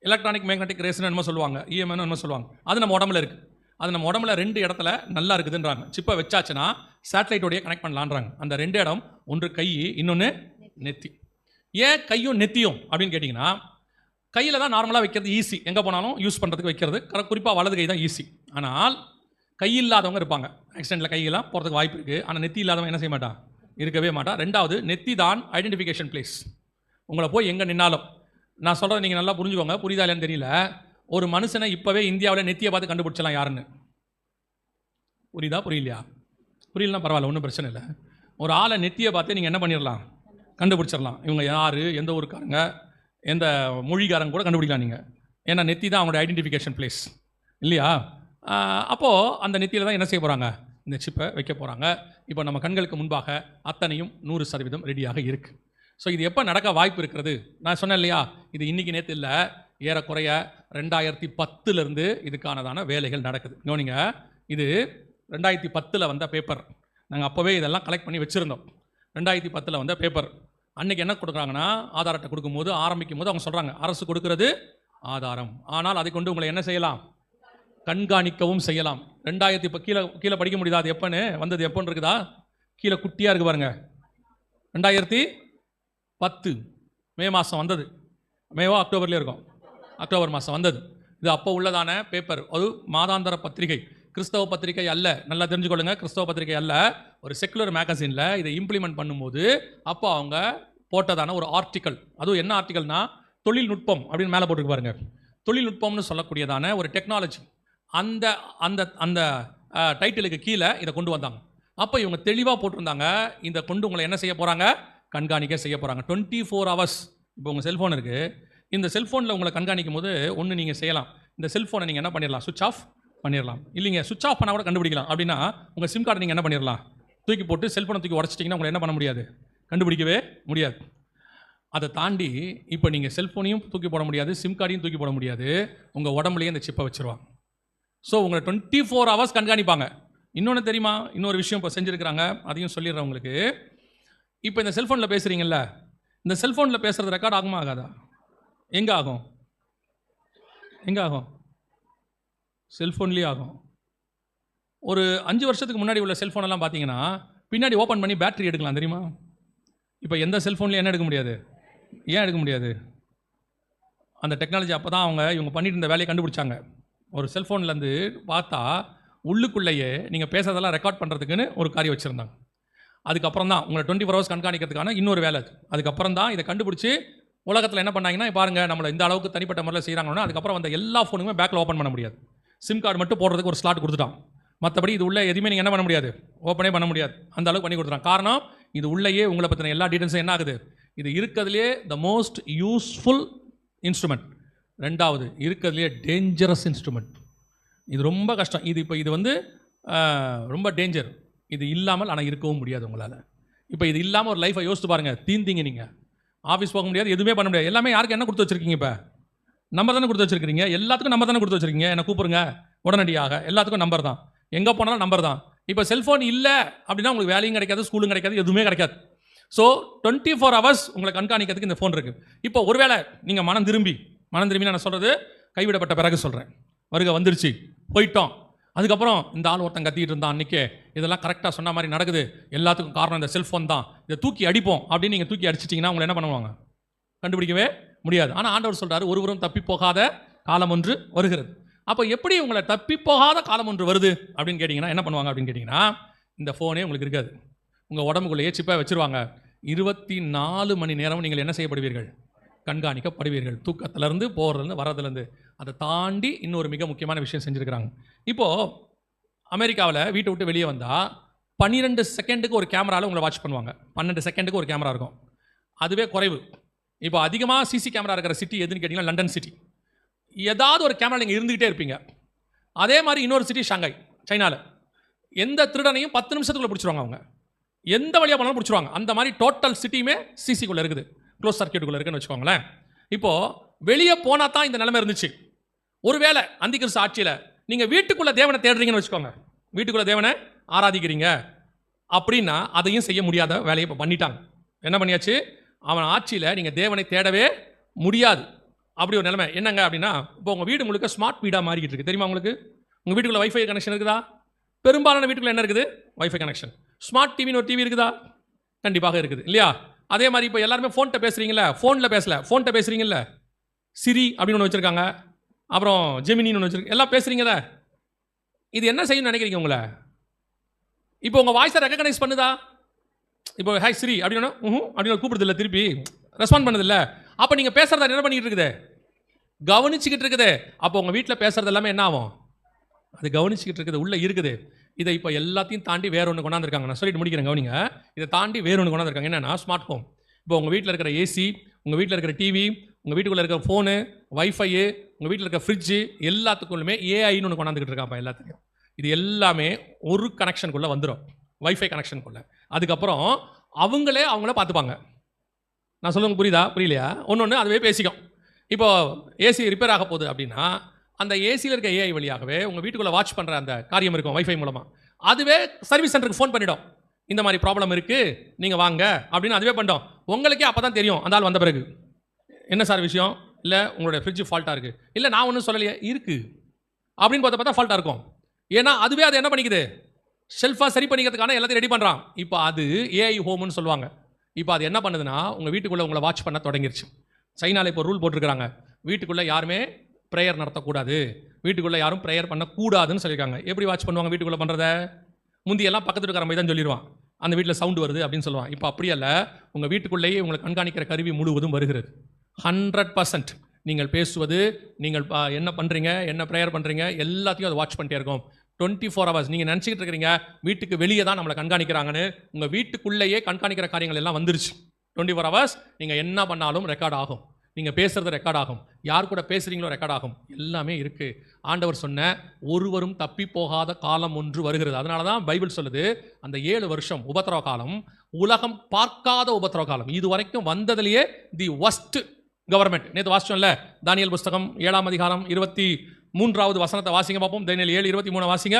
எலக்ட்ரானிக் மேக்னெட்டிக் ரேஸ்னு என்ன சொல்லுவாங்க, இஎம்என்னு என்ன சொல்லுவாங்க. அது நம்ம உடம்புல இருக்குது. அது நம்ம உடம்புல 2 இடத்துல நல்லா இருக்குதுன்றாங்க. சிப்பை வச்சாச்சுன்னா சேட்டலைட்டோடைய கனெக்ட் பண்ணலான்றாங்க. அந்த 2 இடம், ஒன்று கை, இன்னொன்று நெத்தி. ஏன் கையும் நெத்தியும் அப்படின்னு கேட்டிங்கன்னா, கையில் தான் நார்மலாக வைக்கிறது ஈஸி, எங்கே போனாலும் யூஸ் பண்ணுறதுக்கு வைக்கிறது, குறிப்பாக வலது கை தான் ஈஸி. ஆனால் கை இல்லாதவங்க இருப்பாங்க, ஆக்சிடென்ட்டில் கையெல்லாம் போகிறதுக்கு வாய்ப்பு இருக்குது. ஆனால் நெத்தி இல்லாதவங்க என்ன செய்ய மாட்டான்? இருக்கவே மாட்டான். ரெண்டாவது, நெத்தி தான் ஐடென்டிஃபிகேஷன் பிளேஸ். உங்களை போய் எங்கே நின்னாலும், நான் சொல்கிறத நீங்கள் நல்லா புரிஞ்சுக்கோங்க, புரியுதா இல்லைன்னு தெரியல. ஒரு மனுஷனை இப்போவே இந்தியாவில் நெத்தியை பார்த்து கண்டுபிடிச்சலாம் யாருன்னு. புரியுதா புரியலையா? புரியலன்னா பரவாயில்ல, ஒன்றும் பிரச்சனை இல்லை. ஒரு ஆளை நெத்தியை பார்த்து நீங்கள் என்ன பண்ணிடலாம்? கண்டுபிடிச்சிடலாம். இவங்க யார், எந்த ஊருக்காரங்க, எந்த மொழிக்காரங்க கூட கண்டுபிடிக்கலாம் நீங்கள். ஏன்னா நெத்தி தான் அவங்களோட ஐடென்டிஃபிகேஷன் பிளேஸ் இல்லையா? அப்போது அந்த நெத்தியில் தான் என்ன செய்ய போகிறாங்க? இந்த சிப்பை வைக்க போகிறாங்க. இப்போ நம்ம கண்களுக்கு முன்பாக அத்தனையும் 100% ரெடியாக இருக்குது. ஸோ இது எப்போ நடக்க வாய்ப்பு இருக்கிறது? நான் சொன்னேன் இல்லையா, இது இன்றைக்கி நேற்று இல்லை, ஏறக்குறைய 2010 இதுக்கானதான வேலைகள் நடக்குது. கவனிங்க, இது 2010 வந்த பேப்பர். நாங்கள் அப்போவே இதெல்லாம் கலெக்ட் பண்ணி வச்சுருந்தோம். 2010 வந்த பேப்பர். அன்றைக்கி என்ன கொடுக்குறாங்கன்னா, ஆதார் அட்டை கொடுக்கும்போது ஆரம்பிக்கும் போது அவங்க சொல்கிறாங்க, அரசு கொடுக்கறது ஆதாரம், ஆனால் அதை கொண்டு உங்களை என்ன செய்யலாம்? கண்காணிக்கவும் செய்யலாம். 2000 இப்போ கீழே படிக்க முடியுதா? அது எப்போன்னு வந்தது, எப்போன்னு இருக்குதா? கீழே குட்டியாக இருக்கு பாருங்க, 2010 மே மாதம் வந்தது. மேவோ அக்டோபர்லேயே இருக்கும், அக்டோபர் மாதம் வந்தது. இது அப்போ உள்ளதான பேப்பர். அது மாதாந்திர பத்திரிகை, கிறிஸ்தவ பத்திரிகை அல்ல. நல்லா தெரிஞ்சுக்கொள்ளுங்க, கிறிஸ்தவ பத்திரிகை அல்ல. ஒரு செக்குலர் மேகசினில் இதை இம்ப்ளிமெண்ட் பண்ணும்போது அப்போ அவங்க போட்டதான ஒரு ஆர்டிக்கல். அதுவும் என்ன ஆர்டிக்கல்னா, தொழில்நுட்பம் அப்படின்னு மேலே போட்டுக்கு பாருங்க. தொழில்நுட்பம்னு சொல்லக்கூடியதான ஒரு டெக்னாலஜி, அந்த அந்த அந்த டைட்டிலுக்கு கீழே இதை கொண்டு வந்தாங்க. அப்போ இவங்க தெளிவாக போட்டிருந்தாங்க, இந்த கொண்டு உங்களை என்ன செய்ய போகிறாங்க, கண்காணிக்க செய்ய போகிறாங்க 24 hours. இப்போ உங்கள் செல்ஃபோன் இருக்குது, இந்த செல்ஃபோனில் உங்களை கண்காணிக்கும் போது ஒன்று நீங்கள் செய்யலாம், இந்த செல்ஃபோனை நீங்கள் என்ன பண்ணிடலாம், சுவிட்ச் ஆஃப் பண்ணிடலாம். இல்லைங்க சுவிட்ச் ஆஃப் பண்ணால் கூட கண்டுபிடிக்கலாம். அப்படின்னா உங்கள் சிம் கார்டை நீங்கள் என்ன பண்ணிடலாம், தூக்கி போட்டு செல்ஃபோனை தூக்கி உடச்சிட்டிங்கன்னா உங்களை என்ன பண்ண முடியாது, கண்டுபிடிக்கவே முடியாது. அதை தாண்டி இப்போ நீங்கள் செல்ஃபோனையும் தூக்கி போட முடியாது, சிம் கார்டையும் தூக்கி போட முடியாது, உங்கள் உடம்புலேயே இந்த சிப்பை வச்சுருவாங்க. ஸோ உங்களை 24 hours கண்காணிப்பாங்க. இன்னொன்று தெரியுமா, இன்னொரு விஷயம் இப்போ செஞ்சுருக்கிறாங்க, அதையும் சொல்லிடுறேன் உங்களுக்கு. இப்போ இந்த செல்ஃபோனில் பேசுகிறீங்கல்ல, இந்த செல்ஃபோனில் பேசுகிறது ரெக்கார்ட் ஆகுமா ஆகாதா? எங்கே ஆகும், எங்கே ஆகும்? செல்ஃபோன்லேயே ஆகும். ஒரு 5 வருஷத்துக்கு முன்னாடி உள்ள செல்ஃபோனெல்லாம் பார்த்தீங்கன்னா பின்னாடி ஓப்பன் பண்ணி பேட்டரி எடுக்கலாம், தெரியுமா? இப்போ எந்த செல்ஃபோன்லேயும் என்ன எடுக்க முடியாது, ஏன் எடுக்க முடியாது? அந்த டெக்னாலஜி அப்போ தான் இவங்க பண்ணிட்டு இருந்த வேலையை கண்டுபிடிச்சாங்க. ஒரு செல்ஃபோன்லேருந்து பார்த்தா உள்ளுக்குள்ளேயே நீங்கள் பேசுறதெல்லாம் ரெக்கார்ட் பண்ணுறதுக்குன்னு ஒரு காரியம் வச்சுருந்தாங்க. அதுக்கப்புறம் தான் உங்களை 24 hours கண்காணிக்கிறதுக்கான இன்னொரு வேலை அது. அதுக்கப்புறம் தான் இதை கண்டுபிடிச்சி உலகத்தில் என்ன பண்ணாங்கன்னா, பாருங்கள் நம்மளை இந்த அளவுக்கு தனிப்பட்ட முறையில் செய்கிறாங்கன்னா, அதுக்கப்புறம் வந்த எல்லா ஃபோனுமே பேக்கில் ஓப்பன் பண்ண முடியாது. சிம் கார்டு மட்டும் போடுறதுக்கு ஒரு ஸ்லாட் கொடுத்துட்டான். மற்றபடி இது உள்ள எதுவுமே நீங்கள் என்ன பண்ண முடியாது, ஓப்பனே பண்ண முடியாது. அந்த அளவுக்கு பண்ணி கொடுத்துட்டான். காரணம், இது உள்ளேயே உங்களை பற்றின எல்லா டீட்டெயில்ஸும் என்ன ஆகுது, இது இருக்கிறதுலே த மோஸ்ட் யூஸ்ஃபுல் இன்ஸ்ட்ருமெண்ட். ரெண்டாவது இருக்கிறதுலே டேஞ்சரஸ் இன்ஸ்ட்ருமெண்ட். இது ரொம்ப கஷ்டம். இது வந்து ரொம்ப டேஞ்சர். இது இல்லாமல் ஆனால் இருக்கவும் முடியாது உங்களால். இப்போ இது இல்லாமல் ஒரு லைஃப்பை யோசித்து பாருங்கள், தீந்தீங்க. நீங்கள் ஆஃபீஸ் போக முடியாது, எதுவுமே பண்ண முடியாது. எல்லாமே யாருக்கு என்ன கொடுத்து வச்சுருக்கீங்க, இப்போ நம்பர் தானே கொடுத்து வச்சுருக்கீங்க, எல்லாத்துக்கும் நம்பர் தானே கொடுத்து வச்சுருக்கீங்க. என்ன கூப்பிடுங்க உடனடியாக, எல்லாத்துக்கும் நம்பர் தான், எங்கே போனாலும் நம்பர் தான். இப்போ செல்ஃபோன் இல்லை அப்படின்னா உங்களுக்கு வேலையும் கிடைக்காது, ஸ்கூலும் கிடைக்காது, எதுவுமே கிடைக்காது. ஸோ 24 hours உங்களை கண்காணிக்கிறதுக்கு இந்த ஃபோன் இருக்குது. இப்போ ஒருவேளை நீங்கள் மனம் திரும்பி நான் சொல்கிறது கைவிடப்பட்ட பிறகு சொல்கிறேன், வருகை வந்துருச்சு, போயிட்டோம், அதுக்கப்புறம் இந்த ஆள் ஒருத்தன் கத்திட்டு இருந்தான் அன்றைக்கே, இதெல்லாம் கரெக்டாக சொன்ன மாதிரி நடக்குது, எல்லாத்துக்கும் காரணம் இந்த செல்ஃபோன் தான், இதை தூக்கி அடிப்போம் அப்படின்னு நீங்கள் தூக்கி அடிச்சிட்டிங்கன்னா உங்களை என்ன பண்ணுவாங்க, கண்டுபிடிக்கவே முடியாது. ஆனால் ஆண்டவர் சொல்கிறாரு, ஒருவரும் தப்பி போகாத காலம் ஒன்று வருகிறது. அப்போ எப்படி உங்களை தப்பி போகாத காலம் ஒன்று வருது அப்படின்னு கேட்டிங்கன்னா என்ன பண்ணுவாங்க அப்படின்னு கேட்டிங்கன்னா, இந்த ஃபோனே உங்களுக்கு இருக்காது, உங்கள் உடம்புக்குள்ளேயே சிப்பாக வச்சுருவாங்க. 24 மணி நேரம் நீங்கள் என்ன செய்யப்படுவீர்கள், கண்காணிக்கப்படுவீர்கள். தூக்கத்திலேருந்து போகிறதுலேருந்து வரதுலேருந்து. அதை தாண்டி இன்னொரு மிக முக்கியமான விஷயம் செஞ்சுருக்கிறாங்க. இப்போது அமெரிக்காவில் வீட்டை விட்டு வெளியே வந்தால் 12 செகண்டுக்கு ஒரு கேமராவில் உங்களை வாட்ச் பண்ணுவாங்க. 12 செகண்டுக்கு ஒரு கேமரா இருக்கும், அதுவே குறைவு. இப்போ அதிகமாக சிசி கேமரா இருக்கிற சிட்டி எதுன்னு கேட்டிங்கன்னா லண்டன் சிட்டி. ஏதாவது ஒரு கேமரா நீங்கள் இருந்துக்கிட்டே இருப்பீங்க. அதே மாதிரி இன்னொரு சிட்டி ஷாங்காய், சைனாவில். எந்த திருடனையும் 10 நிமிஷத்துக்குள்ளே பிடிச்சிருவாங்க, அவங்க எந்த வழியாக போனாலும் பிடிச்சிருவாங்க. அந்த மாதிரி டோட்டல் சிட்டியுமே சிசிக்குள்ளே இருக்குது, க்ளோஸ் சர்க்கியூட்டுக்குள்ளே இருக்குன்னு வச்சுக்கோங்களேன். இப்போது வெளியே போனால் தான் இந்த நிலைமை இருந்துச்சு. ஒருவேளை அந்திகிறிஸ்து ஆட்சியில் நீங்கள் வீட்டுக்குள்ளே தேவனை தேடுறீங்கன்னு வச்சுக்கோங்க, வீட்டுக்குள்ளே தேவனை ஆராதிக்கிறீங்க அப்படின்னா அதையும் செய்ய முடியாத வேலையை இப்போ பண்ணிட்டாங்க. என்ன பண்ணியாச்சு, அவன் ஆட்சியில் நீங்கள் தேவனை தேடவே முடியாது. அப்படி ஒரு நிலைமை. என்னங்க அப்படின்னா, இப்போ உங்கள் வீடு முழுக்க ஸ்மார்ட் வீடாக மாறிக்கிட்டு இருக்குது, தெரியுமா உங்களுக்கு? உங்கள் வீட்டுக்குள்ளே வைஃபை கனெக்ஷன் இருக்குதா? பெரும்பாலான வீட்டுக்குள்ளே என்ன இருக்குது, வைஃபை கனெக்ஷன். ஸ்மார்ட் டிவின்னு ஒரு டிவி இருக்குதா? கண்டிப்பாக இருக்குது, இல்லையா? அதே மாதிரி இப்போ எல்லாருமே ஃபோன்கிட்ட பேசுகிறீங்களா, ஃபோனில் பேசல, ஃபோன்கிட்ட பேசுகிறீங்கள, சிரி அப்படின்னு ஒன்று வச்சுருக்காங்க, அப்புறம் ஜெமினின்னு ஒன்று வச்சுருக்காங்க, எல்லாம் பேசுகிறீங்கள. இது என்ன செய்யணும்னு நினைக்கிறீங்க உங்களை? இப்போ உங்கள் வாய்ஸை ரெக்கக்னைஸ் பண்ணுதா? இப்போ ஹாய் சிரி அப்படின்னு அப்படின்னு கூப்பிடுது இல்லை, திருப்பி ரெஸ்பாண்ட் பண்ணுதில்ல. அப்போ நீங்கள் பேசுகிறத என்ன பண்ணிக்கிட்டு இருக்குது, கவனிச்சுக்கிட்டு இருக்குது. அப்போ உங்கள் வீட்டில் பேசுகிறது எல்லாமே என்ன ஆகும், அது கவனிச்சுக்கிட்டு இருக்குது, உள்ளே இருக்குது. இதை இப்போ எல்லாத்தையும் தாண்டி வேற ஒன்று கொண்டாந்துருக்காங்க. நான் சொல்லிட்டு முடிக்கிறேன், கவனிங்க. இதை தாண்டி வேற ஒன்று கொண்டாந்துருக்காங்க. என்னன்னா ஸ்மார்ட் ஹோம். இப்போ உங்கள் வீட்டில் இருக்கிற ஏசி, உங்கள் வீட்டில் இருக்கிற டிவி, உங்கள் வீட்டுக்குள்ளே இருக்கிற ஃபோனு, வைஃபை, உங்கள் வீட்டில் இருக்கிற ஃப்ரிட்ஜு, எல்லாத்துக்குள்ளுமே ஏஐன்னு ஒன்று கொண்டாந்துக்கிட்டு இருக்காப்பா எல்லாத்துலையும். இது எல்லாமே ஒரு கனெக்ஷனுக்குள்ளே வந்துடும், வைஃபை கனெக்ஷனுக்குள்ளே. அதுக்கப்புறம் அவங்கள பார்த்துப்பாங்க. நான் சொல்லுங்க, புரியுதா புரியலையா? ஒன்று அதுவே பேசிக்கும். இப்போது ஏசி ரிப்பேர் ஆக போகுது அப்படின்னா அந்த ஏசியில் இருக்க ஏஐ வழியாகவே உங்கள் வீட்டுக்குள்ளே வாட்ச் பண்ணுற அந்த காரியம் இருக்கும் வைஃபை மூலமாக. அதுவே சர்வீஸ் சென்டருக்கு ஃபோன் பண்ணிடும், இந்த மாதிரி ப்ராப்ளம் இருக்குது நீங்கள் வாங்க அப்படின்னு அதுவே பண்ணிட்டோம். உங்களுக்கே அப்போ தான் தெரியும் அந்த ஆள் வந்த பிறகு, என்ன சார் விஷயம், இல்லை உங்களுடைய ஃப்ரிட்ஜ் ஃபால்ட்டாக இருக்குது, இல்லை நான் ஒன்றும் சொல்லலையே இருக்குது அப்படின்னு பார்த்தா ஃபால்ட்டாக இருக்கும். ஏன்னா அதுவே அதை என்ன பண்ணிக்குது, ஷெல்ஃபாக சரி பண்ணிக்கிறதுக்கான எல்லாத்தையும் ரெடி பண்ணுறான். இப்போ அது ஏஐ ஹோம்னு சொல்லுவாங்க. இப்போ அது என்ன பண்ணுதுன்னா உங்கள் வீட்டுக்குள்ளே உங்களை வாட்ச் பண்ண தொடங்கிருச்சு. சைனாவில் இப்போ ரூல் போட்டிருக்கிறாங்க, வீட்டுக்குள்ளே யாருமே ப்ரேயர் நடத்தக்கூடாது, வீட்டுக்குள்ளே யாரும் ப்ரேயர் பண்ணக்கூடாதுன்னு சொல்லியிருக்காங்க. எப்படி வாட்ச் பண்ணுவாங்க வீட்டுக்குள்ளே பண்ணுறத? முந்தியெல்லாம் பக்கத்து இருக்கிற மாதிரி தான் சொல்லிடுவான், அந்த வீட்டில் சவுண்டு வருது அப்படின்னு சொல்லுவான். இப்போ அப்படி அல்ல, உங்கள் வீட்டுக்குள்ளேயே உங்களை கண்காணிக்கிற கருவி முழுவதும் வருகிறது. 100% நீங்கள் பேசுவது, நீங்கள் என்ன பண்ணுறீங்க, என்ன ப்ரேயர் பண்ணுறீங்க, எல்லாத்தையும் அதை வாட்ச் பண்ணிட்டே இருக்கும். 24 hours. நீங்கள் நினச்சிக்கிட்டு இருக்கிறீங்க வீட்டுக்கு வெளியே தான் நம்மளை கண்காணிக்கிறாங்கன்னு. உங்கள் வீட்டுக்குள்ளேயே கண்காணிக்கிற காரியங்கள் எல்லாம் வந்துருச்சு. 24 hours நீங்கள் என்ன பண்ணாலும் ரெக்கார்ட் ஆகும், நீங்கள் பேசுகிறது ரெக்கார்ட் ஆகும், யார் கூட பேசுகிறீங்களோ ரெக்கார்ட் ஆகும், எல்லாமே இருக்குது. ஆண்டவர் சொன்ன ஒருவரும் தப்பி போகாத காலம் ஒன்று வருகிறது. அதனால தான் பைபிள் சொல்லுது, அந்த 7 வருஷம் உபத்திரவ காலம் உலகம் பார்க்காத உபத்திரவ காலம். இது வரைக்கும் வந்ததுலேயே தி ஒஸ்ட் கவர்மெண்ட். நேற்று வாசிச்சோம்ல, தானியேல் புஸ்தகம் 7ஆம் அதிகாரம் 23வது வசனத்தை வாசிங்க பார்ப்போம். தானியேல் 7:23 வாசிங்க.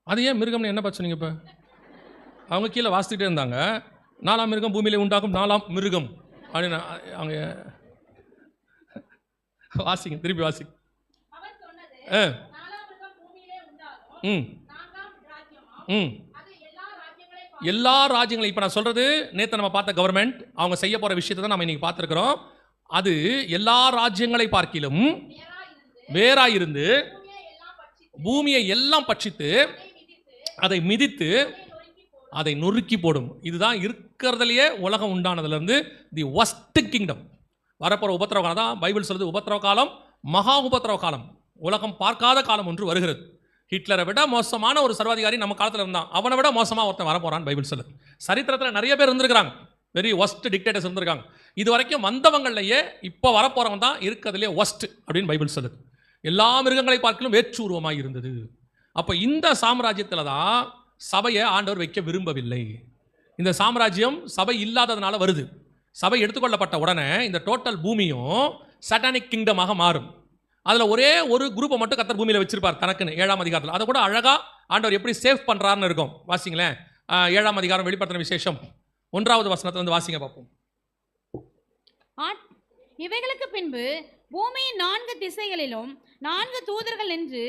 அது ஏன் மிருகம்னு என்ன பார்த்து சொன்னீங்க? இப்போ அவங்க கீழே வாசித்துட்டே இருந்தாங்க, 4ஆம் மிருகம் பூமியிலே உண்டாகும், 4ஆம் மிருகம் அப்படின்னு அவங்க வாசிங்க, திருப்பி வாசிங்க. எல்லா ராஜ்யங்களையும் இப்போ நான் சொல்றது நேற்று நம்ம பார்த்த கவர்மெண்ட் அவங்க செய்ய போற விஷயத்தை தான் நம்ம இன்னைக்கு பார்த்துருக்கிறோம். அது எல்லா ராஜ்யங்களை பார்க்கிலும் வேறாயிருந்து பூமியை எல்லாம் பட்சித்து அதை மிதித்து அதை நொறுக்கி போடும். இதுதான் இருக்கிறதுலையே உலகம் உண்டானதுலேருந்து தி ஒஸ்ட் கிங்டம். வரப்போகிற உபத்திரவ காலம் தான் பைபிள் சொல்லுது. உபத்திரவ காலம், மகா உபத்திரவ காலம், உலகம் பார்க்காத காலம் ஒன்று வருகிறது. ஹிட்லரை விட மோசமான ஒரு சர்வாதிகாரி நம்ம காலத்தில் இருந்தான், அவனை விட மோசமாக ஒருத்தன் வரப்போறான்னு பைபிள் சொல்லுது. சரித்திரத்தில் நிறைய பேர் இருந்திருக்கிறாங்க, வெரி ஒஸ்ட் டிக்டேட்டர்ஸ் இருந்திருக்காங்க. இது வரைக்கும் வந்தவங்களையே இப்போ வரப்போறவங்க தான் இருக்கிறதுலே ஒஸ்ட் அப்படின்னு பைபிள் சொல்லுது. எல்லா மிருகங்களை பார்க்கலும் வேற்று உருவமாக இருந்தது. அப்போ இந்த சாம்ராஜ்யத்தில் தான் சபையை ஆண்டவர் வைக்க விரும்பவில்லை. இந்த சாம்ராஜ்யம் சபை இல்லாததுனால வருது. சபை எடுத்துக்கொள்ளப்பட்ட உடனே இந்த டோட்டல் பூமியும் சட்டானிக் கிங்டமாக மாறும். அதில் ஒரே ஒரு குரூப்பை மட்டும் கர்த்தர் பூமியில் வச்சிருப்பார் தனக்குன்னு 7ஆம் அதிகாரத்தில். அதை கூட அழகாக ஆண்டவர் எப்படி சேவ் பண்ணுறாருன்னு இருக்கும். வாசிங்களேன், 7ஆம் அதிகாரம் வெளிப்படுத்தின விசேஷம் 1வது வசனத்துல இருந்து வாசிங்க பார்ப்போம். இவைகளுக்கு பின்பு பூமியின் 4 திசைகளிலும் 4 தூதர்கள் நின்று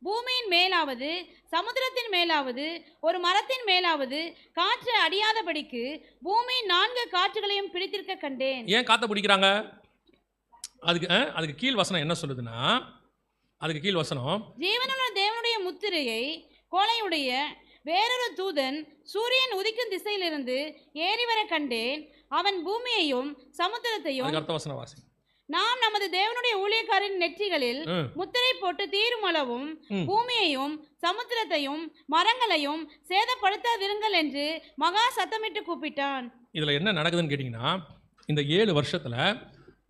பூமியின் மேலாவது சமுத்திரத்தின் மேலாவது ஒரு மரத்தின் மேலாவது காற்று அடியாதபடிக்கு பூமியின் 4 காற்றுகளையும் பிடித்திருக்க கண்டேன். ஏன் காற்றை பிடிக்கிறாங்க? அதுக்கு கீழ் வசனம் என்ன சொல்லுதுன்னா, அதுக்கு கீழ் வசனம், ஜீவனுள்ள தேவனுடைய முத்திரையை கோலையுடைய வேறொரு தூதன் சூரியன் உதிக்கும் திசையிலிருந்து ஏறி வர கண்டேன். அவன் பூமியையும் சமுத்திரத்தையும், அடுத்த வசனம் வாசி, நாம் நமது தேவனுடைய ஊழியக்காரின் நெற்றிகளில் முத்திரை போட்டு தீரும் அளவும் பூமியையும் சமுத்திரத்தையும் மரங்களையும் சேதப்படுத்தாதிருங்கள் என்று மகா சத்தமிட்டு கூப்பிட்டான். இதுல என்ன நடக்குதுன்னு கேட்டீங்கன்னா, இந்த 7 வருஷத்துல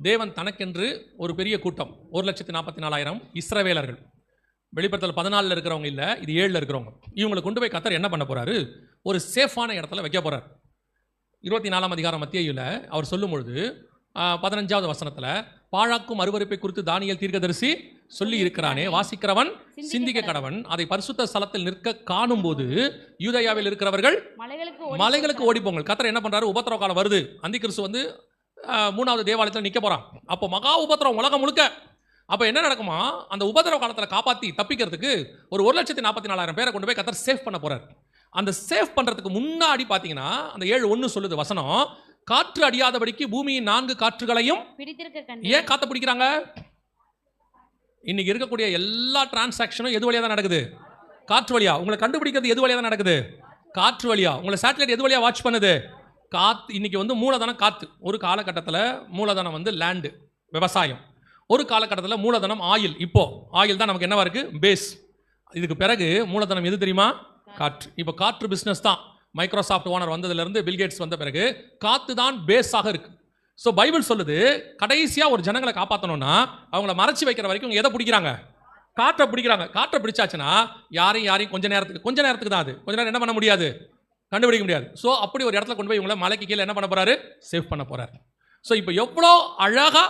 தேவன் தனக்கென்று ஒரு பெரிய கூட்டம் 1,44,000 இஸ்ரவேலர்கள், வெளிப்படுத்தல் 14 இருக்கிறவங்க இல்லை, இது 7 இருக்கிறவங்க, இவங்களை கொண்டு போய் கர்த்தர் என்ன பண்ண போறாரு? ஒரு சேஃபான இடத்துல வைக்க போறார். 24ஆம் அதிகாரம் மத்தேயுல அவர் சொல்லும் பொழுது 15வது வசனத்துல, பாழாக்கும் அருவருப்பை குறித்து தானியேல் தீர்க்கதரிசி சொல்லி இருக்கிறானே, வாசிக்கிறவன் சிந்திக்க கடவன், அதை பரிசுத்த ஸ்தலத்தில் நிற்க காணும் போது யூதேயாவில் இருக்கிறவர்கள் மலைகளுக்கு ஓடிப்போங்கள். கர்த்தர் என்ன பண்றாரு? உபத்திரவ காலம் வருது, அந்தி கிறிஸ்து வந்து 3வது தேவாலயத்தில் நிற்க போறான். அப்போ மகா உபத்திரவம் உலகம் முழுக்க. அப்போ என்ன நடக்குமா? அந்த உபத்திரவ காலத்தில் காப்பாற்றி தப்பிக்கிறதுக்கு ஒரு 1,44,000 பேரை கொண்டு போய் கர்த்தர் சேஃப் பண்ண போறார். அந்த சேஃப் பண்றதுக்கு முன்னாடி பார்த்தீங்கன்னா அந்த 7:1 சொல்லுது வசனம், காற்று அடியாதபடிக்கு பூமியின் 4 காற்றுகளையும் பிடித்திருக்க கண்டேன். ஏன் காற்றை பிடிக்கிறாங்க? இன்னைக்கு இருக்கக்கூடிய எல்லா டிரான்சாக்ஷனும் எது வழியாக தான் நடக்குது? காற்று வழியா. உங்களை கண்டுபிடிக்கிறது எது வழியாக தான் நடக்குது? காற்று வழியா. உங்களை சேட்டலைட் எது வழியாக வாட்ச் பண்ணுது? காற்று. இன்னைக்கு வந்து மூலதனம் காற்று. ஒரு காலகட்டத்தில் மூலதனம் வந்து லேண்டு, விவசாயம். ஒரு காலகட்டத்தில் மூலதனம் ஆயில். இப்போ ஆயில் தான் நமக்கு என்னவா இருக்கு? பேஸ். இதுக்கு பிறகு மூலதனம் எது தெரியுமா? காற்று. இப்போ காற்று பிஸ்னஸ் தான். மைக்ரோசாஃப்ட் ஓனர் வந்ததுலேருந்து பில்கேட்ஸ் வந்த பிறகு காற்று தான் பேஸாக இருக்கு. ஸோ பைபிள் சொல்லுது, கடைசியாக ஒரு ஜனங்களை காப்பாற்றணும்னா அவங்கள மறைச்சி வைக்கிற வரைக்கும் எதை பிடிக்கிறாங்க? காற்றை பிடிக்கிறாங்க. காற்றை பிடிச்சாச்சுன்னா யாரையும் கொஞ்ச நேரத்துக்கு தான், அது கொஞ்ச நேரம் என்ன பண்ண முடியாது, கண்டுபிடிக்க முடியாது. ஸோ அப்படி ஒரு இடத்துல கொண்டு போய் இவங்களை மலைக்கு கீழே என்ன பண்ண போறாரு? சேவ் பண்ண போறாரு. ஸோ இப்போ எவ்வளோ அழகா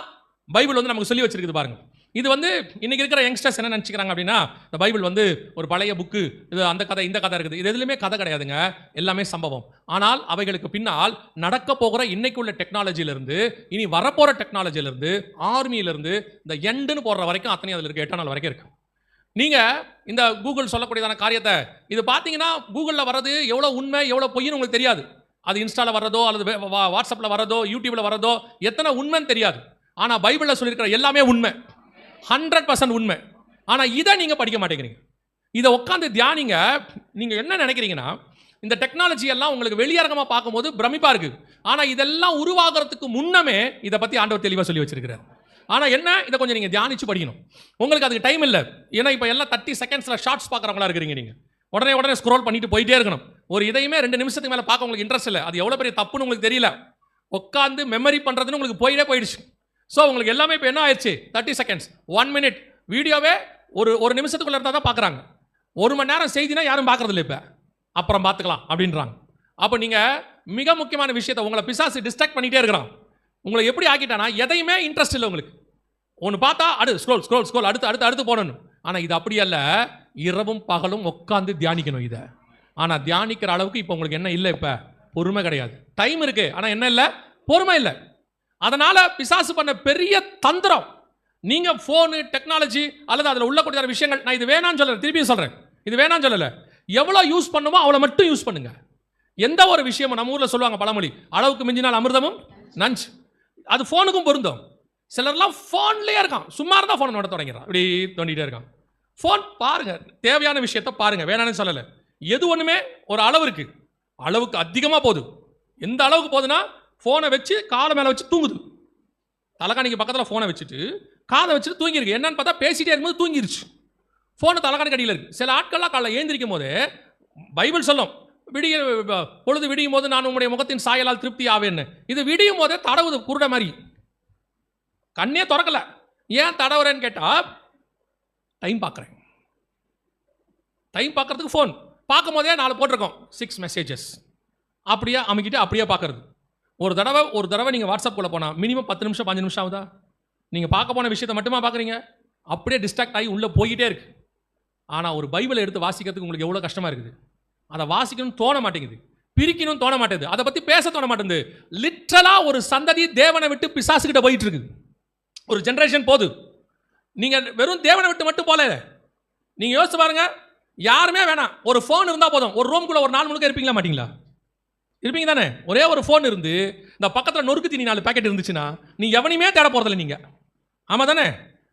பைபிள் வந்து நமக்கு சொல்லி வச்சிருக்குது பாருங்க. இது வந்து இன்னைக்கு இருக்கிற யங்ஸ்டர்ஸ் என்ன நினச்சிக்கிறாங்க அப்படின்னா, இந்த பைபிள் வந்து ஒரு பழைய புக்கு, இது அந்த கதை இந்த கதை இருக்குது. இது எதுலையுமே கதை கிடையாதுங்க, எல்லாமே சம்பவம். ஆனால் அவைகளுக்கு பின்னால் நடக்க போகிற இன்னைக்கு உள்ள டெக்னாலஜியிலிருந்து, இனி வரப்போகிற டெக்னாலஜியிலிருந்து, ஆர்மியிலிருந்து, இந்த எண்டுன்னு போடுற வரைக்கும் அத்தனை அதில் இருக்குது, 8 நாள் வரைக்கும் இருக்குது. நீங்கள் இந்த கூகுள் சொல்லக்கூடியதான காரியத்தை இது பார்த்தீங்கன்னா, கூகுளில் வர்றது எவ்வளோ உண்மை எவ்வளோ பொய்ன்னு உங்களுக்கு தெரியாது. அது இன்ஸ்டாவில் வர்றதோ அல்லது வாட்ஸ்அப்பில் வர்றதோ யூடியூப்பில் வர்றதோ எத்தனை உண்மைன்னு தெரியாது. ஆனால் பைபிளில் சொல்லியிருக்கிற எல்லாமே உண்மை, 100% உண்மை. ஆனால் இதை நீங்கள் படிக்க மாட்டேங்கிறீங்க. இதை உட்காந்து தியானிங்க. நீங்கள் என்ன நினைக்கிறீங்கன்னா, இந்த டெக்னாலஜி எல்லாம் உங்களுக்கு வெளியரங்கமாக பார்க்கும்போது பிரமிப்பாக இருக்குது. ஆனால் இதெல்லாம் உருவாகிறதுக்கு முன்னமே இதை பற்றி ஆண்டவர் தெளிவாக சொல்லி வச்சிருக்கிறார். ஆனால் என்ன, இதை கொஞ்சம் நீங்கள் தியானிச்சு படிக்கணும். உங்களுக்கு அதுக்கு டைம் இல்லை. ஏன்னா இப்போ எல்லாம் 30 செகண்ட்ஸில் ஷார்ட்ஸ் பார்க்குறவங்களா இருக்கிறீங்க. நீங்கள் உடனே ஸ்க்ரோல் பண்ணிட்டு போயிட்டே இருக்கணும். ஒரு இதையுமே 2 நிமிஷத்துக்கு மேலே பார்க்க உங்களுக்கு இன்ட்ரெஸ்ட் இல்லை. அது எவ்வளோ பெரிய தப்புன்னு உங்களுக்கு தெரியல. உட்காந்து மெமரி பண்ணுறதுன்னு உங்களுக்கு போயிடுச்சு. ஸோ உங்களுக்கு எல்லாமே இப்போ என்ன ஆயிடுச்சு, 30 செகண்ட்ஸ் 1 மினிட் வீடியோவே ஒரு நிமிஷத்துக்குள்ள இருந்தால் தான் பார்க்குறாங்க. 1 மணி நேரம் செய்தினா யாரும் பார்க்குறது இல்லை. இப்போ அப்புறம் பார்த்துக்கலாம் அப்படின்றாங்க. அப்போ நீங்கள் மிக முக்கியமான விஷயத்தை உங்களை பிசாசு டிஸ்ட்ராக்ட் பண்ணிகிட்டே இருக்கிறான். உங்களை எப்படி ஆக்கிட்டானா, எதையுமே இன்ட்ரெஸ்ட் இல்லை உங்களுக்கு. ஒன்று பார்த்தா ஸ்க்ரோல் அடுத்து போடணும். ஆனால் இது அப்படி அல்ல, இரவும் பகலும் உட்காந்து தியானிக்கணும் இதை. ஆனால் தியானிக்கிற அளவுக்கு இப்போ உங்களுக்கு என்ன இல்லை, இப்போ பொறுமை கிடையாது. டைம் இருக்கு, ஆனால் என்ன இல்லை, பொறுமை இல்லை. அதனால பிசாசு பண்ண பெரிய தந்திரம், நீங்க போனு டெக்னாலஜி அல்லது அதில் உள்ளக்கூடிய விஷயங்கள், நான் இது வேணான்னு சொல்றேன், திருப்பியும் சொல்றேன், இது வேணான்னு சொல்லல. எவ்வளோ யூஸ் பண்ணுமோ அவ்வளோ மட்டும் யூஸ் பண்ணுங்க. எந்த ஒரு விஷயமும் நம்ம ஊரில் சொல்லுவாங்க பழமொழி, அளவுக்கு மிஞ்சினால் அமிர்தமும் நஞ்சு. அது ஃபோனுக்கும் பொருந்தும். சிலர்லாம் ஃபோன்லேயே இருக்கான், சும்மா இருந்தால் ஃபோனை நோட தொடங்கிறான், இப்படி தோண்டிகிட்டே இருக்கான். ஃபோன் பாருங்க, தேவையான விஷயத்த பாருங்க, வேணான்னு சொல்லலை. எது ஒன்றுமே ஒரு அளவு இருக்கு, அளவுக்கு அதிகமாக போகுது. எந்த அளவுக்கு போகுதுன்னா, ஃபோனை வச்சு காலை மேலே வச்சு தூங்குது. தலைகாணிக்கு பக்கத்தில் ஃபோனை வச்சுட்டு காதை வச்சுட்டு தூங்கியிருக்கு. என்னன்னு பார்த்தா பேசிகிட்டே இருக்கும்போது தூங்கிருச்சு. ஃபோனை தலைகாணிக்கு அடியில் இருக்குது. சில ஆட்கள்லாம் காலைல ஏந்திரிக்கும் போது பைபிள் சொல்லும், பொழுது விடியும் போது நான் உங்களுடைய முகத்தின் சாயலால் திருப்தி ஆவேன்னு. இது விடியும் போதே தடவுது, குருட மாதிரி. கண்ணே திறக்கல. ஏன் தடவுறேன்னு கேட்டால், டைம் பார்க்குறேன். டைம் பார்க்கறதுக்கு ஃபோன் பார்க்கும் போதே 4 போட்டிருக்கோம், 6 மெசேஜஸ். அப்படியே அமைக்கிட்டு அப்படியே பார்க்கறது. ஒரு தடவை நீங்கள் வாட்ஸ்அப்புக்குள்ளே போனால் மினிமம் 10 நிமிஷம் 5 நிமிஷம் ஆகுதா? நீங்கள் பார்க்க போன விஷயத்தை மட்டுமா பார்க்குறீங்க? அப்படியே டிஸ்ட்ராக்ட் ஆகி உள்ளே போய்கிட்டே இருக்கு. ஆனால் ஒரு பைபிளை எடுத்து வாசிக்கிறதுக்கு உங்களுக்கு எவ்வளோ கஷ்டமாக இருக்குது. அதை வாசிக்கணும்னு தோண மாட்டேங்குது, பிரிக்கணும்னு தோண மாட்டேங்குது, அதை பற்றி பேச தோண மாட்டேங்குது. லிட்டரலாக ஒரு சந்ததி தேவனை விட்டு பிசாசுக்கிட்ட போயிட்டு இருக்குது. ஒரு ஜென்ரேஷன் போகுது. நீங்கள் வெறும் தேவனை விட்டு மட்டும் போல, நீங்கள் யோசிச்சு பாருங்க. யாருமே வேணாம், ஒரு ஃபோன் இருந்தால் போதும். ஒரு ரூம்குள்ளே ஒரு 4 முழுக்க இருப்பீங்களா மாட்டீங்களா? இருப்பீங்க தானே? ஒரே ஒரு ஃபோன் இருந்து இந்த பக்கத்தில் நொறுக்கு தீனி 4 பேக்கெட் இருந்துச்சுன்னா நீ எவனையுமே தேட போகிறதில்ல நீங்கள். ஆமாம் தானே?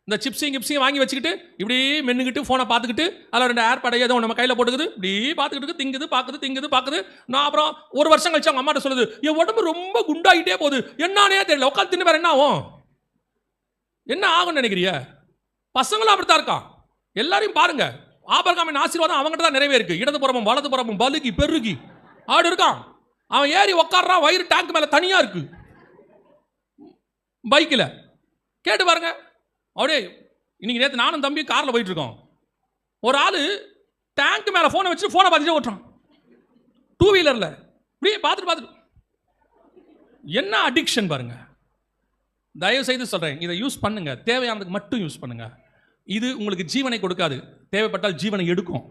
இந்த சிப்ஸையும் வாங்கி வச்சுக்கிட்டு இப்படி மென்னுக்கிட்டு ஃபோனை பார்த்துக்கிட்டு அதில் 2 ஏர்பேட் ஏதோ நம்ம கையில் போட்டுக்குது, இப்படி பார்த்துக்கிட்டு திங்குது பார்க்குது. நான் அப்புறம் ஒரு வருஷம் கழிச்சு அவங்க அம்மாட்ட சொல்லுது, என் உடம்பு ரொம்ப குண்டாகிட்டே போகுது, என்னன்னே தெரியல, உட்காந்து தின்னு வேறு என்ன ஆகும்? என்ன ஆகும்னு நினைக்கிறிய? பசங்களும் அப்படித்தான் இருக்கான். எல்லாரையும் பாருங்க, ஆபிரகாமின் ஆசீர்வாதம் அவங்ககிட்ட தான் நிறைவே இருக்கு. இடது புறமும் வலது புறமும் பலுகி பெருகி ஆடு இருக்கான். அவன் ஏறி உட்கார்றான், வயிறு டேங்க் மேலே தனியாக இருக்கு பைக்கில். கேட்டு பாருங்க. அப்படியே இன்னைக்கு நேற்று நானும் தம்பி காரில் போயிட்டு இருக்கோம். ஒரு ஆள் டேங்க் மேலே ஃபோனை வச்சு ஃபோனை பார்த்துட்டே ஓட்டுறான், 2 வீலரில் இப்படியே பார்த்துட்டு. என்ன அடிக்ஷன் பாருங்க. தயவு செய்து சொல்கிறேன், இதை யூஸ் பண்ணுங்க, தேவையானதுக்கு மட்டும் யூஸ் பண்ணுங்க. இது உங்களுக்கு ஜீவனை கொடுக்காது, தேவைப்பட்டால் ஜீவனை எடுக்கும்.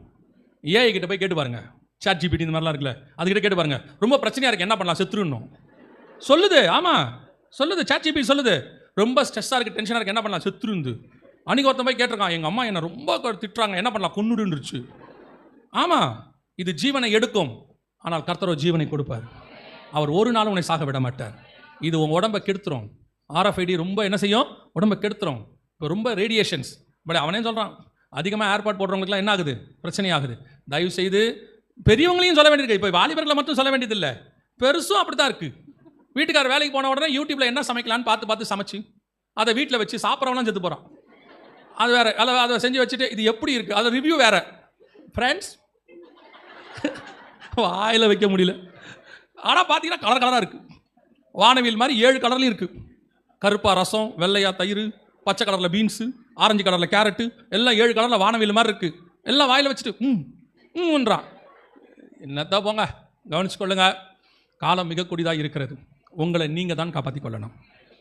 ஏஐ கிட்ட போய் கேட்டு பாருங்க, சாட் ஜிபிடி இந்த மாதிரிலாம் இருக்குல்ல, அதுக்கிட்ட கேட்டு பாருங்க. ரொம்ப பிரச்சனையாக இருக்குது, என்ன பண்ணலாம், செத்துருணும் சொல்லுது. ஆமாம் சொல்லுது, சாட் ஜிபிடி சொல்லுது. ரொம்ப ஸ்ட்ரெஸ்ஸாக இருக்குது, டென்ஷனாக இருக்குது, என்ன பண்ணலாம், செத்துருந்து. அன்றைக்கி ஒருத்தன் போய் கேட்டிருக்கான், எங்கள் அம்மா என்னை ரொம்ப திட்டுறாங்க, என்ன பண்ணலாம், கொன்னுடுன்றுச்சு. ஆமாம், இது ஜீவனை எடுக்கும், ஆனால் கர்த்தரோ ஜீவனை கொடுப்பார். அவர் ஒரு நாளும் உன்னை சாக விட மாட்டார். இது உங்கள் உடம்பை கெடுத்துரும். RFID ரொம்ப என்ன செய்யும், உடம்பை கெடுத்துரும். இப்போ ரொம்ப ரேடியேஷன்ஸ். பட் அவனே சொல்கிறான், அதிகமாக ஏர்பாட் போடுறவங்களுக்குலாம் என்ன ஆகுது, பிரச்சனை ஆகுது. தயவு செய்து பெரியவங்களையும் சொல்ல வேண்டியது, இப்போ வாலிபர்களை மட்டும் சொல்ல வேண்டியதில்லை, பெருசும் அப்படி தான் இருக்குது. வீட்டுக்கார வேலைக்கு போன உடனே யூடியூப்பில் என்ன சமைக்கலான்னு பார்த்து சமைச்சு அதை வீட்டில் வச்சு சாப்பிட்றவங்களாம் செத்து போகிறான். அது வேறு, அதை செஞ்சு வச்சுட்டு இது எப்படி இருக்குது, அதை ரிவ்யூ வேறு. ஃப்ரெண்ட்ஸ் வாயில் வைக்க முடியல. ஆனால் பார்த்தீங்கன்னா கலர் கலராக இருக்குது, வானவில் மாதிரி 7 கலர்லையும் இருக்குது. கருப்பா ரசம், வெள்ளையா தயிர், பச்சை கலரில் பீன்ஸு, ஆரஞ்சு கலரில் கேரட்டு, எல்லாம் 7 கலரில் வானவில் மாதிரி இருக்குது. எல்லாம் வாயில் வச்சுட்டு ன்றான். என்னத்தான் போங்க, கவனிச்சுக்கொள்ளுங்க. காலம் மிக கொடிதாக இருக்கிறது. உங்களை நீங்கள் தான் காப்பாற்றி கொள்ளணும்.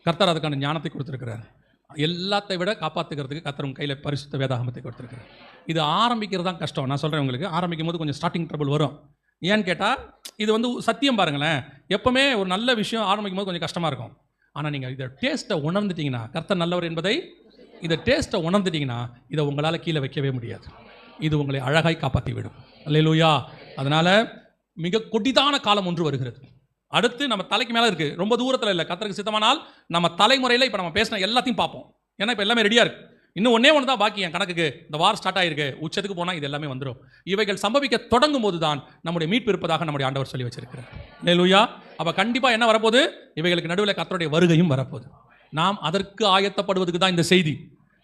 கர்த்தர் அதுக்கான ஞானத்தை கொடுத்துருக்கிறார். எல்லாத்தை விட காப்பாற்றுக்கிறதுக்கு கர்த்தர் உங்கள் கையில் பரிசுத்த வேதாகமத்தை கொடுத்துருக்காரு. இது ஆரம்பிக்கிறது தான் கஷ்டம். நான் சொல்கிறேன் உங்களுக்கு, ஆரம்பிக்கும் போது கொஞ்சம் ஸ்டார்டிங் ட்ரபிள் வரும். ஏன்னு கேட்டால் இது வந்து சத்தியம் பாருங்களேன், எப்போவுமே ஒரு நல்ல விஷயம் ஆரம்பிக்கும் போது கொஞ்சம் கஷ்டமாக இருக்கும். ஆனால் நீங்கள் இதை டேஸ்ட்டை உணர்ந்துட்டிங்கன்னா, கர்த்தர் நல்லவர் என்பதை இதை டேஸ்ட்டை உணர்ந்துட்டிங்கன்னா இதை உங்களால் கீழே வைக்கவே முடியாது. இது உங்களை அழகாய் காப்பாற்றி விடும். அல்லேலூயா. அதனால் மிக கொடிதான காலம் ஒன்று வருகிறது. அடுத்து நம்ம தலைக்கு மேலே இருக்குது, ரொம்ப தூரத்தில் இல்லை. கர்த்தருக்கு சித்தமானால் நம்ம தலைமுறையில் இப்போ நம்ம பேசின எல்லாத்தையும் பார்ப்போம். ஏன்னா இப்போ எல்லாமே ரெடியாக இருக்குது. இன்னும் ஒன்றே ஒன்று தான் பாக்கி என் கணக்குக்கு. இந்த வார் ஸ்டார்ட் ஆகிருக்கு, உச்சத்துக்கு போனால் இது எல்லாமே வந்துடும். இவைகள் சம்பவிக்க தொடங்கும் போது தான் நம்முடைய மீட்பு இருப்பதாக நம்முடைய ஆண்டவர் சொல்லி வச்சிருக்கிறார். அல்லேலூயா. அப்போ கண்டிப்பாக என்ன வரப்போகுது? இவைகளுக்கு நடுவில் கர்த்தருடைய வருகையும் வரப்போகுது. நாம் அதற்கு ஆயத்தப்படுவதுக்கு தான் இந்த செய்தி.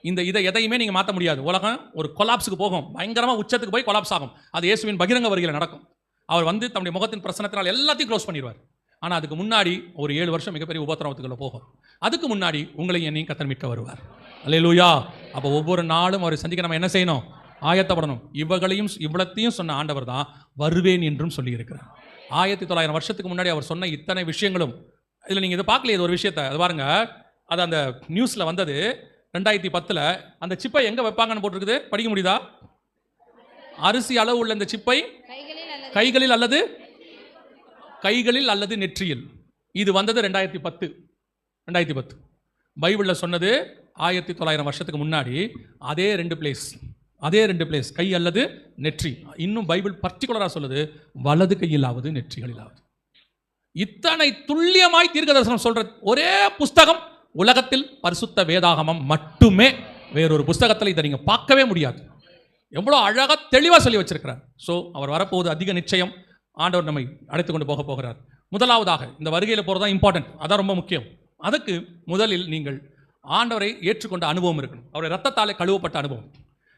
இதை எதையுமே நீங்கள் மாற்ற முடியாது. உலகம் ஒரு கொலாப்ஸுக்கு போகும், பயங்கரமாக உச்சத்துக்கு போய் கொலாப்ஸ் ஆகும். அது இயேசுவின் பகிரங்க வருகையில் நடக்கும். அவர் வந்து தம்முடைய முகத்தின் பிரசனத்தினால் எல்லாத்தையும் க்ளோஸ் பண்ணிடுவார். ஆனால் அதுக்கு முன்னாடி ஒரு 7 வருஷம் மிகப்பெரிய உபத்திரவத்துக்குள்ள போகும். அதுக்கு முன்னாடி உங்களையும் என்னையும் கர்த்தர் மீட்க வருவார். அல்லேலூயா. அப்போ ஒவ்வொரு நாளும் அவரை சந்திக்க நம்ம என்ன செய்யணும்? ஆயத்தப்படணும். இவ்வளத்தையும் சொன்ன ஆண்டவர் தான் வருவேன் என்றும் சொல்லியிருக்கிறார். 1900 வருஷத்துக்கு முன்னாடி அவர் சொன்ன இத்தனை விஷயங்களும் இதில் நீங்கள் இதை பார்க்கலையே. இது ஒரு விஷயத்தை அது பாருங்க, அது அந்த நியூஸில் வந்தது 2010. அந்த சிப்பை எங்கே வைப்பாங்கன்னு போட்டிருக்குது, படிக்க முடியுதா? அரிசி அளவு உள்ள இந்த சிப்பை கைகளில் அல்லது நெற்றியில். இது வந்தது 2010. பைபிளில் சொன்னது 1900 வருஷத்துக்கு முன்னாடி அதே ரெண்டு பிளேஸ் கை அல்லது நெற்றி. இன்னும் பைபிள் பர்டிகுலராக சொல்லுது வலது கையிலாவது நெற்றிகளிலாவது. இத்தனை துல்லியமாய் தீர்க்க தரிசனம் சொல்ற ஒரே புஸ்தகம் உலகத்தில் பரிசுத்த வேதாகமம் மட்டுமே. வேறொரு புஸ்தகத்தில் இதை நீங்கள் பார்க்கவே முடியாது. எவ்வளோ அழகாக தெளிவாக சொல்லி வச்சிருக்கிறார். ஸோ அவர் வரப்போவது அதிக நிச்சயம். ஆண்டவர் நம்மை அழைத்து கொண்டு போகிறார். முதலாவதாக இந்த வருகையில் போகிறது தான் இம்பார்ட்டன்ட், அதான் ரொம்ப முக்கியம். அதுக்கு முதலில் நீங்கள் ஆண்டவரை ஏற்றுக்கொண்ட அனுபவம் இருக்கணும். அவருடைய ரத்தத்தாலே கழுவப்பட்ட அனுபவம்.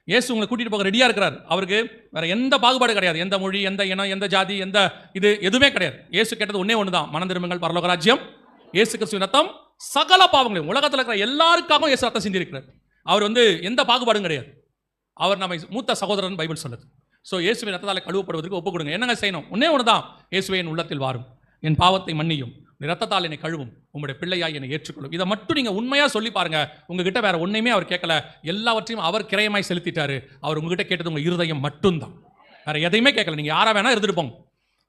இயேசு உங்களை கூட்டிகிட்டு போக ரெடியாக இருக்கிறார். அவருக்கு வேறு எந்த பாகுபாடு கிடையாது. எந்த மொழி, எந்த இனம், எந்த ஜாதி, எந்த இது எதுவுமே கிடையாது. இயேசு கேட்டது ஒன்றே ஒன்று தான், மனம் திரும்புங்கள், பரலோக ராஜ்யம். இயேசு கிறிஸ்துவின் ரத்தம் சகல பாவங்களையும், உலகத்தில் இருக்கிற எல்லாருக்காகவும் இயேசு ரத்தம் சிந்திருக்கிறார். அவர் வந்து எந்த பாகுபாடும் கிடையாது. அவர் நம்மை மூத்த சகோதரன் பைபிள் சொல்லுது. ஸோ இயேசுவின் ரத்தத்தால் கழுவப்படுவதற்கு ஒப்புக் கொடுங்க. என்னங்க செய்யணும்? ஒன்றே ஒன்று தான், இயேசுவே என் உள்ளத்தில் வாரும், என் பாவத்தை மன்னியும், ரத்தத்தால் என்னை கழுவும், உங்களுடைய பிள்ளையாய் என்னை ஏற்றுக்கொள்ளும். இதை மட்டும் நீங்கள் உண்மையாக சொல்லி பாருங்க. உங்ககிட்ட வேற ஒன்றையுமே அவர் கேட்கல, எல்லாவற்றையும் அவர் கிரயமாய் செலுத்திட்டாரு. அவர் உங்ககிட்ட கேட்டது உங்கள் இருதயம் மட்டும்தான், வேற எதையுமே கேட்கல. நீங்கள் யாரா வேணா இருந்துட்டு போங்க,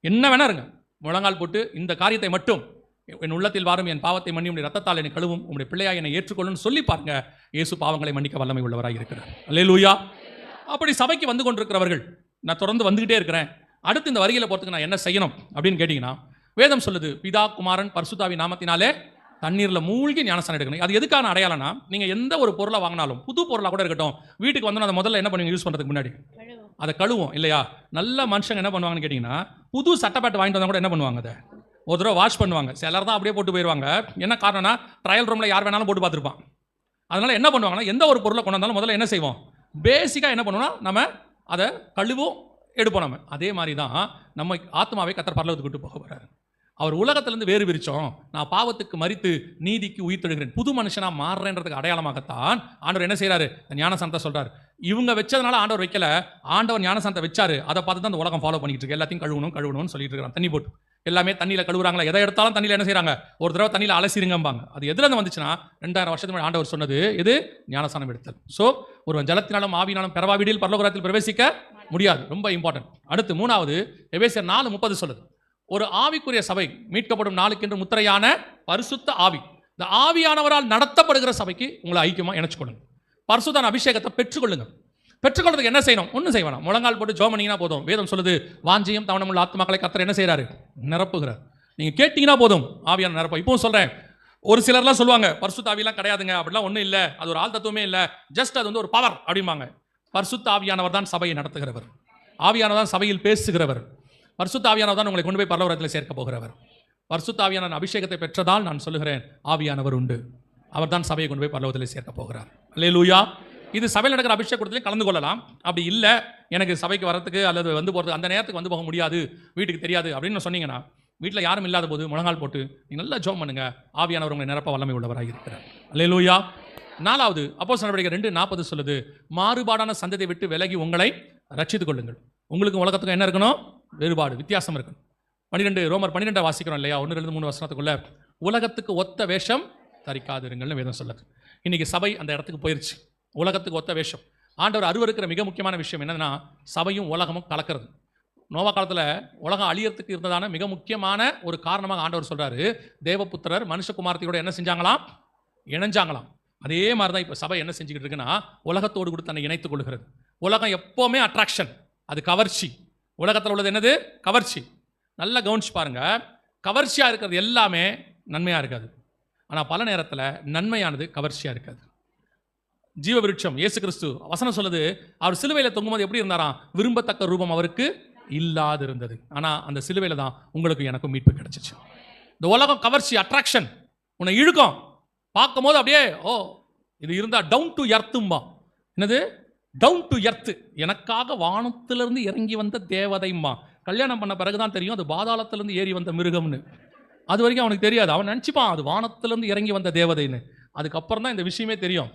என்ன வேணா இருங்க, முழங்கால் போட்டு இந்த காரியத்தை மட்டும், என் உள்ளத்தில் வாரும், என் பாவத்தை மன்னியும், ரத்தத்தால் என்னை கழுவும், உங்களுடைய பிள்ளையாய் என்னை ஏற்றுக்கொள்ளும் சொல்லி பாருங்க. இயேசு பாவங்களை மன்னிக்க வல்லமை உள்ளவராக இருக்கிறார். அல்லேலூயா. அப்படி சபைக்கு வந்து கொண்டிருக்கிறவர்கள், நான் தொடர்ந்து வந்துகிட்டே இருக்கிறேன், அடுத்து இந்த வருகையில் போகிறதுக்கு நான் என்ன செய்யணும் அப்படின்னு கேட்டிங்கன்னா, வேதம் சொல்லுது பிதா குமாரன் பரிசுத்தாவி நாமத்தினாலே தண்ணீரில் மூழ்கி ஞானஸ்நானம் எடுக்கணும். அது எதுக்கான அடையாளம்னா, நீங்கள் எந்த ஒரு பொருளை வாங்கினாலும், புது பொருளாக கூட இருக்கட்டும், வீட்டுக்கு வந்து அதை முதல்ல என்ன பண்ணுவீங்க? யூஸ் பண்ணுறதுக்கு முன்னாடி அதை கழுவும் இல்லையா? நல்ல மனுஷங்க என்ன பண்ணுவாங்கன்னு கேட்டிங்கன்னா, புது சட்டப்பாட்டு வாங்கிட்டு வந்தால் கூட என்ன பண்ணுவாங்க? அதை ஒரு தடவை வாஷ் பண்ணுவாங்க. சிலர் தான் அப்படியே போட்டு போயிடுவாங்க. என்ன காரணம்னா, ட்ரையல் ரூமில் யார் வேணாலும் போட்டு பார்த்துருப்பான். அதனால் என்ன பண்ணுவாங்கன்னா, எந்த ஒரு பொருளை கொண்டு வந்தாலும் முதல்ல என்ன செய்வோம்? பேசிக்காக என்ன பண்ணுவோம்னா, நம்ம அதை கழுவும் எடுப்போம். நம்ம அதே மாதிரி தான் நம்ம ஆத்மாவை கர்த்தர் பரலோகத்துக்கு கூட்டு போக போகிறார். அவர் உலகத்திலேருந்து வேறு பிரித்தோம், நான் பாவத்துக்கு மரித்து நீதிக்கு உயிர்த்தெழுகிறேன், புது மனுஷனாக மாறுறேன்றதுக்கு அடையாளமாகத்தான் ஆண்டவர் என்ன செய்கிறாரு? ஞானசானத்தை சொல்கிறார். இவங்க வச்சதுனால ஆண்டவர் வைக்கல, ஆண்டவர் ஞானசானத்தை வச்சாரு. அதை பார்த்து தான் அந்த உலகம் ஃபாலோ பண்ணிட்டு இருக்கு. எல்லாத்தையும் கழுவணும்னு சொல்லிட்டு இருக்காங்க. தண்ணி போட்டு எல்லாமே தண்ணியில் கழுவுறாங்களா? எதை எடுத்தாலும் தண்ணியில் என்ன செய்கிறாங்க? ஒரு தடவை தண்ணியில் அலசிருங்கம்பாங்க. அது எதுலேருந்து வந்துச்சுன்னா, 2000 வருஷத்துக்கு முன்னாடி ஆண்டவர் சொன்னது இது ஞானசானம் எடுத்தல். ஸோ ஒருவன் ஜலத்தினாலும் ஆவியினாலும் பெறவாவிடில் பரலோகத்தில் பிரவேசிக்க முடியாது. ரொம்ப இம்பார்ட்டன்ட். அடுத்து மூணாவது, எபேசியர் 4:30 சொல்லுது, ஒரு ஆவிக்குரிய சபை மீட்கப்படும் நாளுக்கென்று முத்திரையான பரிசுத்த ஆவி, இந்த ஆவியானவரால் நடத்தப்படுகிற சபைக்கு உங்களை ஐக்கியமாக இணைச்சுக்கொள்ளுங்க. பரிசுத்தான அபிஷேகத்தை பெற்றுக்கொள்ளுங்க. பெற்றுக்கொள்றதுக்கு என்ன செய்யணும்? ஒன்றும் செய்ய வேணாம், முழங்கால் போட்டு ஜெபம் பண்ணீங்கன்னா போதும். வேதம் சொல்லுது, வாஞ்சியும் தவணமுள்ள ஆத்துமாக்களை கர்த்தர் என்ன செய்கிறாரு? நிரப்புகிறார். நீங்கள் கேட்டிங்கன்னா போதும், ஆவியான நிரப்ப. இப்போவும் சொல்கிறேன், ஒரு சிலர்லாம் சொல்லுவாங்க பரிசுத்த ஆவியெல்லாம் கிடையாதுங்க, அப்படிலாம் ஒன்றும் இல்லை, அது ஒரு ஆள் தத்துவமே இல்லை, ஜஸ்ட் அது வந்து ஒரு பவர் அப்படிம்பாங்க. பரிசுத்த ஆவியானவர் தான் சபையை நடத்துகிறவர், ஆவியானவர் தான் சபையில் பேசுகிறவர், பரிசுத்த ஆவியானவர் தான் உங்களை கொண்டு போய் பரலோகத்தில் சேர்க்க போகிறவர். பரிசுத்த ஆவியான அபிஷேகத்தை பெற்றதால் நான் சொல்லுகிறேன், ஆவியானவர் உண்டு, அவர் தான் சபையை கொண்டு போய் பரலோகத்தில் சேர்க்க போகிறார். அல்லேலூயா. இது சபையில் நடக்கிற அபிஷேக கூட்டத்திலே கலந்து கொள்ளலாம். அப்படி இல்லை, எனக்கு சபைக்கு வரத்துக்கு அல்லது வந்து போகிறதுக்கு அந்த நேரத்துக்கு வந்து போக முடியாது, வீட்டுக்கு தெரியாது அப்படின்னு சொன்னீங்கன்னா, வீட்டில் யாரும் இல்லாத போது முழங்கால் போட்டு நீங்கள் நல்லா ஜெபம் பண்ணுங்க, ஆவியானவர் உங்களை நிரப்ப வல்லமை உள்ளவராக இருக்கிறார். அல்லேலூயா. நாலாவது, அப்போஸ்தலர் நடவடிக்கைகள் 2:40 சொல்லுது, மாறுபாடான சந்ததியை விட்டு விலகி உங்களை ரட்சித்துக் கொள்ளுங்கள். உங்களுக்கு உலகத்துக்கும் என்ன இருக்கணும்? வேறுபாடு, வித்தியாசம் இருக்கணும். 12 ரோமர் 12 வாசிக்கிறோம் இல்லையா? 1-3 வசனத்துக்குள்ள, உலகத்துக்கு ஒத்த வேஷம் தரிக்காதிருங்கள்னு வேதம் சொல்லுது. இன்னைக்கு சபை அந்த இடத்துக்கு போயிருச்சு. உலகத்துக்கு ஒத்த வேஷம். ஆண்டவர் அருவருக்கிற மிக முக்கியமான விஷயம் என்னன்னா, சபையும் உலகமும் கலக்கிறது. நோவா காலத்தில் உலகம் அழியறதுக்கு இருந்ததான மிக முக்கியமான ஒரு காரணமாக ஆண்டவர் சொல்றாரு, தேவபுத்திரர் மனுஷகுமாரத்தையோட என்ன செஞ்சாங்களாம்? இணைஞ்சாங்களாம். அதே மாதிரி தான் இப்போ சபை என்ன செஞ்சுக்கிட்டு இருக்குன்னா, உலகத்தோடு கூட தன்னை இணைத்துக் கொள்கிறது. உலகம் எப்போவுமே அட்ராக்ஷன், அது கவர்ச்சி. உலகத்தில் உள்ளது என்னது? கவர்ச்சி. நல்லா கவனிச்சு பாருங்க, கவர்ச்சியாக இருக்கிறது எல்லாமே நன்மையாக இருக்காது. ஆனால் பல நேரத்தில் நன்மையானது கவர்ச்சியாக இருக்காது. ஜீவ விருட்சம் இயேசு கிறிஸ்து வசனம் சொல்லுது, அவர் சிலுவையில் தொங்கும்போது எப்படி இருந்தாராம்? விரும்பத்தக்க ரூபம் அவருக்கு இல்லாது இருந்தது. ஆனால் அந்த சிலுவையில் தான் உங்களுக்கு எனக்கும் மீட்பு கிடைச்சிச்சு. இந்த உலகம் கவர்ச்சி, அட்ராக்ஷன், உன்னை இழுக்கும். பார்க்கும் போது அப்படியே ஓ இது இருந்தால் டவுன் டு எர்த்தும்பா. என்னது டவுன் டு எர்த்து? எனக்காக வானத்திலிருந்து இறங்கி வந்த தேவதைம்மா. கல்யாணம் பண்ண பிறகுதான் தெரியும் அது பாதாளத்திலிருந்து ஏறி வந்த மிருகம்னு. அது வரைக்கும் அவனுக்கு தெரியாது. அவன் நினச்சிப்பான் அது வானத்திலிருந்து இறங்கி வந்த தேவதைன்னு. அதுக்கப்புறம் தான் இந்த விஷயமே தெரியும்.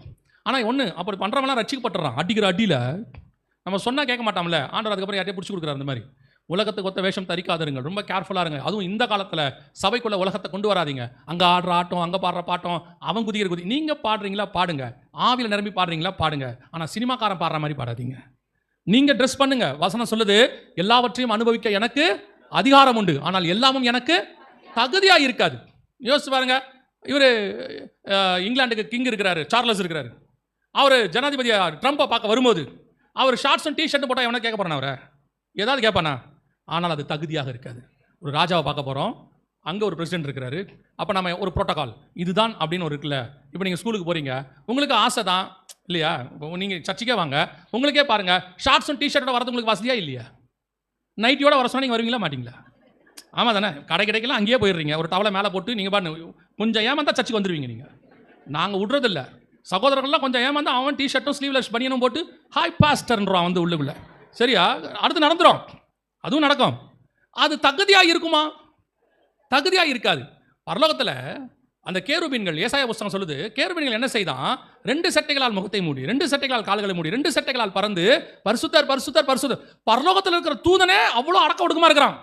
ஆனால் ஒன்று, அப்படி பண்ணுறவங்களாம் ரட்சிக்கப்பட்டுறான். அடிக்கிற அடியில் நம்ம சொன்னால் கேட்க மாட்டாம்ல, ஆண்டவர் அதுக்கப்புறம் யார்ட்டையும் பிடிச்சி கொடுக்குறாரு. அந்த மாதிரி உலகத்துக்கு ஒத்த வேஷம் தரிக்காதுருங்க, ரொம்ப கேர்ஃபுல்லாக இருங்க. அதுவும் இந்த காலத்தில் சபைக்குள்ளே உலகத்தை கொண்டு வராதிங்க. அங்கே ஆடுற ஆட்டம், அங்கே பாடுற பாட்டம், அவன் குதிக்கிற குதி. நீங்கள் பாடுறீங்களா பாடுங்க, ஆவியில் நிரம்பி பாடுறீங்களா பாடுங்க. ஆனால் சினிமாக்காரன் பாடுற மாதிரி பாடாதீங்க. நீங்கள் ட்ரெஸ் பண்ணுங்க. வசனம் சொல்லுது, எல்லாவற்றையும் அனுபவிக்க எனக்கு அதிகாரம் உண்டு, ஆனால் எல்லாமும் எனக்கு தகுதியாக இருக்காது. யோசிச்சு பாருங்க, இவர் இங்கிலாந்துக்கு கிங் இருக்கிறாரு, சார்லஸ் இருக்கிறாரு. அவர் ஜனாதிபதியை ட்ரம்ப்பை பார்க்க வரும்போது அவர் ஷார்ட்ஸும் டிஷர்ட்டும் போட்டால் எவனா கேட்க போறானா? அவரை ஏதாவது கேட்பானா? ஆனால் அது தகுதியாக இருக்காது. ஒரு ராஜாவை பார்க்க போகிறோம், அங்கே ஒரு பிரசிடென்ட் இருக்கிறாரு. அப்போ நம்ம ஒரு ப்ரோட்டோகால் இதுதான் அப்படின்னு ஒரு இருக்குல்ல. இப்போ நீங்கள் ஸ்கூலுக்கு போகிறீங்க, உங்களுக்கு ஆசை தான் இல்லையா? இப்போ நீங்கள் சர்ச்சுக்கே வாங்க, உங்களுக்கே பாருங்கள், ஷார்ட்ஸும் டிஷர்ட்டோட வரது உங்களுக்கு வசதியா இல்லையா? நைட்டியோட வர சொன்னால் நீங்கள் வருவீங்களா மாட்டிங்களா? ஆமாம் தானே? கடை கிடைக்கலாம், அங்கேயே போயிடுறீங்க. ஒரு டவலை மேலே போட்டு நீங்கள் பாருங்க, கொஞ்சம் ஏமாந்தா சர்ச்சுக்கு வந்துடுவீங்க. நீங்கள் நாங்கள் விட்றதில்ல. சகோதரர்கள்லாம் கொஞ்சம் ஏமாந்தா அவன் டிஷர்ட்டும் ஸ்லீவ்லெஸ் பனியனும் போட்டு ஹாய் பாஸ்டர்ன்றான் வந்து உள்ளுக்குள்ள. சரியா? அடுத்து நடந்துடும், அதுவும் நடக்கும். அது தகுதியாக இருக்குமா? தகுதியாக இருக்காது. பரலோகத்தில் அந்த கேருபீன்கள், ஏசாயா புஸ்தகம் சொல்லுது, கேருபீன்கள் என்ன செய்தான்? 2 சட்டைகளால் முகத்தை மூடி, 2 சட்டைகளால் கால்களை மூடி, 2 சட்டைகளால் பறந்து பரிசுத்தர் பரிசுத்தர் பரிசுத்தர். பரலோகத்தில் இருக்கிற தூதனே அவ்வளோ அடக்க ஒடுக்கமா இருக்கிறான்.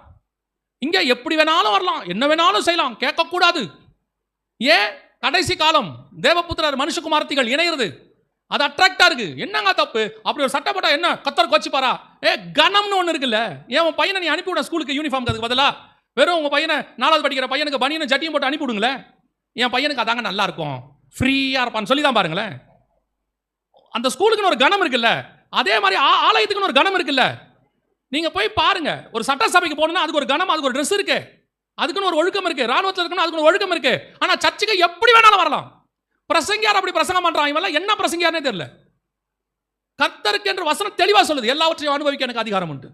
இங்கே எப்படி வேணாலும் வரலாம், என்ன வேணாலும் செய்யலாம், கேட்கக்கூடாது. ஏன்? கடைசி காலம், தேவபுத்திரர் மனுஷகுமாரத்திகள் இணையிறது, அது அட்ராக்டா இருக்கு. என்னங்க தப்பு? அப்படி ஒரு சட்டை போட்டா என்ன கத்தர் கோச்சிப்பாரா? கணம்னு ஒன்று இருக்குல்ல. ஏன் உன் பையனை நீ அனுப்பிவிட ஸ்கூலுக்கு யூனிஃபார்ம் அதுக்கு பதிலா வெறும் உங்க பையனை 4வது படிக்கிற பையனுக்கு பனியனும் ஜட்டியும் போட்டு அனுப்பிவிடுங்களேன். என் பையனுக்கு அதாங்க நல்லா இருக்கும், ஃப்ரீயா இருப்பான்னு சொல்லி தான் பாருங்களேன். அந்த ஸ்கூலுக்குன்னு ஒரு கணம் இருக்குல்ல, அதே மாதிரி ஆலயத்துக்குன்னு ஒரு கணம் இருக்குல்ல. நீங்க போய் பாருங்க, ஒரு சட்டசபைக்கு போகணும்னா அதுக்கு ஒரு கணம், அதுக்கு ஒரு ட்ரெஸ் இருக்கு, அதுக்குன்னு ஒரு ஒழுக்கம் இருக்கு. ராணுவத்தில் இருக்கணும், அதுக்கு ஒரு ஒழுக்கம் இருக்கு. ஆனா சர்ச்சுக்கு எப்படி வேணாலும் வரலாம். பிரசங்கியார் அப்படி பிரசங்கம் பண்றான், இவெல்லாம் என்ன பிரசங்கியார்னே தெரியல. கர்த்தருக்கு என்று வசனம் தெளிவா சொல்லுது, எல்லாவற்றையும் அனுபவிக்க எனக்கு அதிகாரம் உண்டு,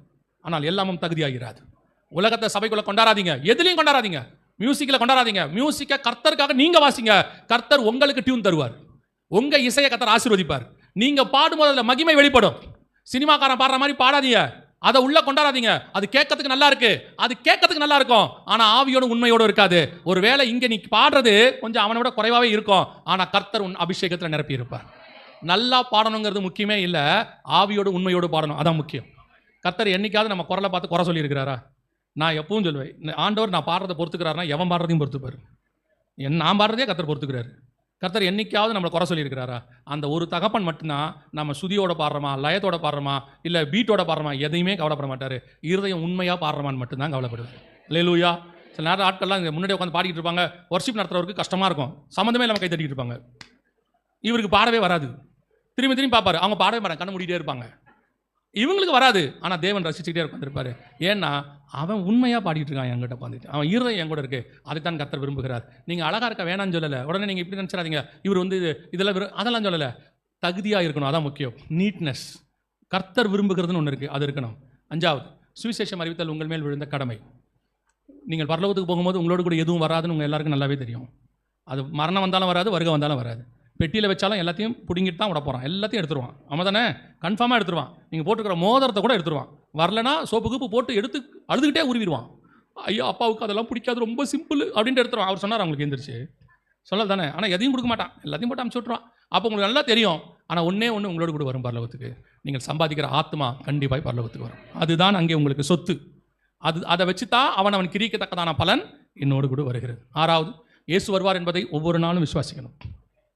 ஆனால் எல்லாமும் தகுதியாகிறாது. உலகத்தை சபைக்குள்ள கொண்டாடாதீங்க, எதுலையும் கொண்டாடாதீங்க. மியூசிக்கில் கொண்டாடாதீங்க. மியூசிக்கை கர்த்தருக்காக நீங்க வாசிங்க, கர்த்தர் உங்களுக்கு டியூன் தருவார், உங்க இசையை கர்த்தர் ஆசீர்வதிப்பார். நீங்க பாடும்போது அதுல மகிமை வெளிப்படும். சினிமாக்காரன் பாடுற மாதிரி பாடாதீங்க, அதை உள்ள கொண்டாடாதீங்க. அது கேட்கறதுக்கு நல்லா இருக்கு, அது கேட்கறதுக்கு நல்லா இருக்கும், ஆனா ஆவியோட உண்மையோடு இருக்காது. ஒருவேளை இங்க நீ பாடுறது கொஞ்சம் அவனை விட குறைவாவே இருக்கும், ஆனா கர்த்தர் உன் அபிஷேகத்தில் நிரப்பி இருப்பார். நல்லா பாடணுங்கிறது முக்கியமே இல்லை, ஆவியோடு உண்மையோடு பாடணும், அதான் முக்கியம். கர்த்தர் என்னைக்காவது நம்ம குரலை பார்த்து குறை சொல்லி இருக்கிறாரா? நான் எப்பவும் சொல்லுவேன், ஆண்டவர் நான் பாடுறதை பொறுத்துக்கிறாருன்னா எவன் பாடுறதையும் பொறுத்துப்பாரு. நான் பாடுறதே கர்த்தர் பொறுத்துக்கிறாரு. கர்த்தர் என்னைக்காவது நம்மளை குறை சொல்லியிருக்கிறாரா? அந்த ஒரு தகப்பன் மட்டும்தான் நம்ம சுதியோட பாடுறோமா, லயத்தோட பாடுறோமா, இல்லை பீட்டோட பாடுறோமா, எதையுமே கவலைப்பட மாட்டார். இருதயம் உண்மையாக பாடுறமான்னு மட்டும்தான் கவலைப்படுவார். அல்லேலூயா. சில நேரம் ஆட்கள்லாம் இங்கே முன்னாடி உட்காந்து பாடிக்கிட்டு இருப்பாங்க, வர்ஷிப் நடத்துறவருக்கு கஷ்டமாக இருக்கும், சம்மந்தமே இல்லாமல் கை தட்டிக்கிட்டு இருப்பாங்க. இவருக்கு பாடவே வராது, திரும்பி திரும்பி பார்ப்பாரு, அவங்க பாடவே மாட்டாங்க, கண்ணு மூடிட்டே இருப்பாங்க. இவங்களுக்கு வராது, ஆனால் தேவன் ரசிச்சுக்கிட்டே உட்காந்துருப்பாரு. ஏன்னா அவன் உண்மையாக பாடிட்டு இருக்கான், என்கிட்ட பார்த்துட்டு, அவன் இருதயம் என் கூட இருக்கு, அதைத்தான் கர்த்தர் விரும்புகிறார். நீங்கள் அழகாக இருக்க வேணான்னு சொல்லலை, உடனே நீங்கள் இப்படி நினச்சிடாதீங்க இவர் வந்து இதெல்லாம் அதெல்லாம் சொல்லலை. தகுதியாக இருக்கணும், அதான் முக்கியம். நீட்னஸ், கர்த்தர் விரும்புகிறதுன்னு ஒன்று இருக்குது, அது இருக்கணும். 5வது, சுவிசேஷம் அறிவித்தல் உங்கள் மேல் விழுந்த கடமை. நீங்கள் பரலோகத்துக்கு போகும்போது உங்களோட கூட எதுவும் வராதுன்னு உங்கள் எல்லாருக்கும் நல்லாவே தெரியும். அது மரணம் வந்தாலும் வராது, வருகை வந்தாலும் வராது. பெட்டியில் வச்சாலும் எல்லாத்தையும் பிடிங்கிட்டு தான் விட போகிறான், எல்லாத்தையும் எடுத்துருவான். ஆமாம் தானே? கன்ஃபார்மாக எடுத்துருவான். நீங்கள் போட்டுக்கிற மோதிரத்தை கூட எடுத்துருவான். வரலனா சோப்பு கூப்பு போட்டு எடுத்து அழுதுகிட்டே உருவிடுவான். ஐயோ அப்பாவுக்கு அதெல்லாம் பிடிக்காது, ரொம்ப சிம்பிள் அப்படின்ட்டு எடுத்துருவான். அவர் சொன்னார் அவங்களுக்கு எந்திரிச்சு சொல்லல் தானே, ஆனால் எதையும் கொடுக்க மாட்டான், எல்லாத்தையும் போட்டு அமுச்சு விட்ருவான். அப்போ உங்களுக்கு நல்லா தெரியும். ஆனால் ஒன்றே ஒன்று உங்களோட கூட வரும் பரலோகத்துக்கு, நீங்கள் சம்பாதிக்கிற ஆத்மா கண்டிப்பாக பரலோகத்துக்கு வரும். அதுதான் அங்கே உங்களுக்கு சொத்து. அதை வச்சு தான் அவன் கிரிக்கத்தக்கதான பலன் என்னோடு கூட வருகிறது. 6வது, இயேசு வருவார் என்பதை ஒவ்வொரு நாளும் விசுவாசிக்கணும்.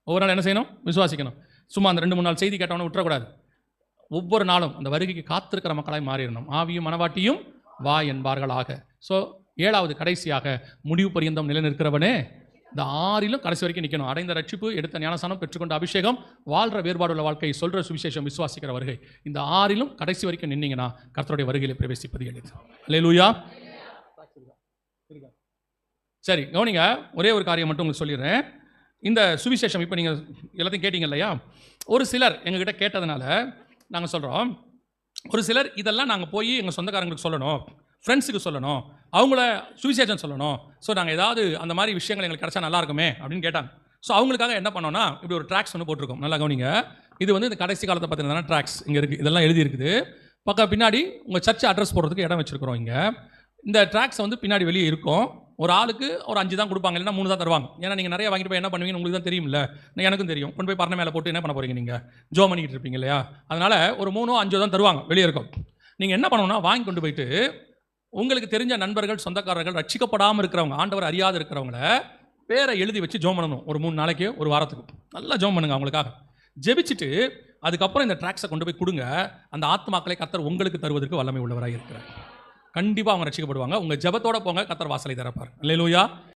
ஒவ்வொரு நாள் என்ன செய்யணும்? விசுவாசிக்கணும். சும்மா அந்த 2-3 நாள் செய்தி கேட்டவொன்னே விட்டுறக்கூடாது. ஒவ்வொரு நாளும் அந்த வருகைக்கு காத்திருக்கிற மக்களாய் மாறிடணும். ஆவியும் மனவாட்டியும் வா என்பார்களாக. ஸோ 7வது கடைசியாக முடிவு பரியந்தம் நிலை நிற்கிறவனே இந்த 6லும் கடைசி வரைக்கும் நிற்கணும். அடைந்த ரட்சிப்பு, எடுத்த ஞானசானம், பெற்றுக்கொண்ட அபிஷேகம், வாழ்கிற வேறுபாடுள்ள வாழ்க்கை, சொல்கிற சுவிசேஷம், விசுவாசிக்கிற வருகை, இந்த 6லும் கடைசி வரைக்கும் நின்னீங்கன்னா கர்த்தருடைய வருகையிலே பிரவேசிப்பது எளிது. அல்லேலூயா. சரி, கவனிங்க. ஒரே ஒரு காரியம் மட்டும் உங்களுக்கு சொல்லிடுறேன். இந்த சுவிசேஷம் இப்போ நீங்கள் எல்லாத்தையும் கேட்டீங்க இல்லையா? ஒரு சிலர் எங்ககிட்ட கேட்டதுனால நாங்கள் சொல்கிறோம். ஒரு சிலர் இதெல்லாம் நாங்கள் போய் எங்கள் சொந்தக்காரங்களுக்கு சொல்லணும், ஃப்ரெண்ட்ஸுக்கு சொல்லணும், அவங்கள சுவிசேஷம் சொல்லணும். ஸோ நாங்கள் ஏதாவது அந்த மாதிரி விஷயங்கள் எங்களுக்கு கிடச்சா நல்லா இருக்குமே அப்படின்னு கேட்டாங்க. ஸோ அவங்களுக்காக என்ன பண்ணோன்னா, இப்படி ஒரு ட்ராக்ஸ் ஒன்று போட்டிருக்கோம். நல்லா கவனிங்க. இது வந்து இந்த கடைசி காலத்தை பார்த்தீங்கன்னா ட்ராக்ஸ் இங்கே இருக்குது. இதெல்லாம் எழுதியிருக்குது. பின்னாடி உங்கள் சர்ச் அட்ரஸ் போடுறதுக்கு இடம் வச்சுருக்கிறோம். இங்கே இந்த ட்ராக்ஸ் வந்து பின்னாடி வெளியே இருக்கும். ஒரு ஆளுக்கு ஒரு 5 தான் கொடுப்பாங்க, இல்லைன்னா 3 தான் தருவாங்க. ஏன்னா நீங்கள் நிறைய வாங்கிட்டு போய் என்ன பண்ணுவீங்கன்னு உங்களுக்கு தான் தெரியும்ல. எனக்கும் தெரியும். கொண்டு போய் பரண மேலே போட்டு என்ன பண்ண போகிறீங்க? நீங்கள் ஜோ பண்ணிக்கிட்டு இருப்பீங்க இல்லையா? அதனால் ஒரு 3ஓ 5ஓ தான் தருவாங்க, வெளியே இருக்கும். நீங்கள் என்ன பண்ணணும்னா, வாங்கி கொண்டு போயிட்டு உங்களுக்கு தெரிஞ்ச நண்பர்கள், சொந்தக்காரர்கள், ரட்சிக்கப்படாமல் இருக்கிறவங்க, ஆண்டவர் அறியாத இருக்கிறவங்கள பேரை எழுதி வச்சு ஜோம் பண்ணணும். ஒரு 3 நாளைக்கு, ஒரு வாரத்துக்கு நல்லா ஜோம் பண்ணுங்க அவங்களுக்காக. ஜெபிச்சுட்டு அதுக்கப்புறம் இந்த ட்ராக்ஸை கொண்டு போய் கொடுங்க. அந்த ஆத்மாக்களை கர்த்தர் உங்களுக்கு தருவதற்கு வல்லமை உள்ளவராக இருக்கிறார். கண்டிப்பாக அவங்க ரட்சிக்கப்படுவாங்க. உங்கள் ஜெபத்தோட போங்க, கர்த்தர் வாசலை திறப்பார். அல்லேலூயா.